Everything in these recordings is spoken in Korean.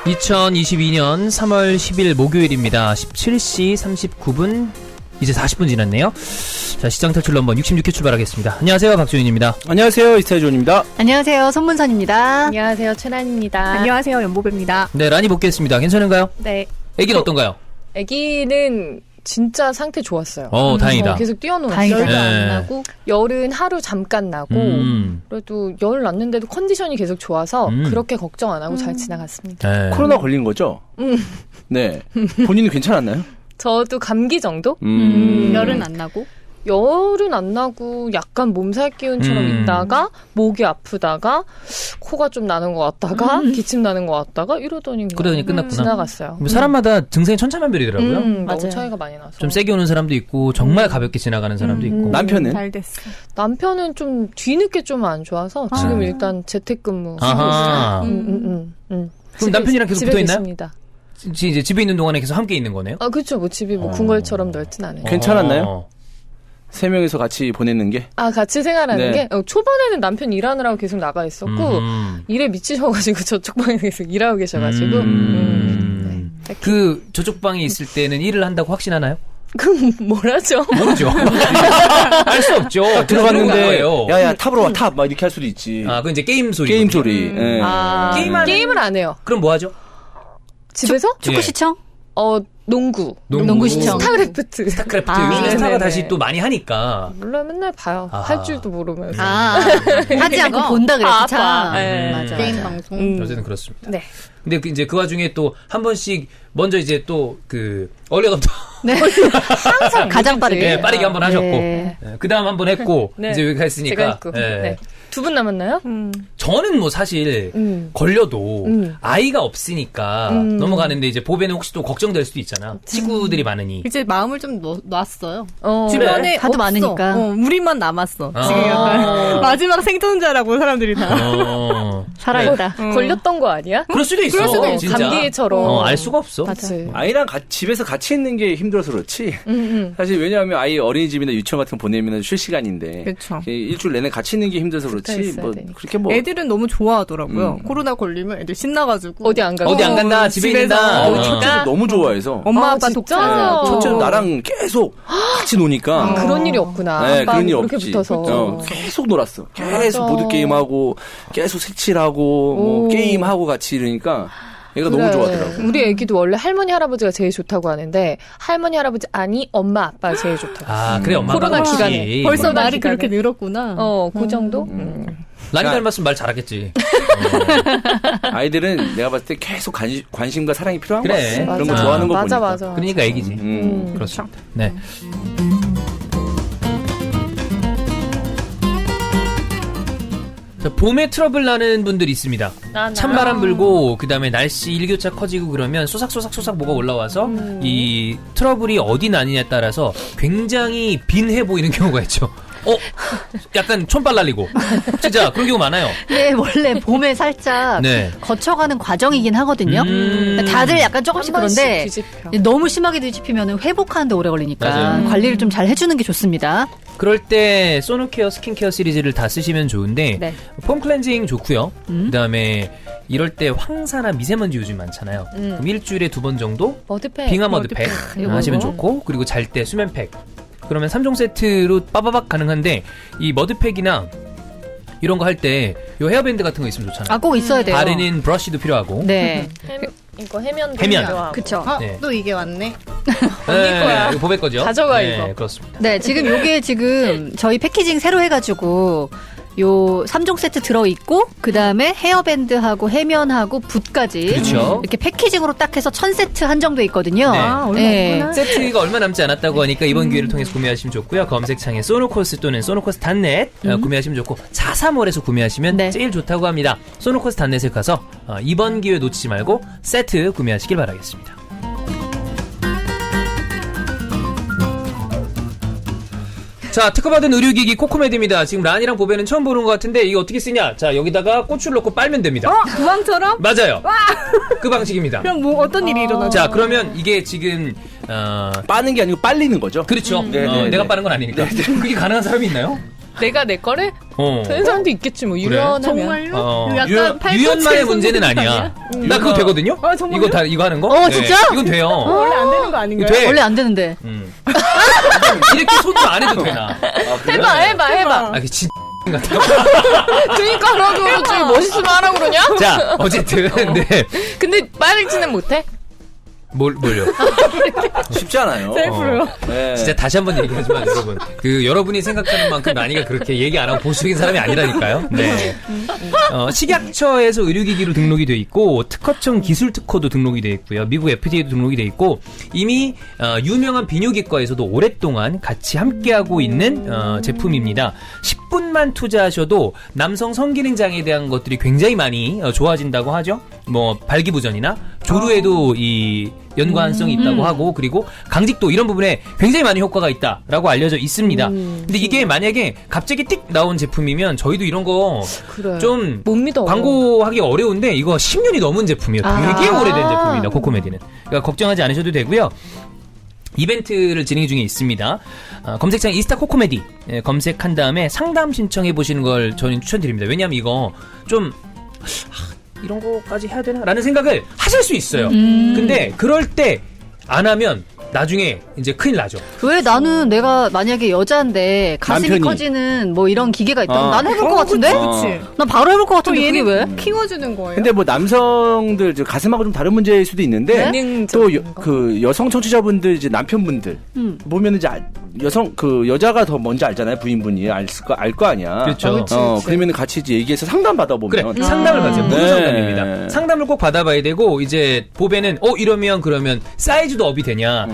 2022년 3월 10일 목요일입니다. 17시 39분 이제 40분 지났네요. 자, 시장 탈출 넘버 66회 출발하겠습니다. 안녕하세요, 박주인입니다. 안녕하세요, 이스타일존입니다. 안녕하세요, 손문선입니다. 안녕하세요, 최란입니다. 안녕하세요, 연보배입니다. 네, 라니 복귀했습니다. 괜찮은가요? 네. 애기는 어떤가요? 아기는 진짜 상태 좋았어요. 다행이다. 계속 뛰어놀았어요. 다행이다. 열도 네. 안 나고 열은 하루 잠깐 나고 그래도 열 났는데도 컨디션이 계속 좋아서 그렇게 걱정 안 하고 잘 지나갔습니다. 네. 코로나 걸린 거죠? 네. 본인은 괜찮았나요? 저도 감기 정도? 열은 안 나고? 열은 안 나고 약간 몸살 기운처럼 있다가 목이 아프다가 코가 좀 나는 것 같다가 기침 나는 것 같다가 이러더니 그러더니 끝났구나. 지나갔어요. 뭐 사람마다 증상이 천차만별이더라고요. 너무 맞아요. 차이가 많이 나서. 좀 세게 오는 사람도 있고 정말 가볍게 지나가는 사람도 있고. 남편은? 잘 됐어. 남편은 좀 뒤늦게 좀 안 좋아서 지금 일단 재택근무 하고 아하. 있어요. 그럼 남편이랑 계속 집에 붙어 있나요? 계십니다. 이제 집에 있는 동안에 계속 함께 있는 거네요? 아, 그렇죠. 뭐 집이 뭐 궁궐처럼 넓진 않아요. 괜찮았나요? 세 명이서 같이 보내는 게? 아, 같이 생활하는 네. 게 초반에는 남편 일하느라고 계속 나가 있었고 일에 미치셔가지고 저쪽 방에 계속 일하고 계셔가지고 네. 그 저쪽 방에 있을 때는 일을 한다고 확신하나요? 그럼 뭘 하죠? 모르죠. 알 수 없죠. 들어갔는데, 거예요. 야야, 탑으로 와, 탑! 막 이렇게 할 수도 있지. 아, 그 이제 게임 소리. 게임 소리. 예. 게임을 안 해요. 그럼 뭐 하죠? 집에서? 축구 예. 시청? 농구 시청. 스타크래프트. 스타크래프트. 아, 요즘 스타가 네네네. 다시 또 많이 하니까. 물론 맨날 봐요. 아하. 할 줄도 모르면서. 하지 않고 본다 그랬지, 참. 봐. 네. 맞아. 게임 방송. 어쨌든 그렇습니다. 네. 근데 이제 그 와중에 또 한 번씩 먼저 이제 또 그 얼리어답터 항상 가장 빠르게. 네, 빠르게 한번 하셨고 네. 그 다음 한번 했고 네. 이제 여기가 했으니까 제가 했고. 예. 네. 두 분 남았나요? 저는 뭐 사실 걸려도 아이가 없으니까 넘어가는데 이제 보배는 혹시 또 걱정될 수도 있잖아. 친구들이 많으니. 이제 마음을 좀 놨어요. 주변에 다들 없어. 많으니까. 우리만 남았어. 아. 지금 약간 마지막 생존자라고 사람들이 다. 살아있다. 걸렸던 거 아니야? 그럴 수도 있어. 그럴 수도 있어. 진짜. 감기처럼. 알 수가 없어. 맞지. 아이랑 집에서 같이 있는 게 힘들어서 그렇지. 사실 왜냐하면 아이 어린이집이나 유치원 같은 거 보내면 실시간인데. 그쵸. 일주일 내내 같이 있는 게 힘들어서 붙어 그렇지. 있어야 뭐, 되니까. 그렇게 뭐. 애들은 너무 좋아하더라고요. 코로나 걸리면 애들 신나가지고. 어디 안 가고. 어디 안 간다. 집에 집에서. 있는다. 첫째도 너무 좋아해서. 엄마 아, 아빠 진짜? 독자는 첫째는 나랑 계속 같이 노니까. 그런 일이 없구나. 네, 아빠하고 그런 일 그렇게 없지. 붙어서. 계속 놀았어. 계속 맞아. 보드게임하고, 계속 색칠하고, 뭐, 오. 게임하고 같이 이러니까, 얘가 너무 그래. 좋아하더라고. 우리 애기도 원래 할머니 할아버지가 제일 좋다고 하는데 할머니 할아버지 아니 엄마 아빠가 제일 좋다고. 아, 그래, 엄마 코로나 아빠가 기간에. 그렇지. 벌써 코로나 말이 기간에. 그렇게 늘었구나. 그 정도? 라니 닮았으면 말 잘하겠지. 아이들은 내가 봤을 때 계속 관심과 사랑이 필요한 거 그래. 같아. 그런 거 맞아. 좋아하는 거 맞아, 보니까. 맞아. 그러니까 애기지. 그렇습니다. 네. 자, 봄에 트러블 나는 분들이 있습니다. 찬바람 불고 그다음에 날씨 일교차 커지고 그러면 쏘삭쏘삭 뭐가 올라와서 이 트러블이 어디 나느냐에 따라서 굉장히 빈해 보이는 경우가 있죠. 약간 촌발 날리고 진짜 그런 경우 많아요. 네, 원래 봄에 살짝 네. 거쳐가는 과정이긴 하거든요. 다들 약간 조금씩 한 번씩 그런데 뒤집혀. 너무 심하게 뒤집히면 회복하는데 오래 걸리니까 맞아요. 관리를 좀 잘 해주는 게 좋습니다. 그럴 때 소노케어 스킨케어 시리즈를 다 쓰시면 좋은데 네. 폼 클렌징 좋고요. 그다음에 이럴 때 황사나 미세먼지 요즘 많잖아요. 그럼 일주일에 2번 정도 머드팩. 빙하 머드팩 이거 하시면 이거. 좋고 그리고 잘 때 수면팩 그러면 3종 세트로 빠바박 가능한데 이 머드팩이나 이런 거 할 때 요 헤어밴드 같은 거 있으면 좋잖아요. 아, 꼭 있어야 돼요. 바르는 브러쉬도 필요하고 네. 이거 해면도 해면. 필요하고. 그쵸. 네. 또 이게 왔네. 네, 거야. 이거 보배 거죠? 가져가, 네, 이거. 그렇습니다. 네, 지금 요게 지금 저희 패키징 새로 해가지고 요 3종 세트 들어있고 그 다음에 헤어밴드하고 해면하고 붓까지 그렇죠. 이렇게 패키징으로 딱 해서 1000세트 한정돼 있거든요. 네. 아, 얼마 네. 없구나. 세트가 얼마 남지 않았다고 하니까 이번 기회를 통해서 구매하시면 좋고요. 검색창에 소노코스 또는 소노코스.net 구매하시면 좋고 자사몰에서 구매하시면 네. 제일 좋다고 합니다. 소노코스.net에 가서 이번 기회 놓치지 말고 세트 구매하시길 바라겠습니다. 자, 특허받은 의료기기 코코메드입니다. 지금 란이랑 보배는 처음 보는 것 같은데 이거 어떻게 쓰냐? 자, 여기다가 고추를 넣고 빨면 됩니다. 부항처럼? 맞아요. 그 방식입니다. 그럼 뭐 어떤 일이 일어나죠? 자, 그러면 이게 지금 빠는 게 아니고 빨리는 거죠. 그렇죠. 네, 네, 내가 네. 빠는 건 아니니까. 그게 가능한 사람이 있나요? 내가 내 거를 되는 사람도 있겠지 뭐 그래? 유연하면. 정말요? 약간 유연만의 문제는 아니야. 나 그거 되거든요? 아, 정말요? 이거 하는 거? 진짜? 이건 돼요. 원래 안 되는 거 아닌가요? 돼. 원래 안 되는데. 이렇게 손으로 안 해도 되나? 해봐. 아, 진 같아. 그러니까 하라고 그러지. 멋있으면 하라고 그러냐? 자, 어쨌든, 네. 근데 빠르지는 못해? 뭘요? 쉽지 않아요. 셀프로요? 네. 진짜 다시 한번 얘기하지만 여러분, 여러분이 생각하는 만큼 라니가 그렇게 얘기 안 하고 보수적인 사람이 아니라니까요. 네. 식약처에서 의료기기로 등록이 돼 있고 특허청 기술특허도 등록이 돼 있고요. 미국 FDA도 등록이 돼 있고 이미 유명한 비뇨기과에서도 오랫동안 같이 함께하고 있는 제품입니다. 10분만 투자하셔도 남성 성기능 장애에 대한 것들이 굉장히 많이 좋아진다고 하죠. 뭐 발기부전이나 조루에도 이 연관성이 있다고 하고 그리고 강직도 이런 부분에 굉장히 많은 효과가 있다라고 알려져 있습니다. 근데 이게 만약에 갑자기 띡 나온 제품이면 저희도 이런 거 그래. 좀 못 믿어. 광고하기 어려운데 이거 10년이 넘은 제품이에요. 되게 오래된 제품입니다. 코코메디는. 그러니까 걱정하지 않으셔도 되고요. 이벤트를 진행 중에 있습니다. 검색창 인스타 코코메디 검색한 다음에 상담 신청해 보시는 걸 저는 추천드립니다. 왜냐하면 이거 좀 이런 거까지 해야 되나? 라는 생각을 하실 수 있어요. 근데 그럴 때 안 하면 나중에 이제 큰일 나죠. 왜 나는 내가 만약에 여자인데 가슴이 남편이. 커지는 뭐 이런 기계가 있다면 어. 난 해볼 것 같은데? 그치. 난 바로 해볼 것 또 같은데 그게 왜? 얘는 키워주는 거예요. 근데 뭐 남성들 저 가슴하고 좀 다른 문제일 수도 있는데 또 기능적인 거. 그 여성 청취자분들 이제 남편분들 보면 이제 여성 그 여자가 더 먼저 알잖아요. 부인분이 알 거 아니야. 그렇죠. 그러면 같이 이제 얘기해서 상담 받아보면 그래 상담을 받으세요. 무료 네. 상담입니다. 상담을 꼭 받아봐야 되고 이제 보배는 이러면 그러면 사이즈도 업이 되냐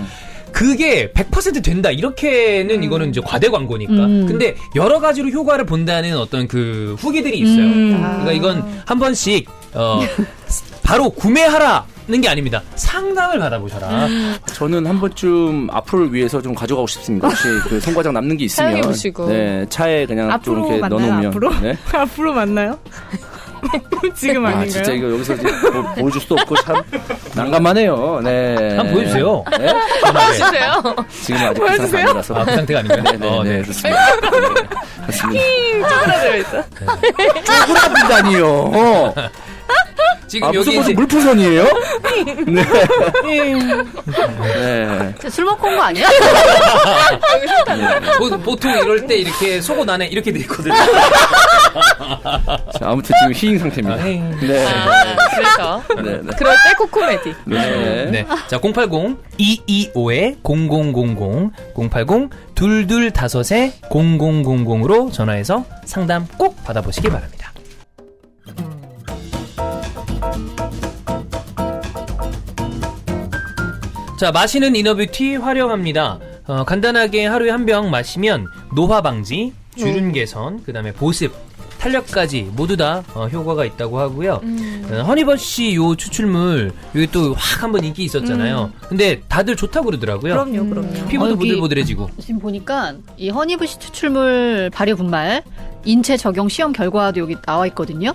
그게 100% 된다 이렇게는 이거는 이제 과대 광고니까 근데 여러 가지로 효과를 본다는 어떤 그 후기들이 있어요. 그러니까 이건 한 번씩 바로 구매하라는 게 아닙니다. 상담을 받아보셔라. 저는 한 번쯤 앞으로를 위해서 좀 가져가고 싶습니다. 혹시 그 송과장 남는 게 있으면 사용해보시고. 네, 차에 그냥 좀 앞으로 이렇게 만나요? 넣어놓으면 앞으로? 네? 앞으로 만나요? 지금 아닌가요? 진짜 이거 여기서 이제 뭐 보여줄 수도 없고 참 난감하네요. 네. 한번 보여주세요. 네? 보여주세요. 지금 아직 그 보여주세요? 상태 아니라서. 그 상태가 아닌가요? 네, 그렇습니다. 네, 그렇습니다. 쪼그라들어 있어. 쪼그라든다니요. 지금 무슨 여기 이제 물풍선이에요? 네. 네. 술 먹고 온 거 아니야? 보통 이럴 때 이렇게 속옷 안에 이렇게 돼 있거든요. 자, 아무튼 지금 희잉 상태입니다. 아, 네. 그래서 네. 네. 그럴 때 코코메디. 네. 네. 자, 080-225-0000, 080-2255-0000으로 전화해서 상담 꼭 받아보시기 바랍니다. 자, 마시는 이너뷰티 활용합니다. 간단하게 하루에 한 병 마시면 노화 방지, 주름 개선, 그 다음에 보습, 탄력까지 모두 다 효과가 있다고 하고요. 허니버시 요 추출물 여기 또 확 한번 인기 있었잖아요. 근데 다들 좋다고 그러더라고요. 그럼요. 피부도 여기 보들보들해지고. 지금 보니까 이 허니부시 추출물 발효 분말 인체 적용 시험 결과도 여기 나와 있거든요.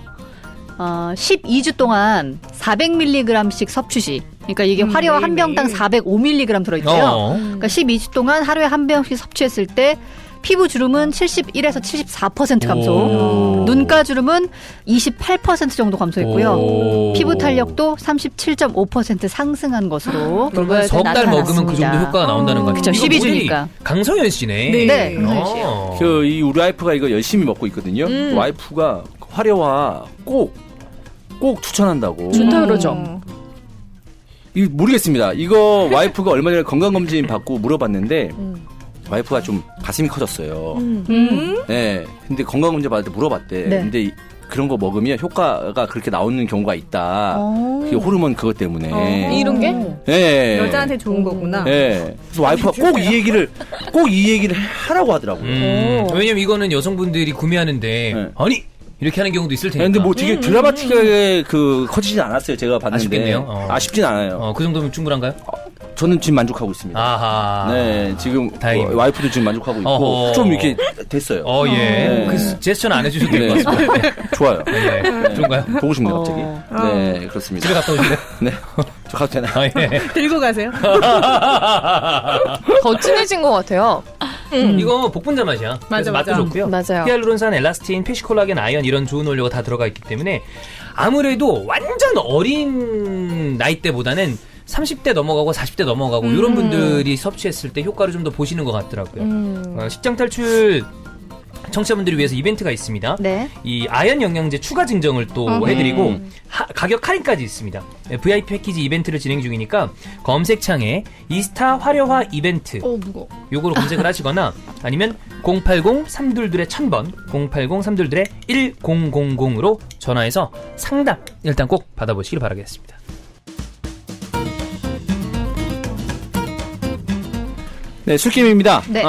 12주 동안 400mg씩 섭취 시, 그러니까 이게 화려 한 병당 405mg 들어있대요. 그러니까 12주 동안 하루에 한 병씩 섭취했을 때 피부 주름은 71에서 74% 감소, 눈가 주름은 28% 정도 감소했고요. 피부 탄력도 37.5% 상승한 것으로 그러면 석 달 먹으면 그 정도 효과가 나온다는 거죠. 그쵸, 12주니까. 강성현 씨네. 네. 이 우리 와이프가 이거 열심히 먹고 있거든요. 와이프가 화려화 꼭 추천한다고. 좋다 그러죠. 이거 모르겠습니다. 이거 와이프가 얼마 전에 건강검진 받고 물어봤는데 와이프가 좀 가슴이 커졌어요. 네. 근데 건강검진 받을 때 물어봤대. 네. 근데 그런 거 먹으면 효과가 그렇게 나오는 경우가 있다. 그게 호르몬 그것 때문에. 이런 게? 네. 여자한테 좋은 거구나. 네. 그래서 와이프가 꼭 이 얘기를 하라고 하더라고요. 왜냐면 이거는 여성분들이 구매하는데 네. 아니 이렇게 하는 경우도 있을 테니까. 근데 뭐 되게 드라마틱하게 봤지진 않았어요. 제가 봤는데. 아쉽겠네요. 아쉽진 않아요. 그 정도면 충분한가요? 저는 지금 만족하고 있습니다. 아하. 네, 지금 다행입니다. 와이프도 지금 만족하고 있고 어허. 좀 이렇게 됐어요. 예. 네. 그 제스처는 안 해주셔도 될 것 같습니다. 좋아요. 네. 좋은가요? 보고 싶네요, 갑자기. 네, 그렇습니다. 집에 갔다 오실래요? 네, 저 가도 되나요? 예. 들고 가세요. 더 진해진 것 같아요. 이거 복분자 맛이야. 그래서 맛도 맞아. 좋고요. 맞아요. 히알루론산, 엘라스틴, 피시콜라겐, 아연 이런 좋은 원료가 다 들어가 있기 때문에 아무래도 완전 어린 나이대보다는 30대 넘어가고 40대 넘어가고 이런 분들이 섭취했을 때 효과를 좀 더 보시는 것 같더라고요. 식장 탈출 청취자분들을 위해서 이벤트가 있습니다. 네. 이 아연 영양제 추가 증정을 또 해드리고 가격 할인까지 있습니다. VIP 패키지 이벤트를 진행 중이니까 검색창에 이스타 화려화 이벤트 무거워. 요거로 검색을 하시거나 아니면 080-322-1000번 080-322-1000으로 전화해서 상담 일단 꼭 받아보시길 바라겠습니다. 네, 술게임입니다. 네.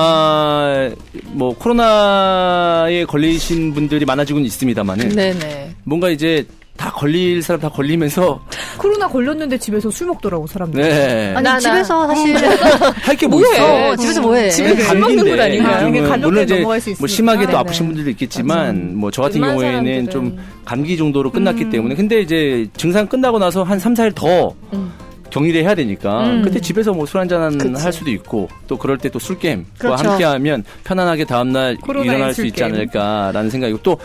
뭐 코로나에 걸리신 분들이 많아지고는 있습니다만은 네네. 뭔가 이제 다 걸릴 사람 다 걸리면서 코로나 걸렸는데 집에서 술 먹더라고 사람들. 네. 아니 집에서 사실 할 게 뭐 뭐해? 있어? 집에서 뭐해? 집에 술 먹는 거 아닌가요? 이게 지금은 간혹 물론 이제 넘어갈 수 있으니까. 뭐 심하게 또 네네. 아프신 분들도 있겠지만 뭐 저 같은 웬만한 경우에는 사람들은. 좀 감기 정도로 끝났기 때문에 근데 이제 증상 끝나고 나서 한 3, 4일 더 격리를 해야 되니까 그때 집에서 뭐 술 한잔 그치. 할 수도 있고 또 그럴 때 또 술게임과 그렇죠. 함께하면 편안하게 다음날 코로나의 일어날 수 있지 술게임. 않을까라는 생각이고 또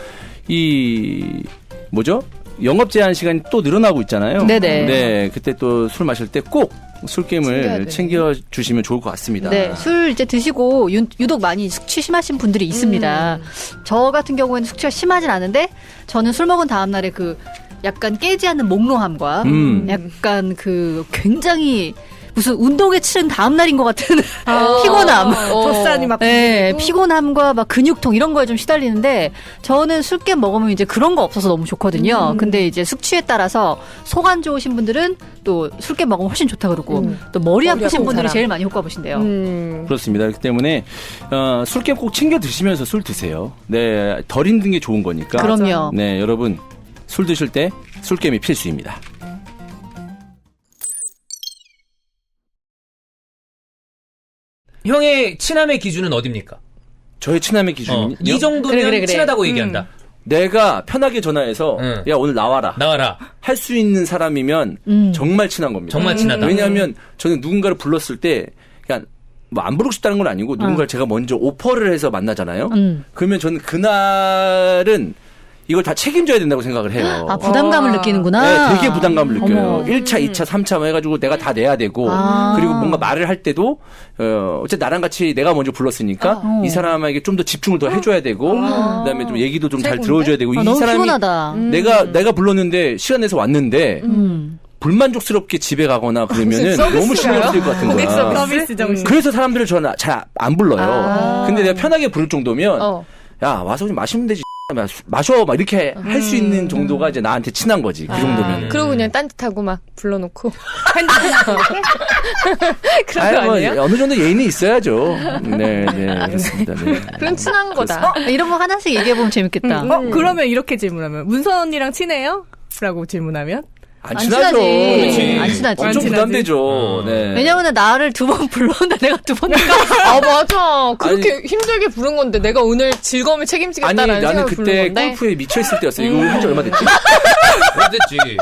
이 뭐죠? 영업 제한 시간이 또 늘어나고 있잖아요. 네네. 네, 그때 또 술 마실 때 꼭 챙겨야 술게임을 되네. 챙겨 주시면 좋을 것 같습니다. 네, 술 이제 드시고 유독 많이 숙취 심하신 분들이 있습니다. 저 같은 경우에는 숙취가 심하진 않은데 저는 술 먹은 다음 날에 그 약간 깨지 않는 몽롱함과 약간 그 굉장히 무슨 운동에 치른 다음 날인 것 같은 피곤함. 젖산이 막. 네, 피곤함과 막 근육통 이런 거에 좀 시달리는데 저는 술깨 먹으면 이제 그런 거 없어서 너무 좋거든요. 근데 이제 숙취에 따라서 속 안 좋으신 분들은 또 술깨 먹으면 훨씬 좋다 그러고 또 머리 아프신 아픈 분들이 사람. 제일 많이 효과 보신대요. 그렇습니다. 그렇기 때문에 술게임 꼭 챙겨 드시면서 술 드세요. 네, 덜 힘든 게 좋은 거니까. 그럼요. 네, 여러분 술 드실 때 술게임이 필수입니다. 형의 친함의 기준은 어딥니까? 저의 친함의 기준은요. 이 정도면 그래. 친하다고 얘기한다. 내가 편하게 전화해서 응. 야 오늘 나와라. 나와라. 할 수 있는 사람이면 정말 친한 겁니다. 정말 친하다. 왜냐하면 저는 누군가를 불렀을 때 그냥 뭐 안 부르고 싶다는 건 아니고 누군가를 제가 먼저 오퍼를 해서 만나잖아요. 그러면 저는 그날은 이걸 다 책임져야 된다고 생각을 해요. 아, 부담감을 느끼는구나. 네, 되게 부담감을 느껴요. 어머. 1차, 2차, 3차 해가지고 내가 다 내야 되고 그리고 뭔가 말을 할 때도 어쨌든 나랑 같이 내가 먼저 불렀으니까 이 사람에게 좀 더 집중을 더 해줘야 되고 그다음에 좀 얘기도 좀 잘 들어줘야 되고 이 너무 사람이 피곤하다. 내가 불렀는데 시간 내서 왔는데 불만족스럽게 집에 가거나 그러면은 너무 신경 쓰일 것 같은 거야. 서비스 정신. 그래서 사람들을 저는 잘 안 불러요. 근데 내가 편하게 부를 정도면 야 와서 좀 마시면 되지. 마셔 막 이렇게 할 수 있는 정도가 이제 나한테 친한 거지. 그 정도면. 그리고 그냥 딴짓하고 막 불러놓고. 그런 거 뭐 아니에요? 어느 정도 예의는 있어야죠. 네, 그렇습니다. 네. 그럼 친한 거다. 이런 거 하나씩 얘기해보면 재밌겠다. 그러면 이렇게 질문하면 문선 언니랑 친해요? 라고 질문하면? 안 안 친하죠. 친하지. 그렇지. 안 친하지. 엄청 친하지. 부담되죠. 네. 왜냐면 나를 2번 불렀는데 내가 2번 아, 맞아. 그렇게 힘들게 부른 건데 내가 오늘 즐거움을 아니 책임지겠다라는 나는 생각을 부른 그때 건데. 골프에 미쳐 있을 때였어요. 이거 한 지 얼마 됐지? 그랬지.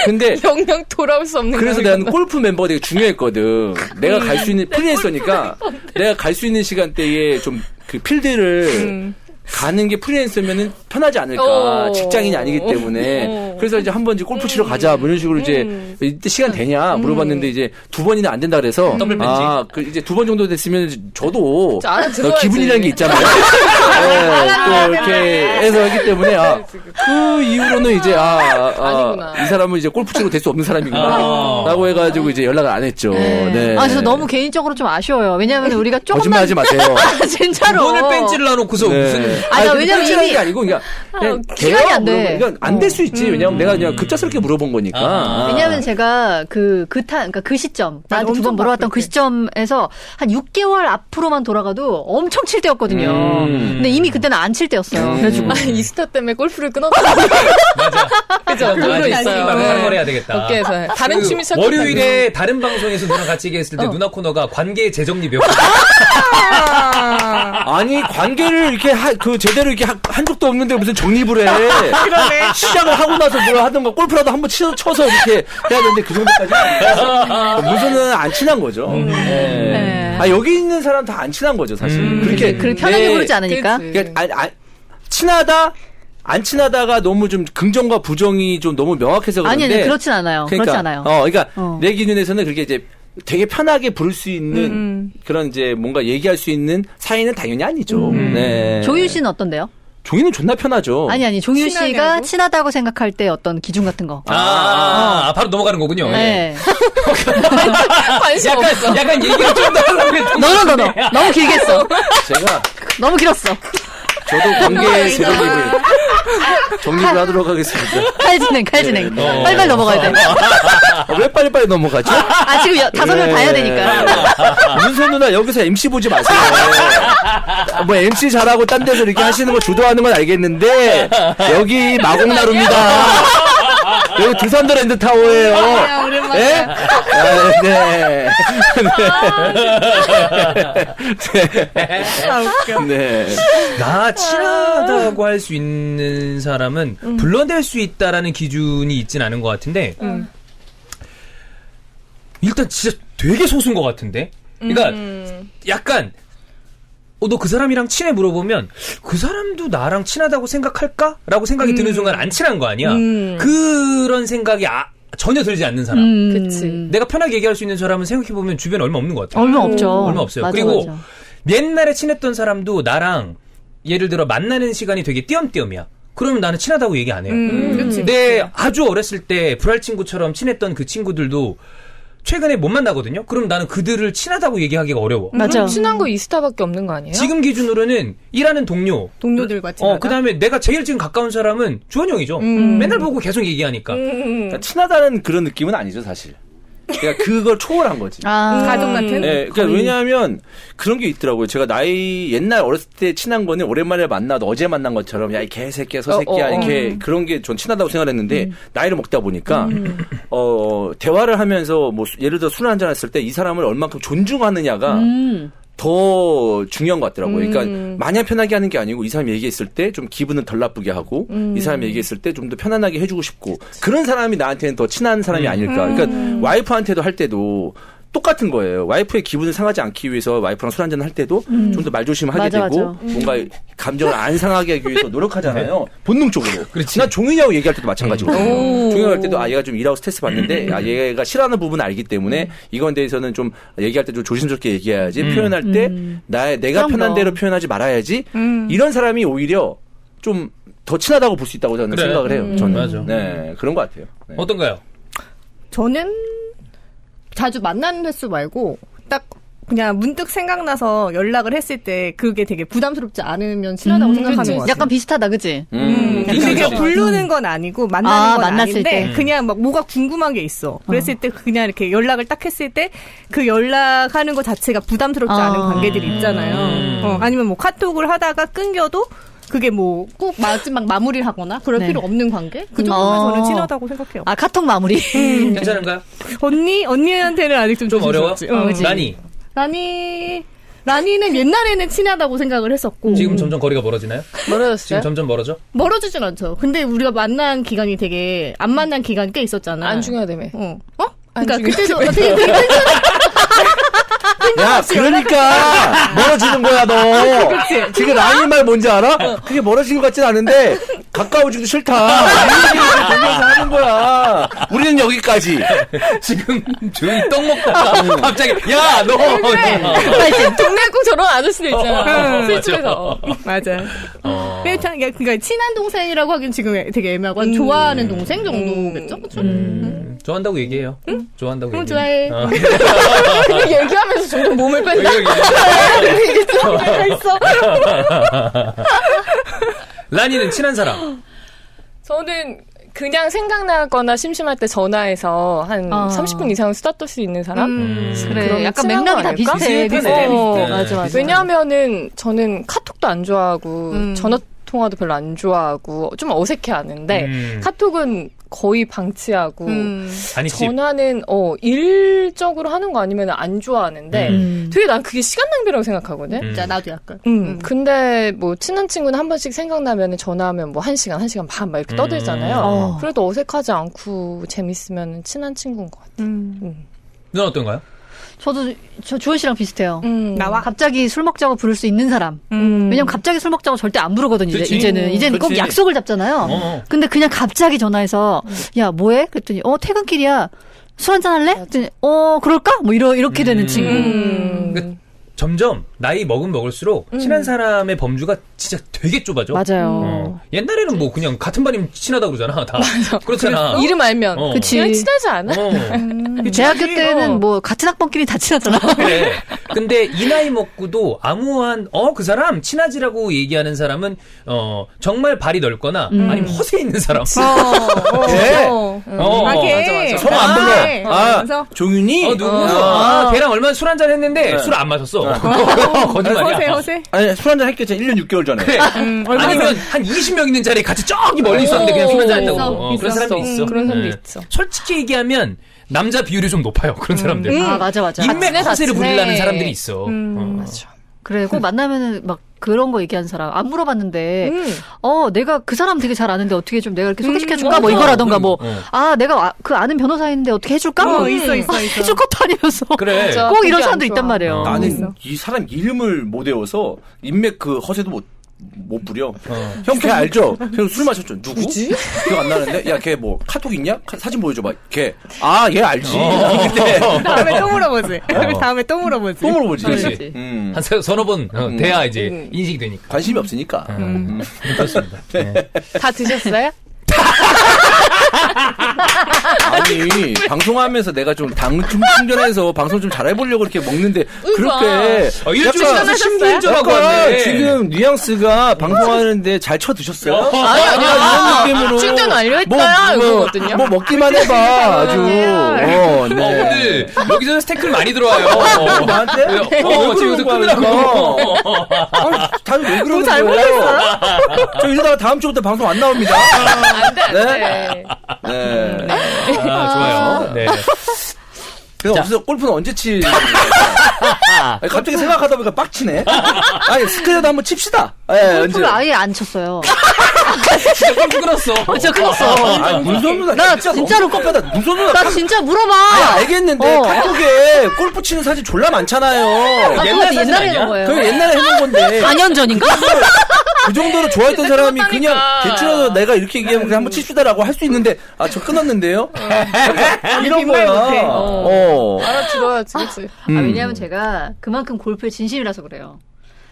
근데 영영 돌아올 수 없는 그래서 거니까. 나는 골프 멤버가 되게 중요했거든. 내가 갈 수 있는 프리랜서니까 내가 갈 수 있는 시간대에 좀 그 필드를 가는 게 프리랜서면은 편하지 않을까. 직장인이 아니기 때문에. 그래서 이제 한번 이제 골프 치러 가자. 뭐 이런 식으로 이제 이때 시간 되냐 물어봤는데 이제 2번이나 안 된다 그래서 더블 벤치. 그 이제 2번 정도 됐으면 저도 자, 알아들어야지. 기분이라는 게 있잖아요. 네, 또 이렇게 해서 하기 때문에 그 이후로는 이제 아니구나. 이 사람은 이제 골프 치러 될 수 없는 사람이구나라고 해가지고 이제 연락을 안 했죠. 네. 아, 저 너무 개인적으로 좀 아쉬워요. 왜냐면 우리가 조금만. 거짓말하지 마세요. 아, 진짜로. 오늘 벤치를 놔놓고서 무슨 나 왜냐면 팬츠라는 이미- 게 아니고 그냥 시간이 안 돼. 안 될 수 있지. 왜냐면 내가 그냥 급작스럽게 물어본 거니까. 왜냐면 제가 그러니까 그 시점, 나한테 2번 엄청 물어봤던 바쁠 그 때. 시점에서 한 6개월 앞으로만 돌아가도 엄청 칠 때였거든요. 근데 이미 그때는 안 칠 때였어요. 그래가지고. 이스타 때문에 골프를 끊었다. 맞아. 그죠? 그런 거 있어요. 사랑을 해야 되겠다. 어깨에서. 다른 그 취미 시작했다. 월요일에 다른 방송에서 누나랑 같이 얘기했을 때 누나 코너가 관계 재정립 몇 번. 아니 관계를 이렇게 제대로 이렇게 한 적도 없는데 무슨 정립을 해. 그러네. 시작을 하고 나서 뭘 하던가 골프라도 한번 쳐서 이렇게 해야 되는데 그 정도까지 무슨은 안 친한 거죠. 네. 네. 여기 있는 사람 다 안 친한 거죠, 사실. 그렇게 편하게 부르지 않으니까. 그러니까 친하다? 안 친하다가 너무 좀 긍정과 부정이 좀 너무 명확해서 그런데. 아니, 그렇진 않아요. 그러니까, 그렇지 않아요. 그러니까 내 기준에서는 그렇게 이제 되게 편하게 부를 수 있는 그런 이제 뭔가 얘기할 수 있는 사이는 당연히 아니죠. 네. 조유 씨는 어떤데요? 종이는 존나 편하죠. 아니, 조유 씨가 친하냐고? 친하다고 생각할 때 어떤 기준 같은 거. 바로 넘어가는 거군요. 네. 관심 없어. 약간 얘기를 좀 더 하려고 했던 너. 너무 길게 했어. 제가 너무 길었어. 저도 관계 재정립을 정립을 하도록 하겠습니다. 칼 진행. 빨리빨리 넘어가야 돼. 왜 빨리빨리 넘어가죠? 지금 5명 다 해야 되니까. 문세 누나 여기서 MC 보지 마세요. 뭐 MC 잘하고 딴 데서 이렇게 하시는 거 주도하는 건 알겠는데 여기 마곡나루입니다. 여기 두산더랜드 타워예요. 네? 네. 네. 나 친하다고 할 수 있는 사람은 불러낼 수 있다라는 기준이 있진 않은 것 같은데 일단 진짜 되게 소수인 것 같은데 그러니까 약간 너 그 사람이랑 친해 물어보면 그 사람도 나랑 친하다고 생각할까? 라고 생각이 드는 순간 안 친한 거 아니야. 그런 생각이 전혀 들지 않는 사람. 그치. 내가 편하게 얘기할 수 있는 사람은 생각해보면 주변에 얼마 없는 것 같아요. 얼마 없죠. 얼마 없어요. 맞아, 그리고 맞아. 옛날에 친했던 사람도 나랑 예를 들어 만나는 시간이 되게 띄엄띄엄이야. 그러면 나는 친하다고 얘기 안 해요. 내 아주 어렸을 때 불알 친구처럼 친했던 그 친구들도 최근에 못 만나거든요. 그럼 나는 그들을 친하다고 얘기하기가 어려워. 맞아. 친한 거 이스타밖에 없는 거 아니에요? 지금 기준으로는 일하는 동료들과 친하다. 그다음에 내가 제일 지금 가까운 사람은 주원 형이죠. 맨날 보고 계속 얘기하니까. 그러니까 친하다는 그런 느낌은 아니죠, 사실. 그러니까 그걸 초월한 거지. 가족 같은? 네, 그러니까 왜냐하면 그런 게 있더라고요. 제가 옛날 어렸을 때 친한 거는 오랜만에 만나도 어제 만난 것처럼 야, 이 개새끼야, 서새끼야, 이렇게 그런 게 전 친하다고 생각했는데 나이를 먹다 보니까 대화를 하면서 뭐 예를 들어 술 한잔 했을 때 이 사람을 얼만큼 존중하느냐가 더 중요한 것 같더라고요. 그러니까 마냥 편하게 하는 게 아니고 이 사람이 얘기했을 때 좀 기분을 덜 나쁘게 하고 이 사람이 얘기했을 때 좀 더 편안하게 해주고 싶고 그런 사람이 나한테는 더 친한 사람이 아닐까. 그러니까 와이프한테도 할 때도 똑같은 거예요. 와이프의 기분을 상하지 않기 위해서 와이프랑 술 한잔 할 때도 좀 더 말조심하게 맞아, 되고 맞아. 뭔가 감정을 안 상하게 하기 위해서 노력하잖아요. 본능적으로. 그렇지. 난 종인이하고 얘기할 때도 마찬가지거든요. 종인이하고 할 때도 얘가 좀 일하고 스트레스 받는데 얘가 싫어하는 부분을 알기 때문에 이건 대해서는 좀 얘기할 때 좀 조심스럽게 얘기해야지. 표현할 때 내가 편한 대로 표현하지 말아야지. 이런 사람이 오히려 좀 더 친하다고 볼 수 있다고 저는 그래. 생각을 해요. 저는. 맞아. 네, 그런 것 같아요. 네. 어떤가요? 저는 자주 만나는 횟수 말고 딱 그냥 문득 생각나서 연락을 했을 때 그게 되게 부담스럽지 않으면 친하다고 생각하는 것 같아요. 약간 비슷하다, 그치? 그게 그렇죠. 부르는 건 아니고 만나는 건 만났을 아닌데 때. 그냥 막 뭐가 궁금한 게 있어. 그랬을 때 그냥 이렇게 연락을 딱 했을 때 그 연락하는 것 자체가 부담스럽지 않은 관계들이 있잖아요. 아니면 뭐 카톡을 하다가 끊겨도 그게 뭐 꼭 마지막 마무리를 하거나 그럴 네. 필요 없는 관계? 그 정도면 저는 친하다고 생각해요. 카톡 마무리. 괜찮은가요? 언니한테는 아직 좀 어려워? 조심스럽지. 나니? 라니는 옛날에는 친하다고 생각을 했었고 지금 점점 거리가 멀어지나요? 멀어졌어요? 지금 점점 멀어져? 멀어지진 않죠. 근데 우리가 만난 기간이 되게 안 만난 기간이 꽤 있었잖아. 안 중요하다며. 그러니까 안 그때도 중요하다며. 되게 야, 그러니까 멀어지는 거야, 너. 그치. 지금 라인 말 뭔지 알아? 그게 멀어진 것 같진 않은데 가까워지기도 싫다. 이 얘기를 돌려서 하는 거야. 우리는 여기까지. 지금 조용히 떡 먹다가 갑자기 야 너 동네 꼭 저런 아저씨들 있잖아. 술집에서. 맞아. 그러니까 친한 동생이라고 하긴 지금 되게 애매하고 좋아하는 동생 정도겠죠? 그쵸? 좋아한다고 얘기해요. 좋아한다고 얘기해. 좋아해. 그냥 얘기하면서 점점 몸을 뺀다. 있어. 라니는 친한 사람. 저는 그냥 생각나거나 심심할 때 전화해서 한 30분 이상 수다 떨 수 있는 사람? 그래. 그럼 약간 친한 맥락이 거 다 아닐까? 비슷해. 비슷해. 맞아. 왜냐하면은 저는 카톡도 안 좋아하고 전화 통화도 별로 안 좋아하고 좀 어색해하는데 카톡은 거의 방치하고 반입집. 전화는 일적으로 하는 거 아니면 안 좋아하는데 되게 난 그게 시간 낭비라고 생각하거든. 진짜 나도 약간. 근데 뭐 친한 친구는 한 번씩 생각나면 전화하면 뭐 1시간 반 막 이렇게 떠들잖아요. 그래도 어색하지 않고 재밌으면 친한 친구인 것 같아. 넌 어떤가요? 저 주원 씨랑 비슷해요. 나와. 갑자기 술 먹자고 부를 수 있는 사람. 왜냐면 갑자기 술 먹자고 절대 안 부르거든요. 그치. 이제는 꼭 그치. 약속을 잡잖아요. 근데 그냥 갑자기 전화해서 야 뭐해? 그랬더니 퇴근길이야. 술 한잔 할래? 그랬더니 그럴까? 뭐 이렇게 되는 친구. 그러니까 점점 나이 먹을수록 친한 사람의 범주가 진짜 되게 좁아져. 맞아요. 옛날에는 뭐 그냥 같은 반이면 친하다 그러잖아. 다. 그렇잖아. 이름 알면 그치. 그냥 친하지 않아? 대학교 때는 뭐 같은 학번끼리 다 친하잖아. 그래. 근데 이 나이 먹고도 아무한 그 사람 친하지라고 얘기하는 사람은 정말 발이 넓거나 아니면 허세 있는 사람. 예. 걔. 성 안 불러. 그래서 종윤이? 누구? 걔랑 얼마 술 한잔 했는데 술 안 마셨어. 거짓말이야. 허세. 아니, 술 한잔 했겠지. 1년 6개월 전에. 그래. 아니면 한 20명 있는 자리에 같이 저기 멀리 있었는데 그냥 술 한잔 했다고. 그런 사람도 있어. 그런 사람도 네. 있어. 솔직히 얘기하면 남자 비율이 좀 높아요. 그런 사람들. 맞아. 인맥 다 허세를 친해. 부리려는 사람들이 있어. 맞아. 그래, 꼭 만나면은 막 그런 거 얘기하는 사람 안 물어봤는데, 내가 그 사람 되게 잘 아는데 어떻게 좀 내가 이렇게 소개시켜줄까? 뭐 이거라던가 뭐, 내가 그 아는 변호사인데 어떻게 해줄까? 뭐 있어. 해줄 것도 아니면서. 그래. 맞아. 꼭 이런 그게 사람도 안 좋아. 있단 말이에요. 나는 이 사람 이름을 못 외워서 인맥 그 허세도 못 부려. 형 걔 알죠? 형 술 마셨죠? 누구? 기억 안 나는데? 야, 걔 뭐 카톡 있냐? 사진 보여줘봐. 걔. 얘 알지. 근데 다음에 또 물어보지. 다음에 또 물어보지. 또 물어보지. 그렇지. 한 서너 번 돼야 이제 인식이 되니까. 관심이 없으니까. 그렇습니다. 네. 다 드셨어요? 아니, 방송하면서 내가 좀 당 좀 충전해서 방송 좀 잘해보려고 이렇게 먹는데, 그렇게. 일주일 약간 지나서 신분전하고 약간 왔네. 지금 뉘앙스가 방송하는데 잘 쳐드셨어요? 아니. 이런 느낌으로. 충전 완료했다. 이거거든요. 뭐 먹기만 해봐, 아주. 네. 오늘 여기서 스태크를 많이 들어와요. 나한테? 지금 끊으라고. 다들 왜 그러는 잘 거예요? 저 이러다가 다음 주부터 방송 안 나옵니다. 안 돼, 안 돼. 네. 좋아요. 네. 그래서 없어 골프는 언제 치? 아니, 갑자기 생각하다 보니까 빡치네. 아니 스크래도 한번 칩시다. 예, 골프를 아예 안 쳤어요. 진짜 골프 끊었어. 진짜 끊었어. 아, 문선 누나 나 진짜 진짜로 너무 깝다. 문선 누나. 나 진짜 물어봐. 아니, 알겠는데 카톡에 골프 치는 사진 졸라 많잖아요. 옛날 사진 옛날에 아니야? 한 거예요. 그 옛날에 해본 건데 4년 전인가? 그 정도로 좋아했던 사람이 그냥 끝났다니까. 대충 내가 이렇게 얘기하면 그냥 한번 칩시다라고 할 수 있는데 저 끊었는데요. 이런 거야. 못해. 알아들어야지, 그치? 왜냐하면 제가 그만큼 골프에 진심이라서 그래요.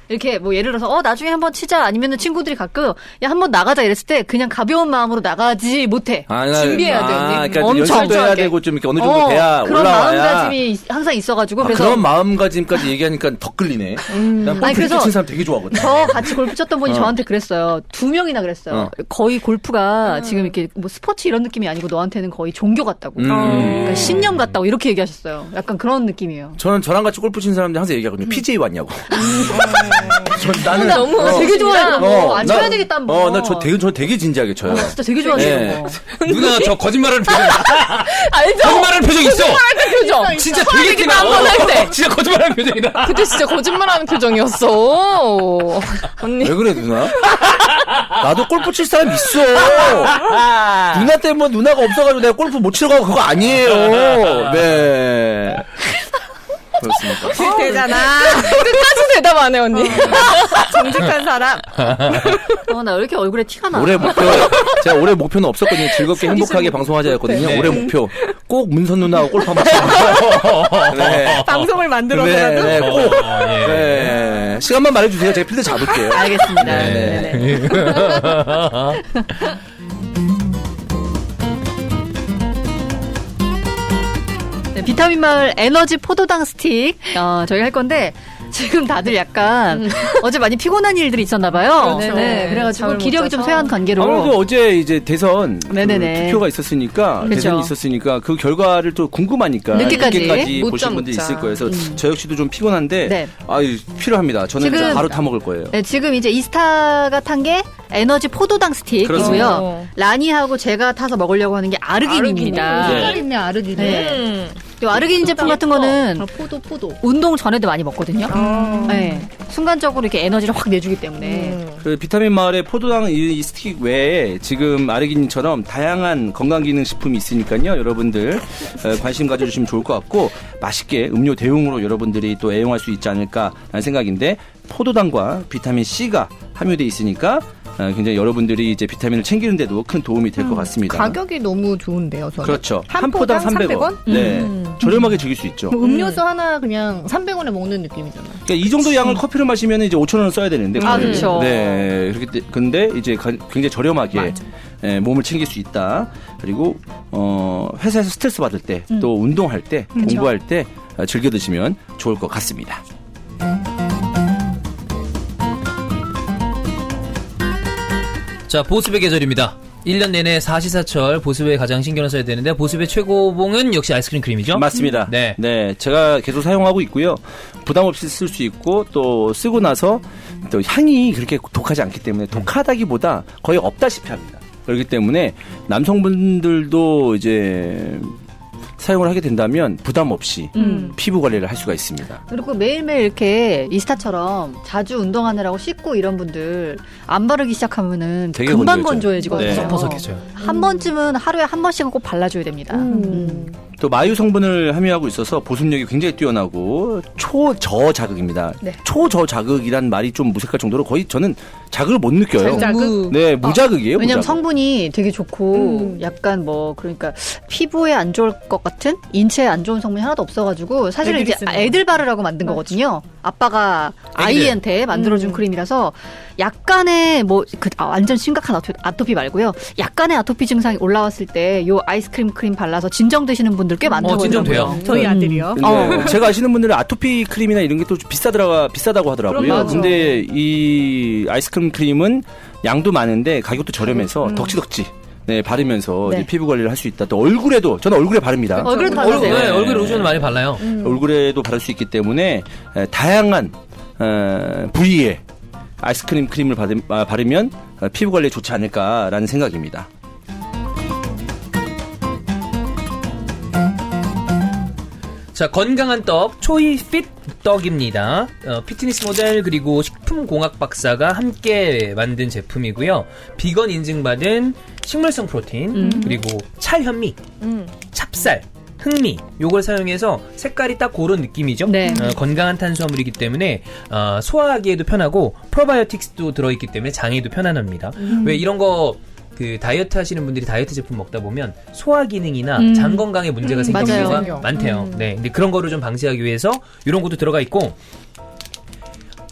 이렇게 뭐 예를 들어서 나중에 한번 치자 아니면은 친구들이 가끔 야 한번 나가자 이랬을 때 그냥 가벼운 마음으로 나가지 못해. 준비해야 돼, 언니. 그러니까 엄청 연습도 해야 철저하게. 되고 좀 이렇게 어느 정도 돼야 그런 올라와야. 마음가짐이 항상 있어가지고 그래서 그런 마음가짐까지 얘기하니까 더 끌리네. 난 아니, 골프 그래서 치는 사람 되게 좋아하거든. 저 같이 골프 쳤던 분이 저한테 그랬어요. 2명이나 그랬어요. 거의 골프가 지금 이렇게 뭐 스포츠 이런 느낌이 아니고 너한테는 거의 종교 같다고. 그러니까 신념 같다고 이렇게 얘기하셨어요. 약간 그런 느낌이에요. 저랑 같이 골프 치는 사람들 항상 얘기하거든요. PJ 왔냐고. 나는 너무 되게 좋아해요. 안 나- 쳐야 되겠다 한번. 저 되게 진지하게 쳐요. 진짜 되게 좋아해요. 네. 누나 저 거짓말하는 표정. 알죠? 거짓말하는 표정 있어. 표정. 진짜 되게 티나. 한번 할 때. 진짜 거짓말하는 표정이다. 그때 진짜 거짓말하는 표정이었어. 언니. 왜 그래 누나? 나도 골프 칠 사람 있어. 누나 때문에 누나가 없어가지고 내가 골프 못 치러 가고 그거 아니에요. 네. 그렇습니다. 되잖아. 끝까지 대답 안 해, 언니. 정직한 사람. 나 왜 이렇게 얼굴에 티가 나? 올해 제가 올해 목표는 없었거든요. 즐겁게 행복하게 방송하자였거든요. 네. 올해 목표 꼭 문선 누나하고 골프 한번 치고. 네. 방송을 만들어서라도. 네, 꼭. 예. 네. 시간만 말해주세요. 제가 필드 잡을게요. 알겠습니다. 네. 네네. 네, 비타민 마을 에너지 포도당 스틱 저희가 할 건데 지금 다들 약간 어제 많이 피곤한 일들이 있었나 봐요. 그렇죠. 네네. 그래가지고 잠을 못 기력이 좀 자서. 쇠한 관계로 아무래도 어제 이제 대선 네네네. 투표가 있었으니까 그렇죠. 대선이 있었으니까 그 결과를 또 궁금하니까 늦게까지 못 보신 자, 분들이 못 자. 있을 거예요. 그래서 저 역시도 좀 피곤한데 네. 필요합니다. 저는 지금- 진짜 바로 타 먹을 거예요. 네, 지금 이제 이스타가 탄 게 에너지 포도당 스틱이고요. 그렇습니다. 라니하고 제가 타서 먹으려고 하는 게 아르기닌입니다. 아르기닌. 색깔 있네 아르기닌. 네. 이 아르기닌 제품 같은 거는 포도. 운동 전에도 많이 먹거든요. 네. 순간적으로 이렇게 에너지를 확 내주기 때문에. 그 비타민 마을의 포도당 이 스틱 외에 지금 아르기닌처럼 다양한 건강기능식품이 있으니까요. 여러분들 관심 가져주시면 좋을 것 같고 맛있게 음료 대용으로 여러분들이 또 애용할 수 있지 않을까라는 생각인데 포도당과 비타민 C가 함유되어 있으니까 굉장히 여러분들이 이제 비타민을 챙기는데도 큰 도움이 될 것 같습니다. 가격이 너무 좋은데요, 저는. 그렇죠. 한 포당 300원. 네. 저렴하게 즐길 수 있죠. 뭐 음료수 하나 그냥 300원에 먹는 느낌이잖아요. 그러니까 이 정도 양을 커피를 마시면 이제 5,000원을 써야 되는데. 아, 거의. 그렇죠. 네. 그렇기 근데 이제 굉장히 저렴하게 맞아. 몸을 챙길 수 있다. 그리고 회사에서 스트레스 받을 때, 또 운동할 때, 공부할 때 즐겨 드시면 좋을 것 같습니다. 자, 보습의 계절입니다. 1년 내내 사시사철 보습에 가장 신경을 써야 되는데 보습의 최고봉은 역시 아이스크림 크림이죠? 맞습니다. 네. 네, 제가 계속 사용하고 있고요. 부담 없이 쓸 수 있고 또 쓰고 나서 또 향이 그렇게 독하지 않기 때문에 독하다기보다 거의 없다시피 합니다. 그렇기 때문에 남성분들도 이제 사용을 하게 된다면 부담 없이 피부 관리를 할 수가 있습니다. 그리고 매일매일 이렇게 이스타처럼 자주 운동하느라고 씻고 이런 분들 안 바르기 시작하면은 되게 금방 건조해져요. 건조해지거든요. 네. 퍼석해져요. 한 번쯤은 하루에 한 번씩은 꼭 발라줘야 됩니다. 또 마유 성분을 함유하고 있어서 보습력이 굉장히 뛰어나고 초저자극입니다. 네. 초저자극이란 말이 좀 무색할 정도로 거의 저는 자극을 못 느껴요. 자극? 네, 무자극이에요. 왜냐면 무자극. 성분이 되게 좋고 약간 뭐 그러니까 피부에 안 좋을 것 같은 인체에 안 좋은 성분이 하나도 없어가지고 사실은 애들이 이제 쓰는 애들 바르라고 만든 거거든요. 아빠가 아이한테 만들어준 크림이라서 약간의 뭐 완전 심각한 아토피 말고요. 약간의 아토피 증상이 올라왔을 때 요 아이스크림 크림 발라서 진정되시는 분들 꽤 많더라고요. 진정돼요. 저희 아들이요. 네, 제가 아시는 분들은 아토피 크림이나 이런 게 또 비싸다고 하더라고요. 그럼 맞아. 근데 이 아이스크림 크림은 양도 많은데 가격도 저렴해서 덕지덕지 네, 바르면서 네. 이제 피부 관리를 할 수 있다. 또 얼굴에도 저는 얼굴에 바릅니다. 얼굴에도 얼굴, 바르세요. 네, 얼굴에 로션을 많이 발라요. 얼굴에도 바를 수 있기 때문에 다양한 부위에 아이스크림 크림을 바르면 피부 관리에 좋지 않을까라는 생각입니다. 자, 건강한 떡, 초이 핏 떡입니다. 피트니스 모델 그리고 식품공학 박사가 함께 만든 제품이고요. 비건 인증받은 식물성 프로틴, 그리고 찰현미, 찹쌀, 흑미 요걸 사용해서 색깔이 딱 그런 느낌이죠. 네. 건강한 탄수화물이기 때문에 소화하기에도 편하고 프로바이오틱스도 들어있기 때문에 장에도 편안합니다. 왜 이런 거 그 다이어트 하시는 분들이 다이어트 제품 먹다 보면 소화 기능이나 장 건강에 문제가 생기는 맞아요. 경우가 많대요. 네, 근데 그런 거를 좀 방지하기 위해서 이런 것도 들어가 있고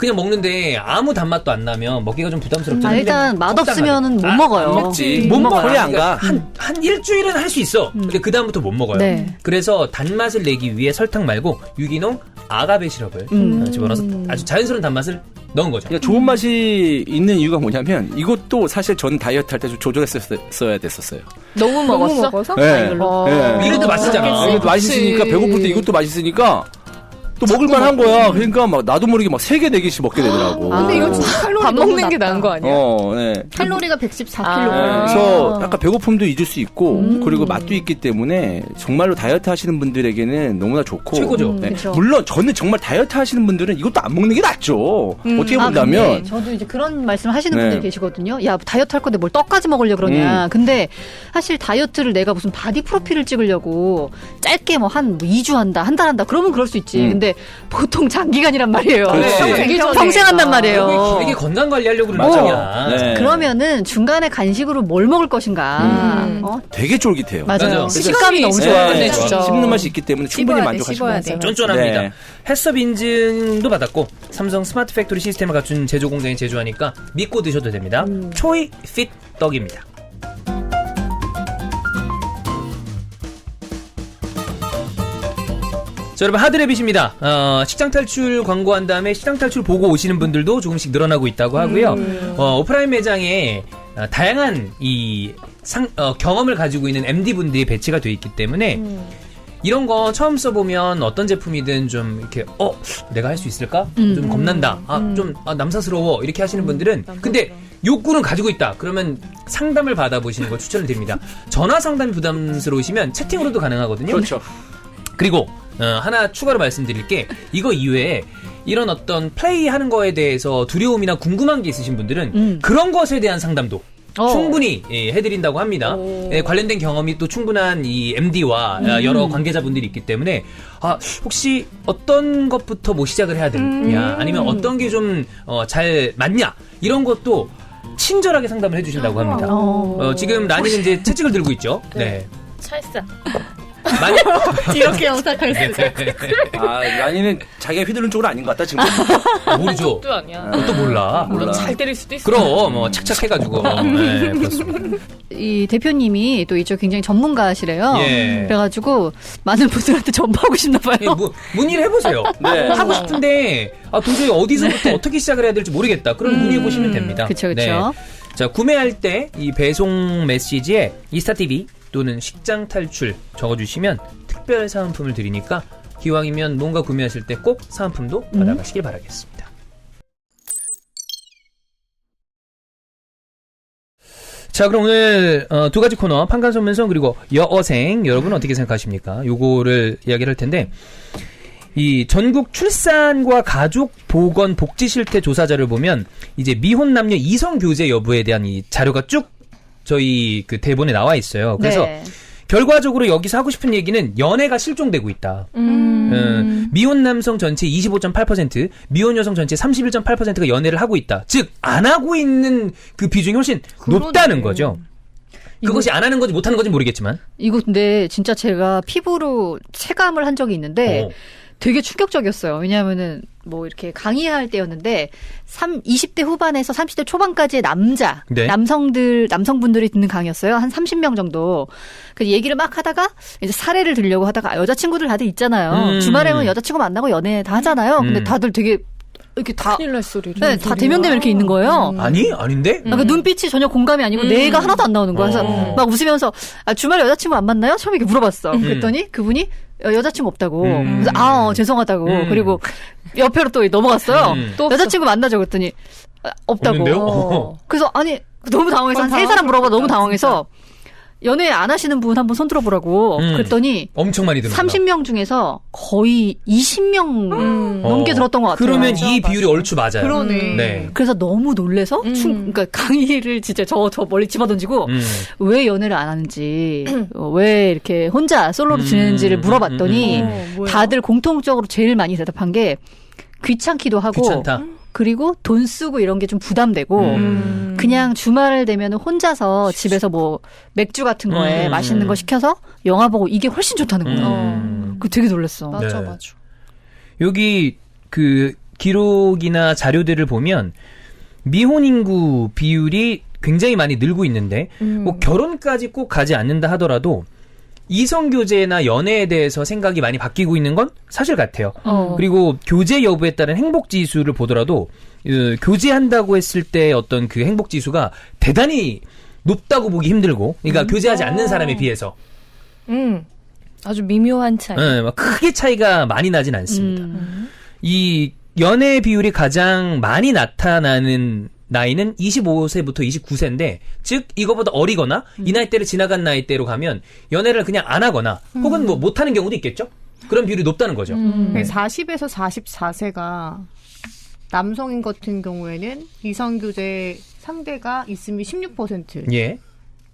그냥 먹는데 아무 단맛도 안 나면 먹기가 좀 부담스럽잖아요. 일단 맛없으면은 못 안 먹어요. 먹지. 못 못 먹어요. 먹어요. 소리 안 가. 한 일주일은 할 수 있어. 근데 그 다음부터 못 먹어요. 네. 그래서 단맛을 내기 위해 설탕 말고 유기농 아가베 시럽을 집어넣어서 아주 자연스러운 단맛을 넣은 거죠. 그러니까 좋은 맛이 있는 이유가 뭐냐면 이것도 사실 전 다이어트 할 때 좀 조절했어야 됐었어요. 너무 먹었어? 네. 네. 이래도 맛있잖아. 이것도 맛있으니까 배고플 때 이것도 맛있으니까 또 먹을만 한 거야. 그러니까 막 나도 모르게 막 3개, 4개씩 먹게 되더라고. 근데 이거 진짜 칼로리 밥 너무 먹는 게 낮다. 나은 거 아니야? 네. 칼로리가 114kcal. 그래서 약간 배고픔도 잊을 수 있고 그리고 맛도 있기 때문에 정말로 다이어트 하시는 분들에게는 너무나 좋고 최고죠. 네. 그쵸. 물론 저는 정말 다이어트 하시는 분들은 이것도 안 먹는 게 낫죠. 어떻게 근데 본다면 저도 이제 그런 말씀 하시는 네. 분들이 계시거든요. 야, 다이어트 할 건데 뭘 떡까지 먹으려 그러냐. 근데 사실 다이어트를 내가 무슨 바디 프로필을 찍으려고 짧게 뭐 한 2주 한다, 한 달 한다. 그러면 그럴 수 있지. 근데 보통 장기간이란 말이에요. 그렇지. 평생 한단 말이에요. 되게 건강 관리하려고 그러는 맞아. 거냐. 네. 그러면은 중간에 간식으로 뭘 먹을 것인가. 되게 쫄깃해요. 맞아요. 맞아. 식감이 너무 좋아요. 네, 진짜. 씹는 맛이 있기 때문에 충분히 만족하실 수 씹어야 있어요. 돼. 쫀쫀합니다. 네. 햇섭 인증도 받았고 삼성 스마트 팩토리 시스템을 갖춘 제조 공장이 제조하니까 믿고 드셔도 됩니다. 초이 핏 떡입니다. 자, 여러분 하드랩이십니다. 식장 탈출 광고한 다음에 식장 탈출 보고 오시는 분들도 조금씩 늘어나고 있다고 하고요. 오프라인 매장에 다양한 이 경험을 가지고 있는 MD분들이 배치가 되어 있기 때문에 이런 거 처음 써보면 어떤 제품이든 좀 이렇게 내가 할 수 있을까? 좀 겁난다. 좀 남사스러워. 이렇게 하시는 분들은 근데 욕구는 가지고 있다. 그러면 상담을 받아보시는 걸 추천을 드립니다. 전화 상담이 부담스러우시면 채팅으로도 가능하거든요. 그렇죠. 그리고 하나 추가로 말씀드릴 게 이거 이외에 이런 어떤 플레이 하는 거에 대해서 두려움이나 궁금한 게 있으신 분들은 그런 것에 대한 상담도 충분히 해드린다고 합니다. 관련된 경험이 또 충분한 이 MD와 여러 관계자분들이 있기 때문에 혹시 어떤 것부터 뭐 시작을 해야 되느냐 아니면 어떤 게 좀 잘 맞냐 이런 것도 친절하게 상담을 해주신다고 합니다. 지금 라니는 이제 채찍을 들고 있죠. 네. 찰싹. 많이 이렇게 영상할 수 있어요. 라니는 자기가 휘두른 쪽은 아닌 것 같다 지금. 모르죠. 또 아니야. 또 몰라. 물론 잘 때릴 수도 있어. 그럼 뭐 착착 해가지고. 네, 그렇습니다. 이 대표님이 또 이쪽 굉장히 전문가시래요. 예. 그래가지고 많은 분들한테 전파하고 싶나 봐요. 예, 문의를 해보세요. 네. 하고 싶은데 도저히 어디서부터 어떻게 시작을 해야 될지 모르겠다. 그럼 문의해 보시면 됩니다. 그쵸. 자, 구매할 때 이 배송 메시지에 이스타TV 또는 식장 탈출 적어주시면 특별 사은품을 드리니까 기왕이면 뭔가 구매하실 때 꼭 사은품도 받아가시길 바라겠습니다. 자, 그럼 오늘 두 가지 코너 판관소면성 그리고 여어생 여러분 어떻게 생각하십니까? 요거를 이야기를 할 텐데 이 전국 출산과 가족 보건 복지 실태 조사자를 보면 이제 미혼 남녀 이성 교제 여부에 대한 이 자료가 쭉 저희 그 대본에 나와 있어요. 그래서 네. 결과적으로 여기서 하고 싶은 얘기는 연애가 실종되고 있다. 미혼 남성 전체 25.8%, 미혼 여성 전체 31.8%가 연애를 하고 있다. 즉 안 하고 있는 그 비중이 훨씬 높다는 거죠. 그것이 안 하는 건지 못 하는 건지 모르겠지만. 이거 근데 진짜 제가 피부로 체감을 한 적이 있는데 되게 충격적이었어요. 왜냐하면은 뭐 이렇게 강의할 때였는데 20대 후반에서 30대 초반까지의 네. 남성분들이 듣는 강의였어요. 한 30명 정도. 그 얘기를 막 하다가 이제 사례를 들려고 하다가 여자친구들 다들 있잖아요. 주말에는 여자친구 만나고 연애 다 하잖아요. 근데 다들 되게 이렇게 다 큰일 날 소리를. 네, 다 대면대면 이렇게 있는 거예요. 아닌데? 그 눈빛이 전혀 공감이 아니고 내가 하나도 안 나오는 거야. 그래서 막 웃으면서 주말에 여자친구 안 만나요? 처음에 이렇게 물어봤어. 그랬더니 그분이 여자친구 없다고. 그래서 죄송하다고. 그리고 옆으로 또 넘어갔어요. 또 여자친구 만나죠. 그랬더니 없다고. 없는데요? 그래서 아니 너무 당황해서 한 세 사람 물어봐 너무 당황해서 연애 안 하시는 분 한번 손 들어보라고. 그랬더니 엄청 많이 들었나? 30명 중에서 거의 20명 넘게 들었던 것 같아요. 그러면 이 비율이 얼추 맞아요. 그러네. 네. 그래서 너무 놀래서 그러니까 강의를 진짜 저 멀리 집어던지고 왜 연애를 안 하는지 왜 이렇게 혼자 솔로로 지내는지를 물어봤더니 뭐야? 다들 공통적으로 제일 많이 대답한 게 귀찮기도 하고 귀찮다. 그리고 돈 쓰고 이런 게 좀 부담되고 그냥 주말 되면 혼자서 집에서 뭐 맥주 같은 거에 맛있는 거 시켜서 영화 보고 이게 훨씬 좋다는 거예요. 그 되게 놀랐어. 맞아, 네. 맞아. 여기 그 기록이나 자료들을 보면 미혼 인구 비율이 굉장히 많이 늘고 있는데 뭐 결혼까지 꼭 가지 않는다 하더라도 이성 교제나 연애에 대해서 생각이 많이 바뀌고 있는 건 사실 같아요. 그리고 교제 여부에 따른 행복 지수를 보더라도 교제한다고 했을 때 어떤 그 행복 지수가 대단히 높다고 보기 힘들고, 그러니까 교제하지 않는 사람에 비해서 아주 미묘한 차이. 막 크게 차이가 많이 나진 않습니다. 이 연애 비율이 가장 많이 나타나는 나이는 25세부터 29세인데, 즉 이거보다 어리거나 이 나이대를 지나간 나이대로 가면 연애를 그냥 안 하거나 혹은 뭐 못하는 경우도 있겠죠. 그런 비율이 높다는 거죠. 40에서 44세가 남성인 같은 경우에는 이성교제 상대가 있으면 16%, 예.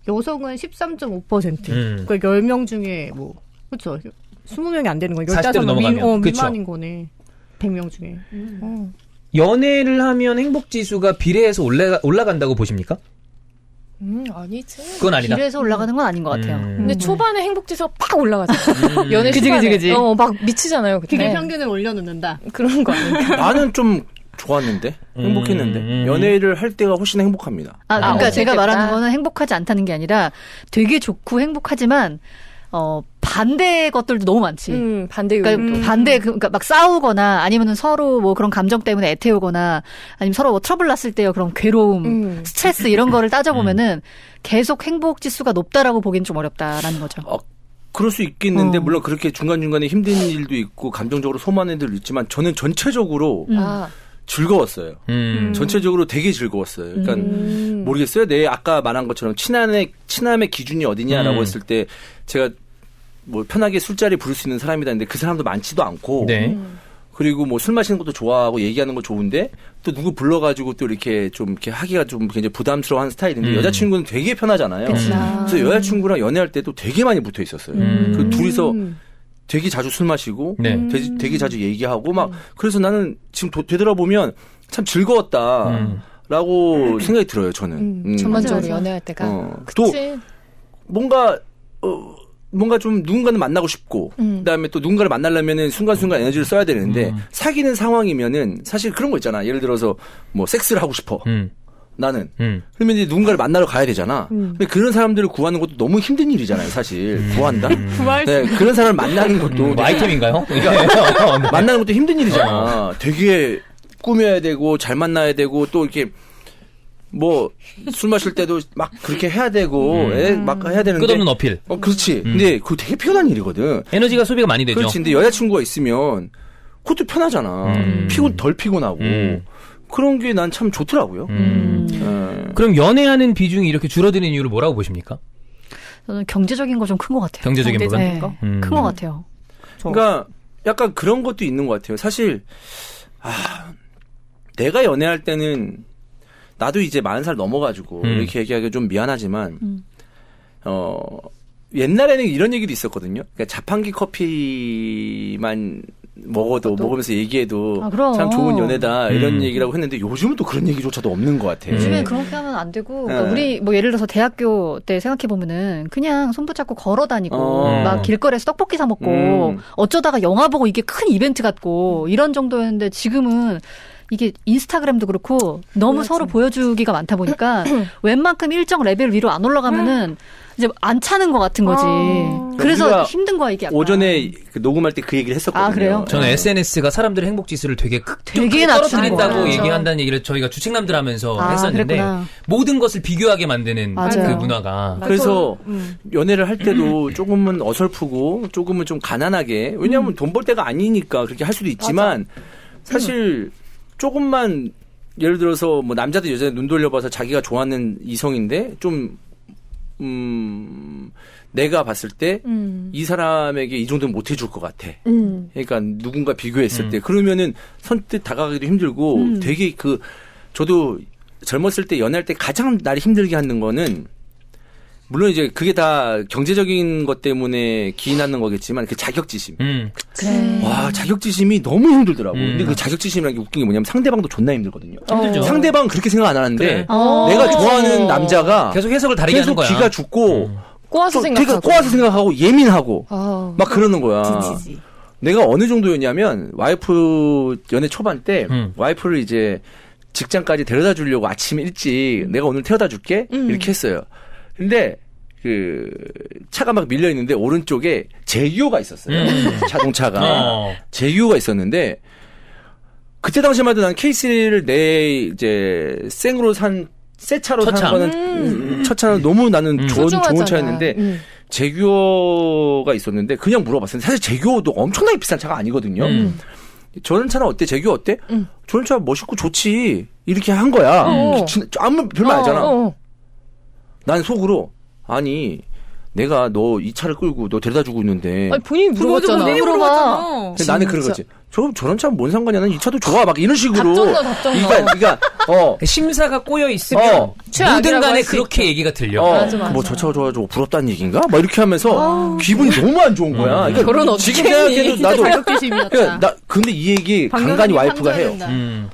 여성은 13.5%. 그러니까 10명 중에 뭐 그렇죠. 20명이 안 되는 거예요. 40대로 넘어가면. 그쵸. 미만인 거네. 100명 중에. 연애를 하면 행복 지수가 비례해서 올라간다고 보십니까? 아니지. 그건 아니다. 길에서 올라가는 건 아닌 것 같아요. 근데 초반에 행복지수가 팍 올라가잖아. 연애 그지, 초반에. 그지. 막 미치잖아요. 그때. 그게 평균을 올려놓는다. 그런 거 아닌가? 나는 좀 좋았는데 행복했는데 연애를 할 때가 훨씬 행복합니다. 그러니까 제가 어쨌겠다. 말하는 거는 행복하지 않다는 게 아니라 되게 좋고 행복하지만 반대 것들도 너무 많지. 반대 그러니까 요인도. 그러니까 막 싸우거나 아니면은 서로 뭐 그런 감정 때문에 애태우거나 아니면 서로 뭐 트러블 났을 때의 그런 괴로움, 스트레스 이런 거를 따져보면은 계속 행복 지수가 높다라고 보기엔 좀 어렵다라는 거죠. 그럴 수 있겠는데 물론 그렇게 중간중간에 힘든 일도 있고 감정적으로 소모하는 애들도 있지만 저는 전체적으로 즐거웠어요. 전체적으로 되게 즐거웠어요. 그러니까 모르겠어요. 내 아까 말한 것처럼 친함의 기준이 어디냐라고 했을 때 제가 뭐 편하게 술자리 부를 수 있는 사람이다 했는데 그 사람도 많지도 않고 네. 그리고 뭐 술 마시는 것도 좋아하고 얘기하는 거 좋은데 또 누구 불러가지고 또 이렇게 좀 이렇게 하기가 좀 굉장히 부담스러워하는 스타일인데 여자친구는 되게 편하잖아요. 그래서 여자친구랑 연애할 때도 되게 많이 붙어 있었어요. 그 둘이서 되게 자주 술 마시고 네. 되게 자주 얘기하고 막 그래서 나는 지금 되돌아보면 참 즐거웠다라고 생각이 들어요. 저는 전반적으로 맞아. 연애할 때가. 또 그치. 뭔가 좀 누군가는 만나고 싶고 그다음에 또 누군가를 만나려면은 순간순간 에너지를 써야 되는데 사귀는 상황이면은 사실 그런 거 있잖아. 예를 들어서 뭐 섹스를 하고 싶어. 나는. 그러면 이제 누군가를 만나러 가야 되잖아. 근데 그런 사람들을 구하는 것도 너무 힘든 일이잖아요, 사실. 구한다? 네, 그런 사람을 만나는 것도. 뭐 아이템인가요? 그러니까 만나는 것도 힘든 일이잖아. 되게 꾸며야 되고, 잘 만나야 되고, 또 이렇게 뭐 술 마실 때도 막 그렇게 해야 되고, 막 해야 되는데. 끝없는 어필. 그렇지. 근데 그거 되게 피곤한 일이거든. 에너지가 소비가 많이 되죠. 그렇지. 근데 여자친구가 있으면 그것도 편하잖아. 덜 피곤하고. 그런 게 난 참 좋더라고요. 그럼 연애하는 비중이 이렇게 줄어드는 이유를 뭐라고 보십니까? 저는 경제적인 거 좀 큰 것 같아요. 경제적인 부분? 네, 큰 것 같아요. 그러니까 약간 그런 것도 있는 것 같아요. 사실 내가 연애할 때는 나도 이제 40살 넘어가지고 이렇게 얘기하기가 좀 미안하지만 옛날에는 이런 얘기도 있었거든요. 그러니까 자판기 커피만 먹으면서 얘기해도 그럼. 참 좋은 연애다 이런 얘기라고 했는데 요즘은 또 그런 얘기조차도 없는 것 같아. 요즘에 그렇게 하면 안 되고 그러니까 우리 뭐 예를 들어서 대학교 때 생각해 보면은 그냥 손 붙잡고 걸어 다니고 막 길거리에서 떡볶이 사 먹고 어쩌다가 영화 보고 이게 큰 이벤트 같고 이런 정도였는데 지금은 이게 인스타그램도 그렇고 너무 서로 보여주기가 많다 보니까 웬만큼 일정 레벨 위로 안 올라가면은 이제 안 차는 것 같은 거지. 그래서 힘든 거야 이게. 약간. 오전에 그 녹음할 때 그 얘기를 했었거든요. 그래요? 저는 SNS가 사람들의 행복 지수를 되게 되게 낮추는 떨어뜨린다고 거야. 얘기한다는 얘기를 저희가 주책남들 하면서 했었는데 그랬구나. 모든 것을 비교하게 만드는 그 맞아요. 문화가. 그래서 연애를 할 때도 조금은 어설프고 조금은 좀 가난하게 왜냐하면 돈 벌 때가 아니니까 그렇게 할 수도 있지만 사실 조금만 예를 들어서 뭐 남자도 여자 눈 돌려봐서 자기가 좋아하는 이성인데 좀 내가 봤을 때 이 사람에게 이 정도는 못 해줄 것 같아. 그러니까 누군가 비교했을 때 그러면은 선뜻 다가가기도 힘들고 되게 저도 젊었을 때 연애할 때 가장 나를 힘들게 하는 거는 물론 이제 그게 다 경제적인 것 때문에 기인하는 거겠지만 그 자격지심. 그래. 와, 자격지심이 너무 힘들더라고. 근데 그 자격지심이라는 게 웃긴 게 뭐냐면 상대방도 존나 힘들거든요. 힘들죠. 상대방은 그렇게 생각 안 하는데 그래. 내가 좋아하는 남자가 계속 해석을 다르게 하는 계속 거야. 기가 죽고 꼬아서 되게 생각하고. 꼬아서 생각하고 예민하고 막 그러는 거야. 지치지. 내가 어느 정도였냐면 와이프 연애 초반 때 와이프를 이제 직장까지 데려다 주려고 아침 일찍 내가 오늘 태워다 줄게 이렇게 했어요. 근데 그 차가 막 밀려 있는데 오른쪽에 제규어가 있었어요. 자동차가 제규어가 있었는데 그때 당시만 해도 난 K3를 내 이제 생으로 산 새 차로 첫 산 차. 거는 첫 차는 너무 나는 좋은 소중하잖아. 차였는데 제규어가 있었는데 그냥 물어봤어요. 사실 제규어도 엄청나게 비싼 차가 아니거든요. 저런 차는 어때? 제규어 어때? 저런 차 멋있고 좋지. 이렇게 한 거야. 아무 별말 아니잖아. 난 속으로 아니 내가 너 이 차를 끌고 너 데려다 주고 있는데 아니, 본인이 물어봤잖아. 본인이 물어봐. 근데 나는 그런 거지. 저런 차는 뭔 상관이야? 난 이 차도 좋아. 막 이런 식으로. 답정 넣어. 그러니까 심사가 꼬여 있으면 최악이라고 뭐든 간에 할수 그렇게 있죠. 얘기가 들려. 맞아. 뭐 저 차가 좋아가지고 부럽다는 얘기인가? 막 이렇게 하면서 기분이 너무 안 좋은 거야. 그러니까 결혼 어떻게 지금 했니? 생각해도 나도 자격지심이었다. 그러니까 근데 이 얘기 간간히 와이프가 해요.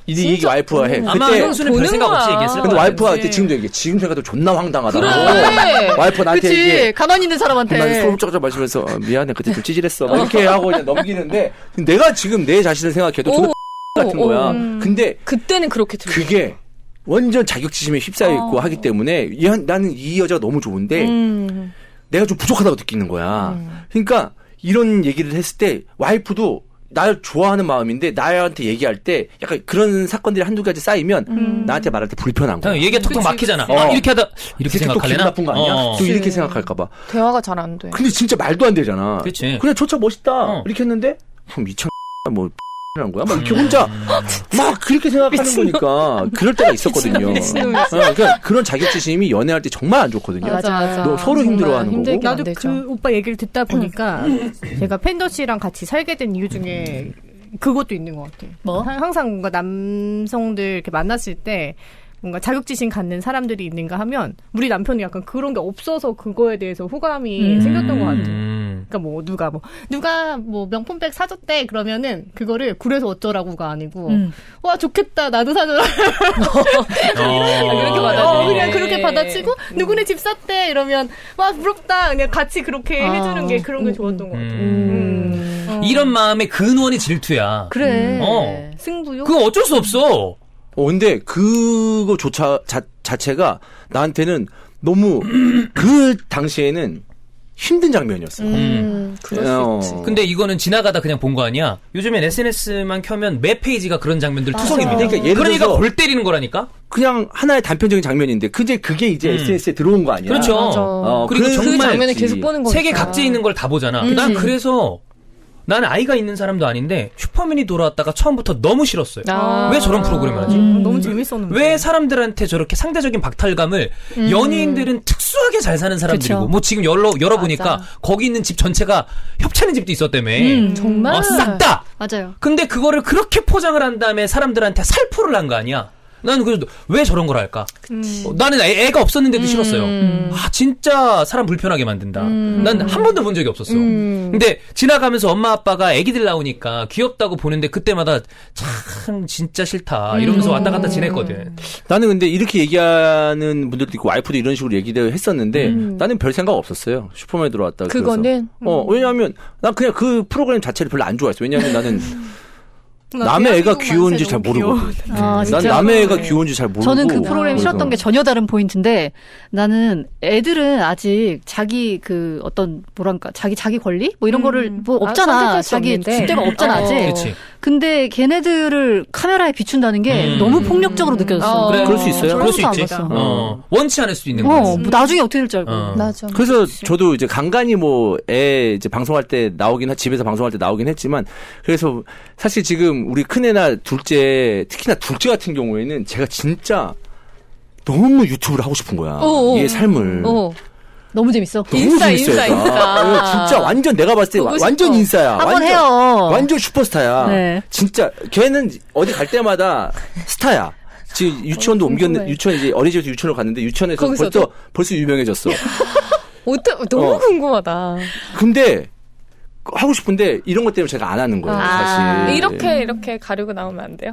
이 얘기 와이프가 해. 아마 그때 형수는 별 보는 생각 없이 거야. 얘기했을 근데 거야. 와이프가 그때 지금도 얘기해. 지금 생각해도 존나 황당하다고. 그래. 와이프가 나한테 그치. 얘기해. 가만히 있는 사람한테. 난 소름 쩍쩍 마시면서 미안해 그때 좀 찌질했어 막 이렇게 하고 그냥 넘기는데 내가 지금 내 자신을 생각해도 좀 같은 거야. 근데 그때는 그렇게 들려. 그게 완전 자격지심에 휩싸여 있고 하기 때문에 나는 이 여자가 너무 좋은데 내가 좀 부족하다고 느끼는 거야. 그러니까 이런 얘기를 했을 때 와이프도 날 좋아하는 마음인데 나한테 얘기할 때 약간 그런 사건들이 한두 가지 쌓이면 나한테 말할 때 불편한 거야. 얘기가 톡톡 막히잖아. 어. 이렇게 하다 이렇게 또 기분 생각할래나? 나쁜 거 아니야? 또 이렇게 생각할까 봐. 대화가 잘 안 돼. 근데 진짜 말도 안 되잖아. 그치. 그냥 저 차 멋있다. 이렇게 했는데 그럼 이 차 뭐 하는 거야. 막 이렇게 혼자 막 그렇게 생각하는 거니까 그럴 때가 있었거든요. 그러니까 그런 자격지심이 연애할 때 정말 안 좋거든요. 맞아. 너 서로 힘들어하는 거고. 나도 그 오빠 얘기를 듣다 보니까 제가 팬더 씨랑 같이 살게 된 이유 중에 그것도 있는 것 같아요. 뭐? 항상 뭔가 남성들 이렇게 만났을 때 뭔가 자격지심 갖는 사람들이 있는가 하면 우리 남편이 약간 그런 게 없어서 그거에 대해서 호감이 생겼던 것 같아요. 그러니까 뭐 누가 뭐 명품백 사줬대 그러면은 그거를 그래서 어쩌라고가 아니고 와 좋겠다 나도 사줘라. 그렇게 받아들이네. 그냥 그렇게 받아치고 누구네 집 샀대 이러면 와 부럽다 그냥 같이 그렇게 해주는 게 그런 게 좋았던 것 같아요. 이런 마음의 근원이 질투야. 그래. 승부욕. 그거 어쩔 수 없어. 근데 그거조차 자체가 나한테는 너무 그 당시에는 힘든 장면이었어요. 그럴 수 있지. 근데 이거는 지나가다 그냥 본 거 아니야? 요즘엔 SNS만 켜면 매 페이지가 그런 장면들 투성입니다. 그러니까 예를 그러니까 들어서 골 때리는 거라니까? 그냥 하나의 단편적인 장면인데 그게 이제 SNS에 들어온 거 아니야? 그렇죠. 맞아. 그리고 그 정말 장면을 계속 보는 거니까. 세계 각지에 있는 걸 다 보잖아. 난 그래서 나는 아이가 있는 사람도 아닌데 슈퍼맨이 돌아왔다가 처음부터 너무 싫었어요. 왜 저런 프로그램을 하지? 너무 재밌었는데. 왜 사람들한테 저렇게 상대적인 박탈감을 연예인들은 특수하게 잘 사는 사람들이고 그쵸. 뭐 지금 열어보니까 거기 있는 집 전체가 협찬의 집도 있었다며. 정말? 싹 다. 맞아요. 근데 그거를 그렇게 포장을 한 다음에 사람들한테 살포를 한 거 아니야? 나는 그래도 왜 저런 걸 할까? 나는 애가 없었는데도 싫었어요. 아 진짜 사람 불편하게 만든다. 난 한 번도 본 적이 없었어. 근데 지나가면서 엄마 아빠가 애기들 나오니까 귀엽다고 보는데 그때마다 참 진짜 싫다 이러면서 왔다 갔다 지냈거든. 나는 근데 이렇게 얘기하는 분들도 있고 와이프도 이런 식으로 얘기를 했었는데 나는 별 생각 없었어요. 슈퍼맨 들어왔다. 그거는? 왜냐하면 난 그냥 그 프로그램 자체를 별로 안 좋아했어. 왜냐하면 나는 남의 애가 귀여운지 잘 모르거든. 아, 난 진짜? 남의 애가 귀여운지 잘 모르고. 저는 그 프로그램 그래서 싫었던 게 전혀 다른 포인트인데 나는 애들은 아직 자기 그 어떤 뭐랄까 자기 권리 뭐 이런 거를 뭐 없잖아. 선택할 수 자기 없는데. 주대가 없잖아 아직. 그렇지. 근데 걔네들을 카메라에 비춘다는 게 너무 폭력적으로 느껴졌어. 그래. 그럴 수 있어요. 저런 그럴 수 것도 안 있지. 봤어. 원치 않을 수도 있는 거지. 뭐 나중에 어떻게 될지 알고. 맞아. 그래서 저도 이제 간간히 뭐 애 이제 방송할 때 집에서 방송할 때 나오긴 했지만 그래서 사실 지금 우리 큰애나 둘째 특히나 둘째 같은 경우에는 제가 진짜 너무 유튜브를 하고 싶은 거야. 얘의 삶을. 너무 재밌어. 너무 인싸, 재밌어요, 인싸, 얘가. 인싸. 진짜 완전 내가 봤을 때 보고 완전 싶어. 인싸야. 한번 완전, 해요. 완전 슈퍼스타야. 네. 진짜 걔는 어디 갈 때마다 스타야. 지금 유치원도 옮겼는데 유치원 이제 어린이집에서 유치원을 갔는데 유치원에서 거기서도? 벌써 유명해졌어. 너무 궁금하다. 근데 하고 싶은데 이런 것 때문에 제가 안 하는 거예요. 사실. 이렇게 가르고 나오면 안 돼요?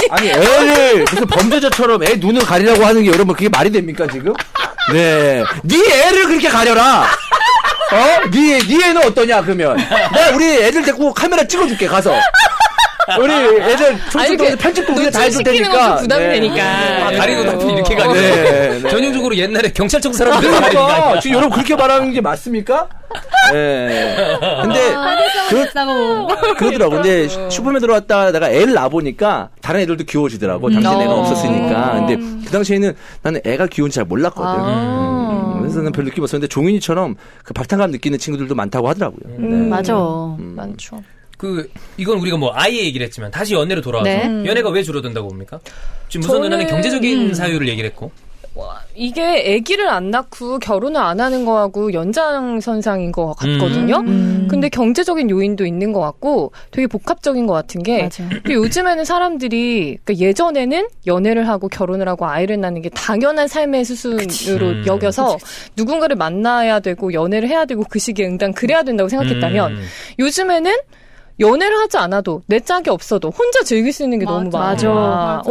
아니 애를 무슨 범죄자처럼 애 눈을 가리라고 하는 게 여러분 그게 말이 됩니까 지금? 네 애를 그렇게 가려라. 네 애는 어떠냐 그러면 내가 우리 애들 데리고 카메라 찍어줄게 가서. 우리 애들 총수도 편집도 우리가 다 해줄 테니까. 부담이 되니까. 다리도 높이 이렇게 가려. 네. 전형적으로 옛날에 경찰청 사람들 그러니까 지금 여러분 그렇게 말하는 게 맞습니까? 네. 근데 그러더라고. 근데 슈퍼맨 들어왔다 내가 애를 낳아보니까 다른 애들도 귀여워지더라고. 당시 애가 없었으니까. 근데 그 당시에는 나는 애가 귀여운지 잘 몰랐거든. 그래서 난 별 느낌 없었는데 종인이처럼 그 박탈감 느끼는 친구들도 많다고 하더라고요. 네. 맞아. 많죠. 이건 우리가 뭐 아이의 얘기를 했지만 다시 연애로 돌아와서 네. 연애가 왜 줄어든다고 봅니까? 지금 무슨 누나는 경제적인 사유를 얘기를 했고. 이게 아기를 안 낳고 결혼을 안 하는 거하고 연장선상인 것 같거든요. 근데 경제적인 요인도 있는 것 같고 되게 복합적인 것 같은 게 맞아. 요즘에는 사람들이 그러니까 예전에는 연애를 하고 결혼을 하고 아이를 낳는 게 당연한 삶의 수순으로 여겨서 누군가를 만나야 되고 연애를 해야 되고 그 시기에 응당 그래야 된다고 생각했다면 요즘에는 연애를 하지 않아도 내 짝이 없어도 혼자 즐길 수 있는 게 너무 많아. 맞아.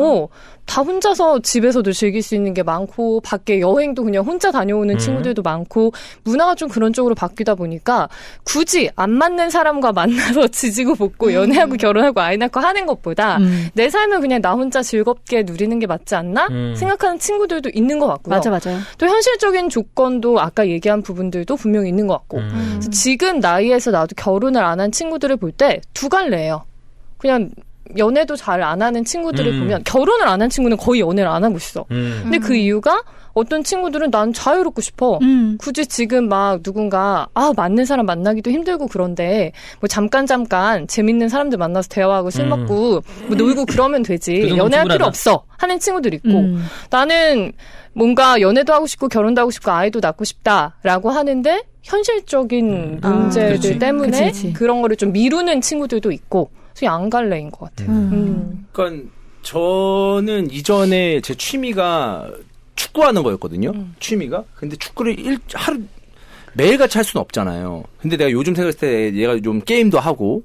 다 혼자서 집에서도 즐길 수 있는 게 많고 밖에 여행도 그냥 혼자 다녀오는 친구들도 많고 문화가 좀 그런 쪽으로 바뀌다 보니까 굳이 안 맞는 사람과 만나서 지지고 볶고 연애하고 결혼하고 아이 낳고 하는 것보다 내 삶을 그냥 나 혼자 즐겁게 누리는 게 맞지 않나 생각하는 친구들도 있는 것 같고요. 맞아요. 또 현실적인 조건도 아까 얘기한 부분들도 분명히 있는 것 같고 그래서 지금 나이에서 나도 결혼을 안 한 친구들을 볼 때 두 갈래예요. 그냥 연애도 잘 안 하는 친구들을 보면 결혼을 안 한 친구는 거의 연애를 안 하고 있어. 근데 그 이유가 어떤 친구들은 난 자유롭고 싶어. 굳이 지금 막 누군가 맞는 사람 만나기도 힘들고 그런데 뭐 잠깐 재밌는 사람들 만나서 대화하고 술 먹고 뭐 놀고 그러면 되지. 연애할 필요 없어 하는 친구들 있고 나는 뭔가 연애도 하고 싶고 결혼도 하고 싶고 아이도 낳고 싶다라고 하는데 현실적인 문제들 그렇지. 때문에 그치. 그런 거를 좀 미루는 친구들도 있고 그래서 양갈래인 것 같아요. 그러니까 저는 이전에 제 취미가 축구하는 거였거든요. 취미가. 근데 축구를 하루 매일같이 할 수는 없잖아요. 근데 내가 요즘 생각했을 때 얘가 좀 게임도 하고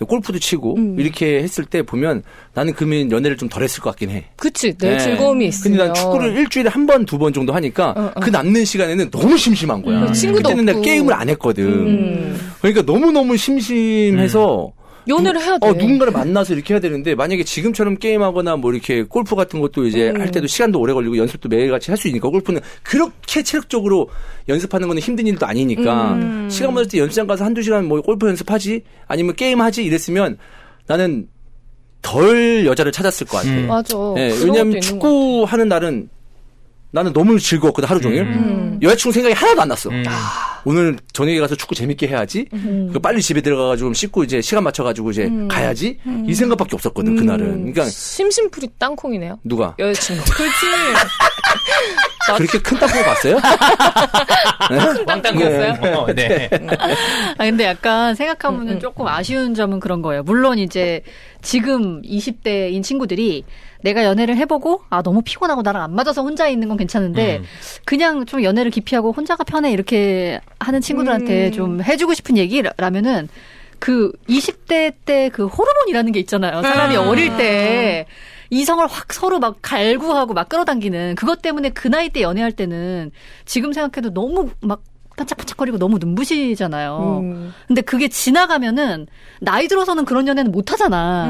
골프도 치고 이렇게 했을 때 보면 나는 그러면 연애를 좀 덜 했을 것 같긴 해. 그치, 내 즐거움이 있으면. 근데 난 축구를 일주일에 한 번, 두 번 정도 하니까 그 남는 시간에는 너무 심심한 거야. 친구도 그때는 내가 없고. 게임을 안 했거든. 그러니까 너무너무 심심해서 연애를 해야 돼. 누군가를 만나서 이렇게 해야 되는데 만약에 지금처럼 게임하거나 뭐 이렇게 골프 같은 것도 이제 할 때도 시간도 오래 걸리고 연습도 매일같이 할 수 있으니까 골프는 그렇게 체력적으로 연습하는 거는 힘든 일도 아니니까 시간 맞을 때 연습장 가서 한두 시간 뭐 골프 연습하지 아니면 게임하지 이랬으면 나는 덜 여자를 찾았을 것 같아. 맞아. 네, 그런 것도 왜냐하면 있는 축구하는 날은 나는 너무 즐거웠거든 하루 종일. 여자친구 생각이 하나도 안 났어. 오늘 저녁에 가서 축구 재밌게 해야지. 빨리 집에 들어가가지고 좀 씻고 이제 시간 맞춰가지고 이제 가야지. 이 생각밖에 없었거든 그날은. 그러니까 심심풀이 땅콩이네요. 누가 여자친구. 그렇게 큰 땅콩 봤어요? 왕땅이었어요? 네. 근데 약간 생각하면 조금 아쉬운 점은 그런 거예요. 물론 이제 지금 20대인 친구들이 내가 연애를 해보고 너무 피곤하고 나랑 안 맞아서 혼자 있는 건 괜찮은데 그냥 좀 연애를 기피하고 혼자가 편해 이렇게 하는 친구들한테 좀 해주고 싶은 얘기라면은 그 20대 때 그 호르몬이라는 게 있잖아요. 사람이 어릴 때 이성을 확 서로 막 갈구하고 막 끌어당기는 그것 때문에 그 나이 때 연애할 때는 지금 생각해도 너무 막 반짝반짝거리고 너무 눈부시잖아요. 근데 그게 지나가면은 나이 들어서는 그런 연애는 못 하잖아.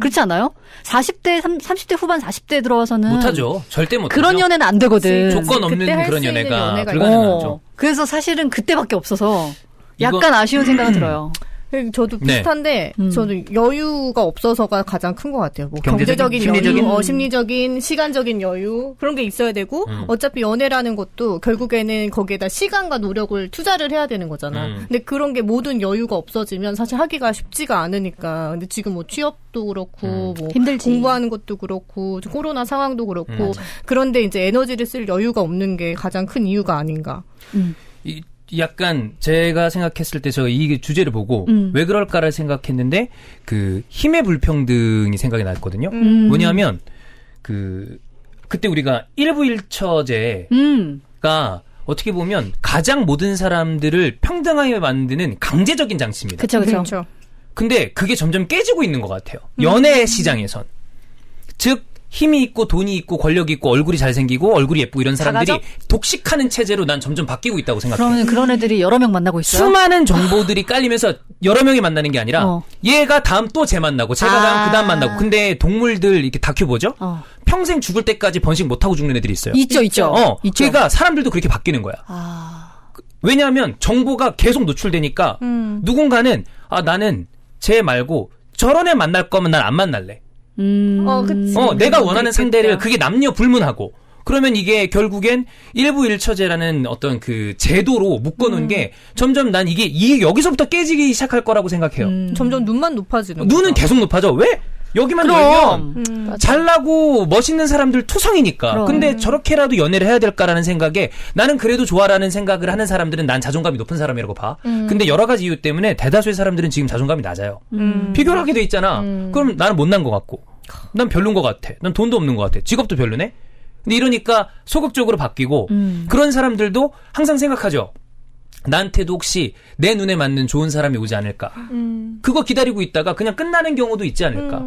그렇지 않아요? 40대, 30대 후반 40대에 들어와서는 못하죠. 절대 못하죠. 그런 연애는 안 되거든. 조건 없는 그때 할 그런 수 있는 연애가 연애가 불가능하죠. 그래서 사실은 그때밖에 없어서 이거- 약간 아쉬운 생각은 들어요. 저도 비슷한데 저는 여유가 없어서가 가장 큰 것 같아요. 뭐 경제적인, 경제적인 심리적인? 여유, 심리적인, 시간적인 여유 그런 게 있어야 되고 어차피 연애라는 것도 결국에는 거기에다 시간과 노력을 투자를 해야 되는 거잖아. 근데 그런 게 모든 여유가 없어지면 사실 하기가 쉽지가 않으니까. 근데 지금 뭐 취업도 그렇고 뭐 힘들지. 공부하는 것도 그렇고 코로나 상황도 그렇고 그런데 이제 에너지를 쓸 여유가 없는 게 가장 큰 이유가 아닌가. 약간 제가 생각했을 때 제가 이 주제를 보고 왜 그럴까를 생각했는데 그 힘의 불평등이 생각이 났거든요. 뭐냐면 그때 우리가 1부 1처제가 어떻게 보면 가장 모든 사람들을 평등하게 만드는 강제적인 장치입니다. 그쵸. 그렇죠. 근데 그게 점점 깨지고 있는 것 같아요. 연애 시장에선. 즉 힘이 있고 돈이 있고 권력이 있고 얼굴이 잘생기고 얼굴이 예쁘고 이런 사람들이 가죠? 독식하는 체제로 난 점점 바뀌고 있다고 생각해요. 그러면 그런 애들이 여러 명 만나고 있어요? 수많은 정보들이 깔리면서 여러 명이 만나는 게 아니라 얘가 다음 또 쟤 만나고 제가 다음 그 다음 만나고 근데 동물들 이렇게 다큐 보죠? 평생 죽을 때까지 번식 못하고 죽는 애들이 있어요. 있죠. 있죠. 그러니까 사람들도 그렇게 바뀌는 거야. 왜냐하면 정보가 계속 노출되니까 누군가는 나는 쟤 말고 저런 애 만날 거면 난 안 만날래. 그치. 내가 원하는 상대를 그게 남녀 불문하고 그러면 이게 결국엔 1부 1처제라는 어떤 그 제도로 묶어놓은 게 점점 난 이게 여기서부터 깨지기 시작할 거라고 생각해요. 점점 눈만 높아지는 눈은 거죠. 계속 높아져. 왜? 여기만 열면 잘나고 멋있는 사람들 투성이니까. 그럼. 근데 저렇게라도 연애를 해야 될까라는 생각에 나는 그래도 좋아라는 생각을 하는 사람들은 난 자존감이 높은 사람이라고 봐. 근데 여러 가지 이유 때문에 대다수의 사람들은 지금 자존감이 낮아요. 비교를 하게 돼 있잖아. 그럼 나는 못난 것 같고 난 별론 것 같아. 난 돈도 없는 것 같아. 직업도 별로네. 근데 이러니까 소극적으로 바뀌고 그런 사람들도 항상 생각하죠. 나한테도 혹시 내 눈에 맞는 좋은 사람이 오지 않을까. 그거 기다리고 있다가 그냥 끝나는 경우도 있지 않을까.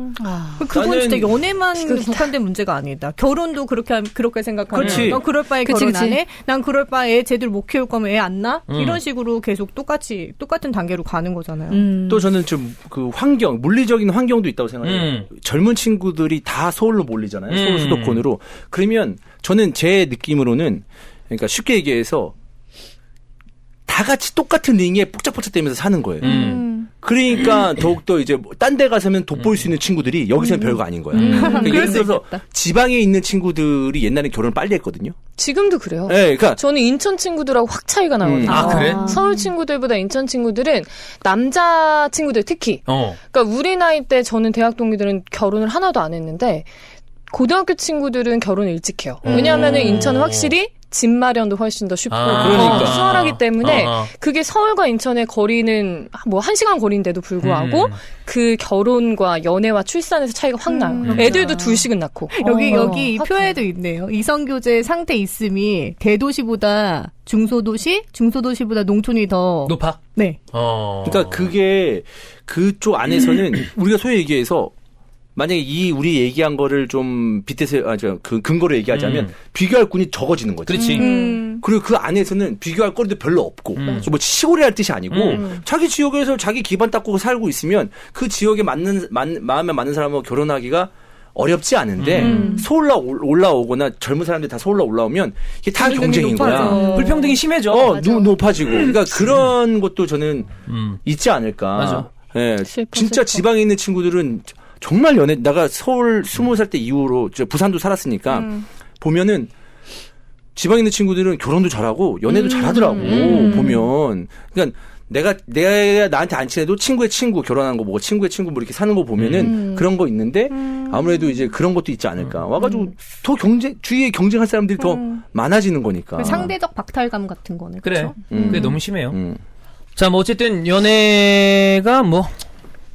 그건 나는- 진짜 연애만 국한된 문제가 아니다. 결혼도 그렇게 생각하면 그렇지. 너 그럴 바에 그치, 결혼 안 그치. 해? 난 그럴 바에 애 제대로 못 키울 거면 애 안 낳아? 이런 식으로 계속 똑같은 단계로 가는 거잖아요. 또 저는 좀 그 환경, 물리적인 환경도 있다고 생각해요. 젊은 친구들이 다 서울로 몰리잖아요. 서울 수도권으로. 그러면 저는 제 느낌으로는 그러니까 쉽게 얘기해서 다 같이 똑같은 링에 뽁짝뽁짝 대면서 사는 거예요. 그러니까 더욱더 이제 딴 데 가서면 돋보일 수 있는 친구들이 여기서는 별거 아닌 거야. 그러니까 예를 들어서 지방에 있는 친구들이 옛날에 결혼을 빨리 했거든요. 지금도 그래요. 네, 그러니까 저는 인천 친구들하고 확 차이가 나거든요. 아, 그래? 서울 친구들보다 인천 친구들은 남자 친구들 특히. 그러니까 우리 나이 때 저는 대학 동기들은 결혼을 하나도 안 했는데 고등학교 친구들은 결혼을 일찍 해요. 왜냐하면은 인천은 확실히 집 마련도 훨씬 더 쉽고 그러니까. 수월하기 때문에 그게 서울과 인천의 거리는 뭐 1시간 거리인데도 불구하고 그 결혼과 연애와 출산에서 차이가 확 나요. 애들도 둘씩은 낳고. 여기 이 확 표에도 있네요. 이성교제 상태 있음이 대도시보다 중소도시보다 농촌이 더 높아? 네. 그러니까 그게 그쪽 안에서는 우리가 소위 얘기해서 만약에 우리 얘기한 거를 좀 빗대서 그 근거로 얘기하자면 비교할 군이 적어지는 거죠. 그렇지. 그리고 그 안에서는 비교할 거리도 별로 없고 뭐 시골이 할 뜻이 아니고 자기 지역에서 자기 기반 닦고 살고 있으면 그 지역에 마음에 맞는 사람하고 결혼하기가 어렵지 않은데 서울로 올라오거나 젊은 사람들이 다 서울로 올라오면 이게 다 경쟁인 거야. 불평등이 심해져. 높아지고. 그러니까 그런 것도 저는 있지 않을까. 맞아. 예, 진짜 지방에 있는 친구들은 정말 내가 서울 20살 때 이후로 부산도 살았으니까 보면은 지방에 있는 친구들은 결혼도 잘하고 연애도 잘하더라고 보면. 그러니까 내가 나한테 안 친해도 친구의 친구 결혼한 거 보고 친구의 친구 뭐 이렇게 사는 거 보면은 그런 거 있는데 아무래도 이제 그런 것도 있지 않을까. 와가지고 더 주위에 경쟁할 사람들이 더 많아지는 거니까. 상대적 박탈감 같은 거네. 그래. 그쵸? 그게 너무 심해요. 자, 뭐 어쨌든 연애가 뭐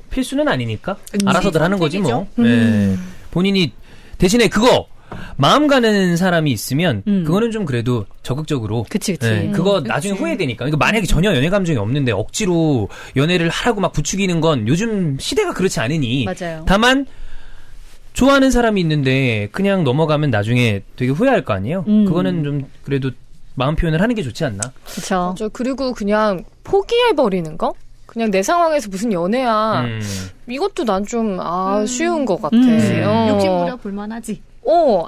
필수는 아니니까 알아서들 하는 거지 뭐. 네. 본인이 대신에 그거 마음 가는 사람이 있으면 그거는 좀 그래도 적극적으로. 그치. 네, 그거 나중에 후회되니까. 그러니까 만약에 전혀 연애 감정이 없는데 억지로 연애를 하라고 막 부추기는 건 요즘 시대가 그렇지 않으니. 맞아요. 다만 좋아하는 사람이 있는데 그냥 넘어가면 나중에 되게 후회할 거 아니에요. 그거는 좀 그래도 마음 표현을 하는 게 좋지 않나. 그렇죠. 맞아. 그리고 그냥 포기해버리는 거? 그냥 내 상황에서 무슨 연애야. 이것도 난 좀 쉬운 것 같아. 욕심 부려 볼만하지.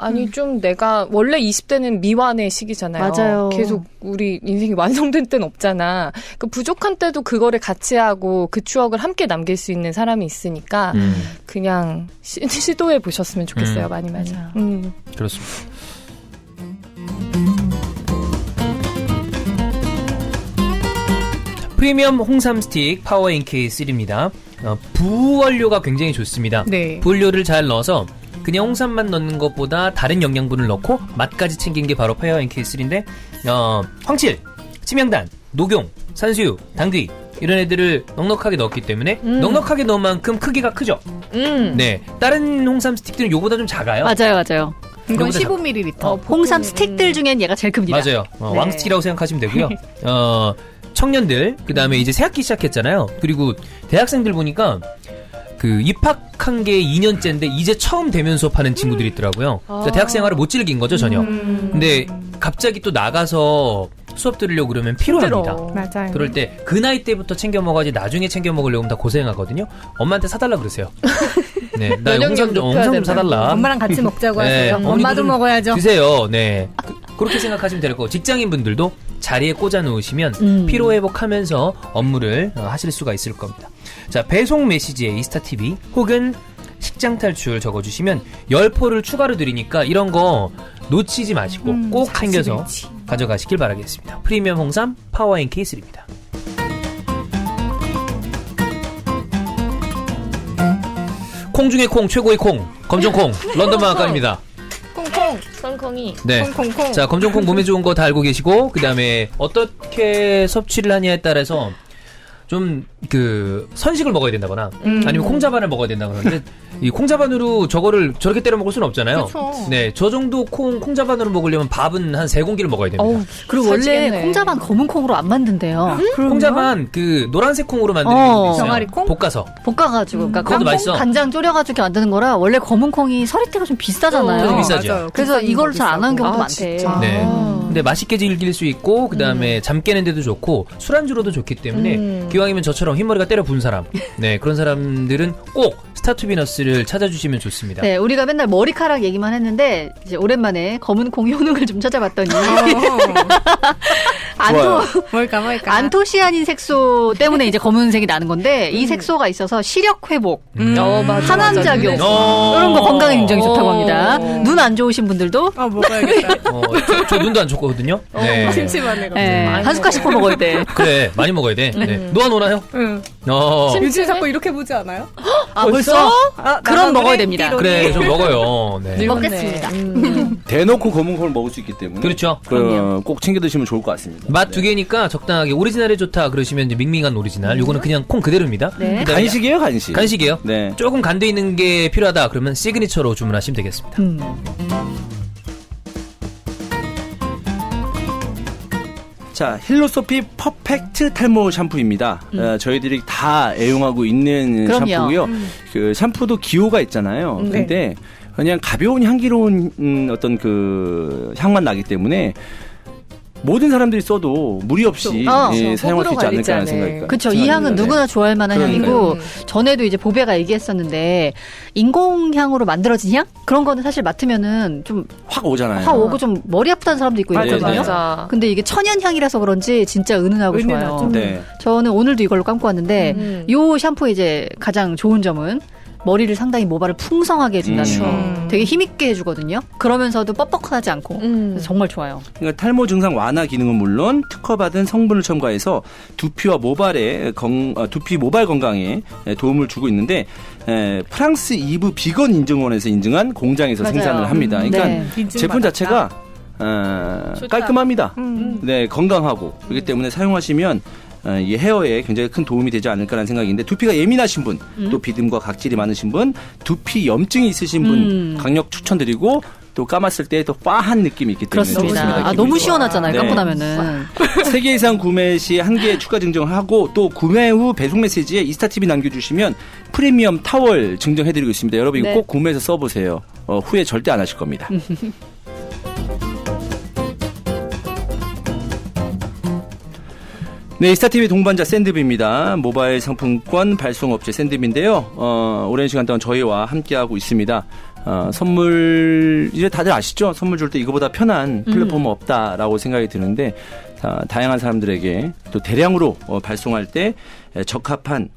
아니 좀 내가 원래 20대는 미완의 시기잖아요. 맞아요. 계속 우리 인생이 완성된 때는 없잖아. 그 부족한 때도 그거를 같이 하고 그 추억을 함께 남길 수 있는 사람이 있으니까 그냥 시도해 보셨으면 좋겠어요. 많이. 그렇습니다. 프리미엄 홍삼 스틱 파워 NK3입니다. 부원료가 굉장히 좋습니다. 네. 부원료를 잘 넣어서 그냥 홍삼만 넣는 것보다 다른 영양분을 넣고 맛까지 챙긴 게 바로 파워 NK3인데 황칠, 침향단, 녹용, 산수유, 당귀 이런 애들을 넉넉하게 넣었기 때문에 넉넉하게 넣은 만큼 크기가 크죠. 네, 다른 홍삼 스틱들은 요거보다 좀 작아요. 맞아요. 이건 요거보다 15ml. 홍삼 스틱들 중엔 얘가 제일 큽니다. 맞아요. 왕스틱이라고 생각하시면 되고요. 청년들, 그 다음에 이제 새학기 시작했잖아요. 그리고 대학생들 보니까 그 입학한 게 2년째인데 이제 처음 대면 수업하는 친구들이 있더라고요. 그러니까 대학 생활을 못 즐긴 거죠, 전혀. 근데 갑자기 또 나가서 수업 들으려고 그러면 피로합니다. 맞아요. 그럴 때 그 나이 때부터 챙겨 먹어야지 나중에 챙겨 먹으려고 하면 다 고생하거든요. 엄마한테 사달라 그러세요. 네, 나 홍삼 좀 사달라. 엄마랑 같이 먹자고 네, 하세요. 어머니도 엄마도 좀 먹어야죠. 드세요. 네. 그렇게 생각하시면 될 거고 직장인분들도 자리에 꽂아 놓으시면 피로 회복하면서 업무를 하실 수가 있을 겁니다. 자, 배송 메시지에 이스타TV 혹은 식장 탈출 적어주시면 10포를 추가로 드리니까 이런 거 놓치지 마시고 꼭 챙겨서 가져가시길 바라겠습니다. 프리미엄 홍삼 파워 NK3입니다. 콩 중에 콩 최고의 콩 검정콩 런던 마가간입니다. 콩콩 콩콩이. 네. 콩콩콩. 자, 검정콩 몸에 좋은 거 다 알고 계시고 그다음에 어떻게 섭취를 하냐에 따라서 좀 그 선식을 먹어야 된다거나 아니면 콩자반을 먹어야 된다거나 근데 이 콩자반으로 저거를 저렇게 때려 먹을 수는 없잖아요. 그쵸. 네, 저 정도 콩자반으로 먹으려면 밥은 한 3공기를 먹어야 됩니다. 그리고 원래 살찌겠네. 콩자반 검은 콩으로 안 만든대요. 콩자반 그 노란색 콩으로 만드는 경우도 있어요. 병아리 콩? 볶아서. 볶아가지고, 그러니까 그것도 깡콩 맛있어. 간장 졸여가지고 만드는 거라 원래 검은 콩이 서리태가 좀 비싸잖아요. 되게 비싸죠. 맞아요. 그래서 국산이 이걸 더 잘 안 하는 비싸고. 경우도 많대. 진짜? 네. 근데 맛있게 즐길 수 있고 그다음에 잠 깨는 데도 좋고 술안주로도 좋기 때문에 기왕이면 저처럼 흰머리가 때려 부은 사람, 네 그런 사람들은 꼭 스타투비너스를 찾아주시면 좋습니다. 네, 우리가 맨날 머리카락 얘기만 했는데 이제 오랜만에 검은 콩 효능을 좀 찾아봤더니 뭘까? 안토시아닌 색소 때문에 이제 검은색이 나는 건데 이 색소가 있어서 시력 회복, 항암 작용 이런 거 건강에 굉장히 좋다고 합니다. 눈 안 좋으신 분들도 먹어야겠다. 저 눈도 안 좋거든요. 네. 침침하네. 네, 한 숟가락씩 먹어야 돼. 그래 많이 먹어야 돼. 네. 노아 노나요? 응. 요즘 자꾸 이렇게 보지 않아요? 벌써? 그럼 먹어야 됩니다. 그래 좀 먹어요. 네. 먹겠습니다. 대놓고 검은 콩을 먹을 수 있기 때문에 그렇죠. 꼭 챙겨 드시면 좋을 것 같습니다. 맛 두 개니까 적당하게 오리지널이 좋다 그러시면 이제 밍밍한 오리지널. 요거는 그냥 콩 그대로입니다. 네. 그다음에 간식이에요, 간식. 간식이에요. 네. 조금 간도 있는 게 필요하다 그러면 시그니처로 주문하시면 되겠습니다. 자, 힐로소피 퍼펙트 탈모 샴푸입니다. 저희들이 다 애용하고 있는 그럼요. 샴푸고요. 그 샴푸도 기호가 있잖아요. 근데 그냥 가벼운 향기로운 어떤 그 향만 나기 때문에 모든 사람들이 써도 무리 없이 사용할 수 있지 않을까 하는 생각이 그렇죠. 이 향은 누구나 좋아할 만한 향이고 전에도 이제 보배가 얘기했었는데 인공향으로 만들어진 향? 그런 거는 사실 맡으면은 좀 확 오잖아요. 확 오고 좀 머리 아프다는 사람도 있고 맞아, 있거든요. 맞아. 근데 이게 천연향이라서 그런지 진짜 은은하고 좋아요. 네. 저는 오늘도 이걸로 감고 왔는데 요 샴푸 이제 가장 좋은 점은 머리를 상당히 모발을 풍성하게 해준다는 되게 힘있게 해주거든요. 그러면서도 뻑뻑하지 않고 그래서 정말 좋아요. 그러니까 탈모 증상 완화 기능은 물론 특허받은 성분을 첨가해서 두피와 모발의 두피 모발 건강에 도움을 주고 있는데 프랑스 이브 비건 인증원에서 인증한 공장에서 맞아요. 생산을 합니다. 그러니까 네. 제품 자체가 깔끔합니다. 네, 건강하고 그렇기 때문에 사용하시면 이 헤어에 굉장히 큰 도움이 되지 않을까라는 생각인데 두피가 예민하신 분, 또 비듬과 각질이 많으신 분, 두피 염증이 있으신 분 강력 추천드리고 또 감았을 때 또 빠한 느낌이 있기 때문에 그렇습니다. 좋습니다. 너무 기분이 시원하잖아요. 네. 감고 나면은. 3개 이상 구매 시 1개 추가 증정하고 또 구매 후 배송 메시지에 이스타TV 남겨주시면 프리미엄 타월 증정해드리고 있습니다. 여러분 이거 네. 꼭 구매해서 써보세요. 후회 절대 안 하실 겁니다. 네, 스타TV 동반자 샌드비입니다. 모바일 상품권 발송업체 샌드비인데요. 오랜 시간 동안 저희와 함께하고 있습니다. 선물 이제 다들 아시죠? 선물 줄 때 이거보다 편한 플랫폼은 없다라고 생각이 드는데 다양한 사람들에게 또 대량으로 발송할 때 적합한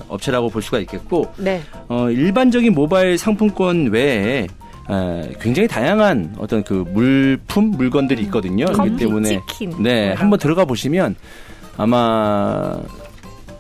업체라고 볼 수가 있겠고 네. 일반적인 모바일 상품권 외에 굉장히 다양한 어떤 그 물건들이 있거든요. 그렇기 때문에 치킨. 네, 한번 들어가 보시면 아마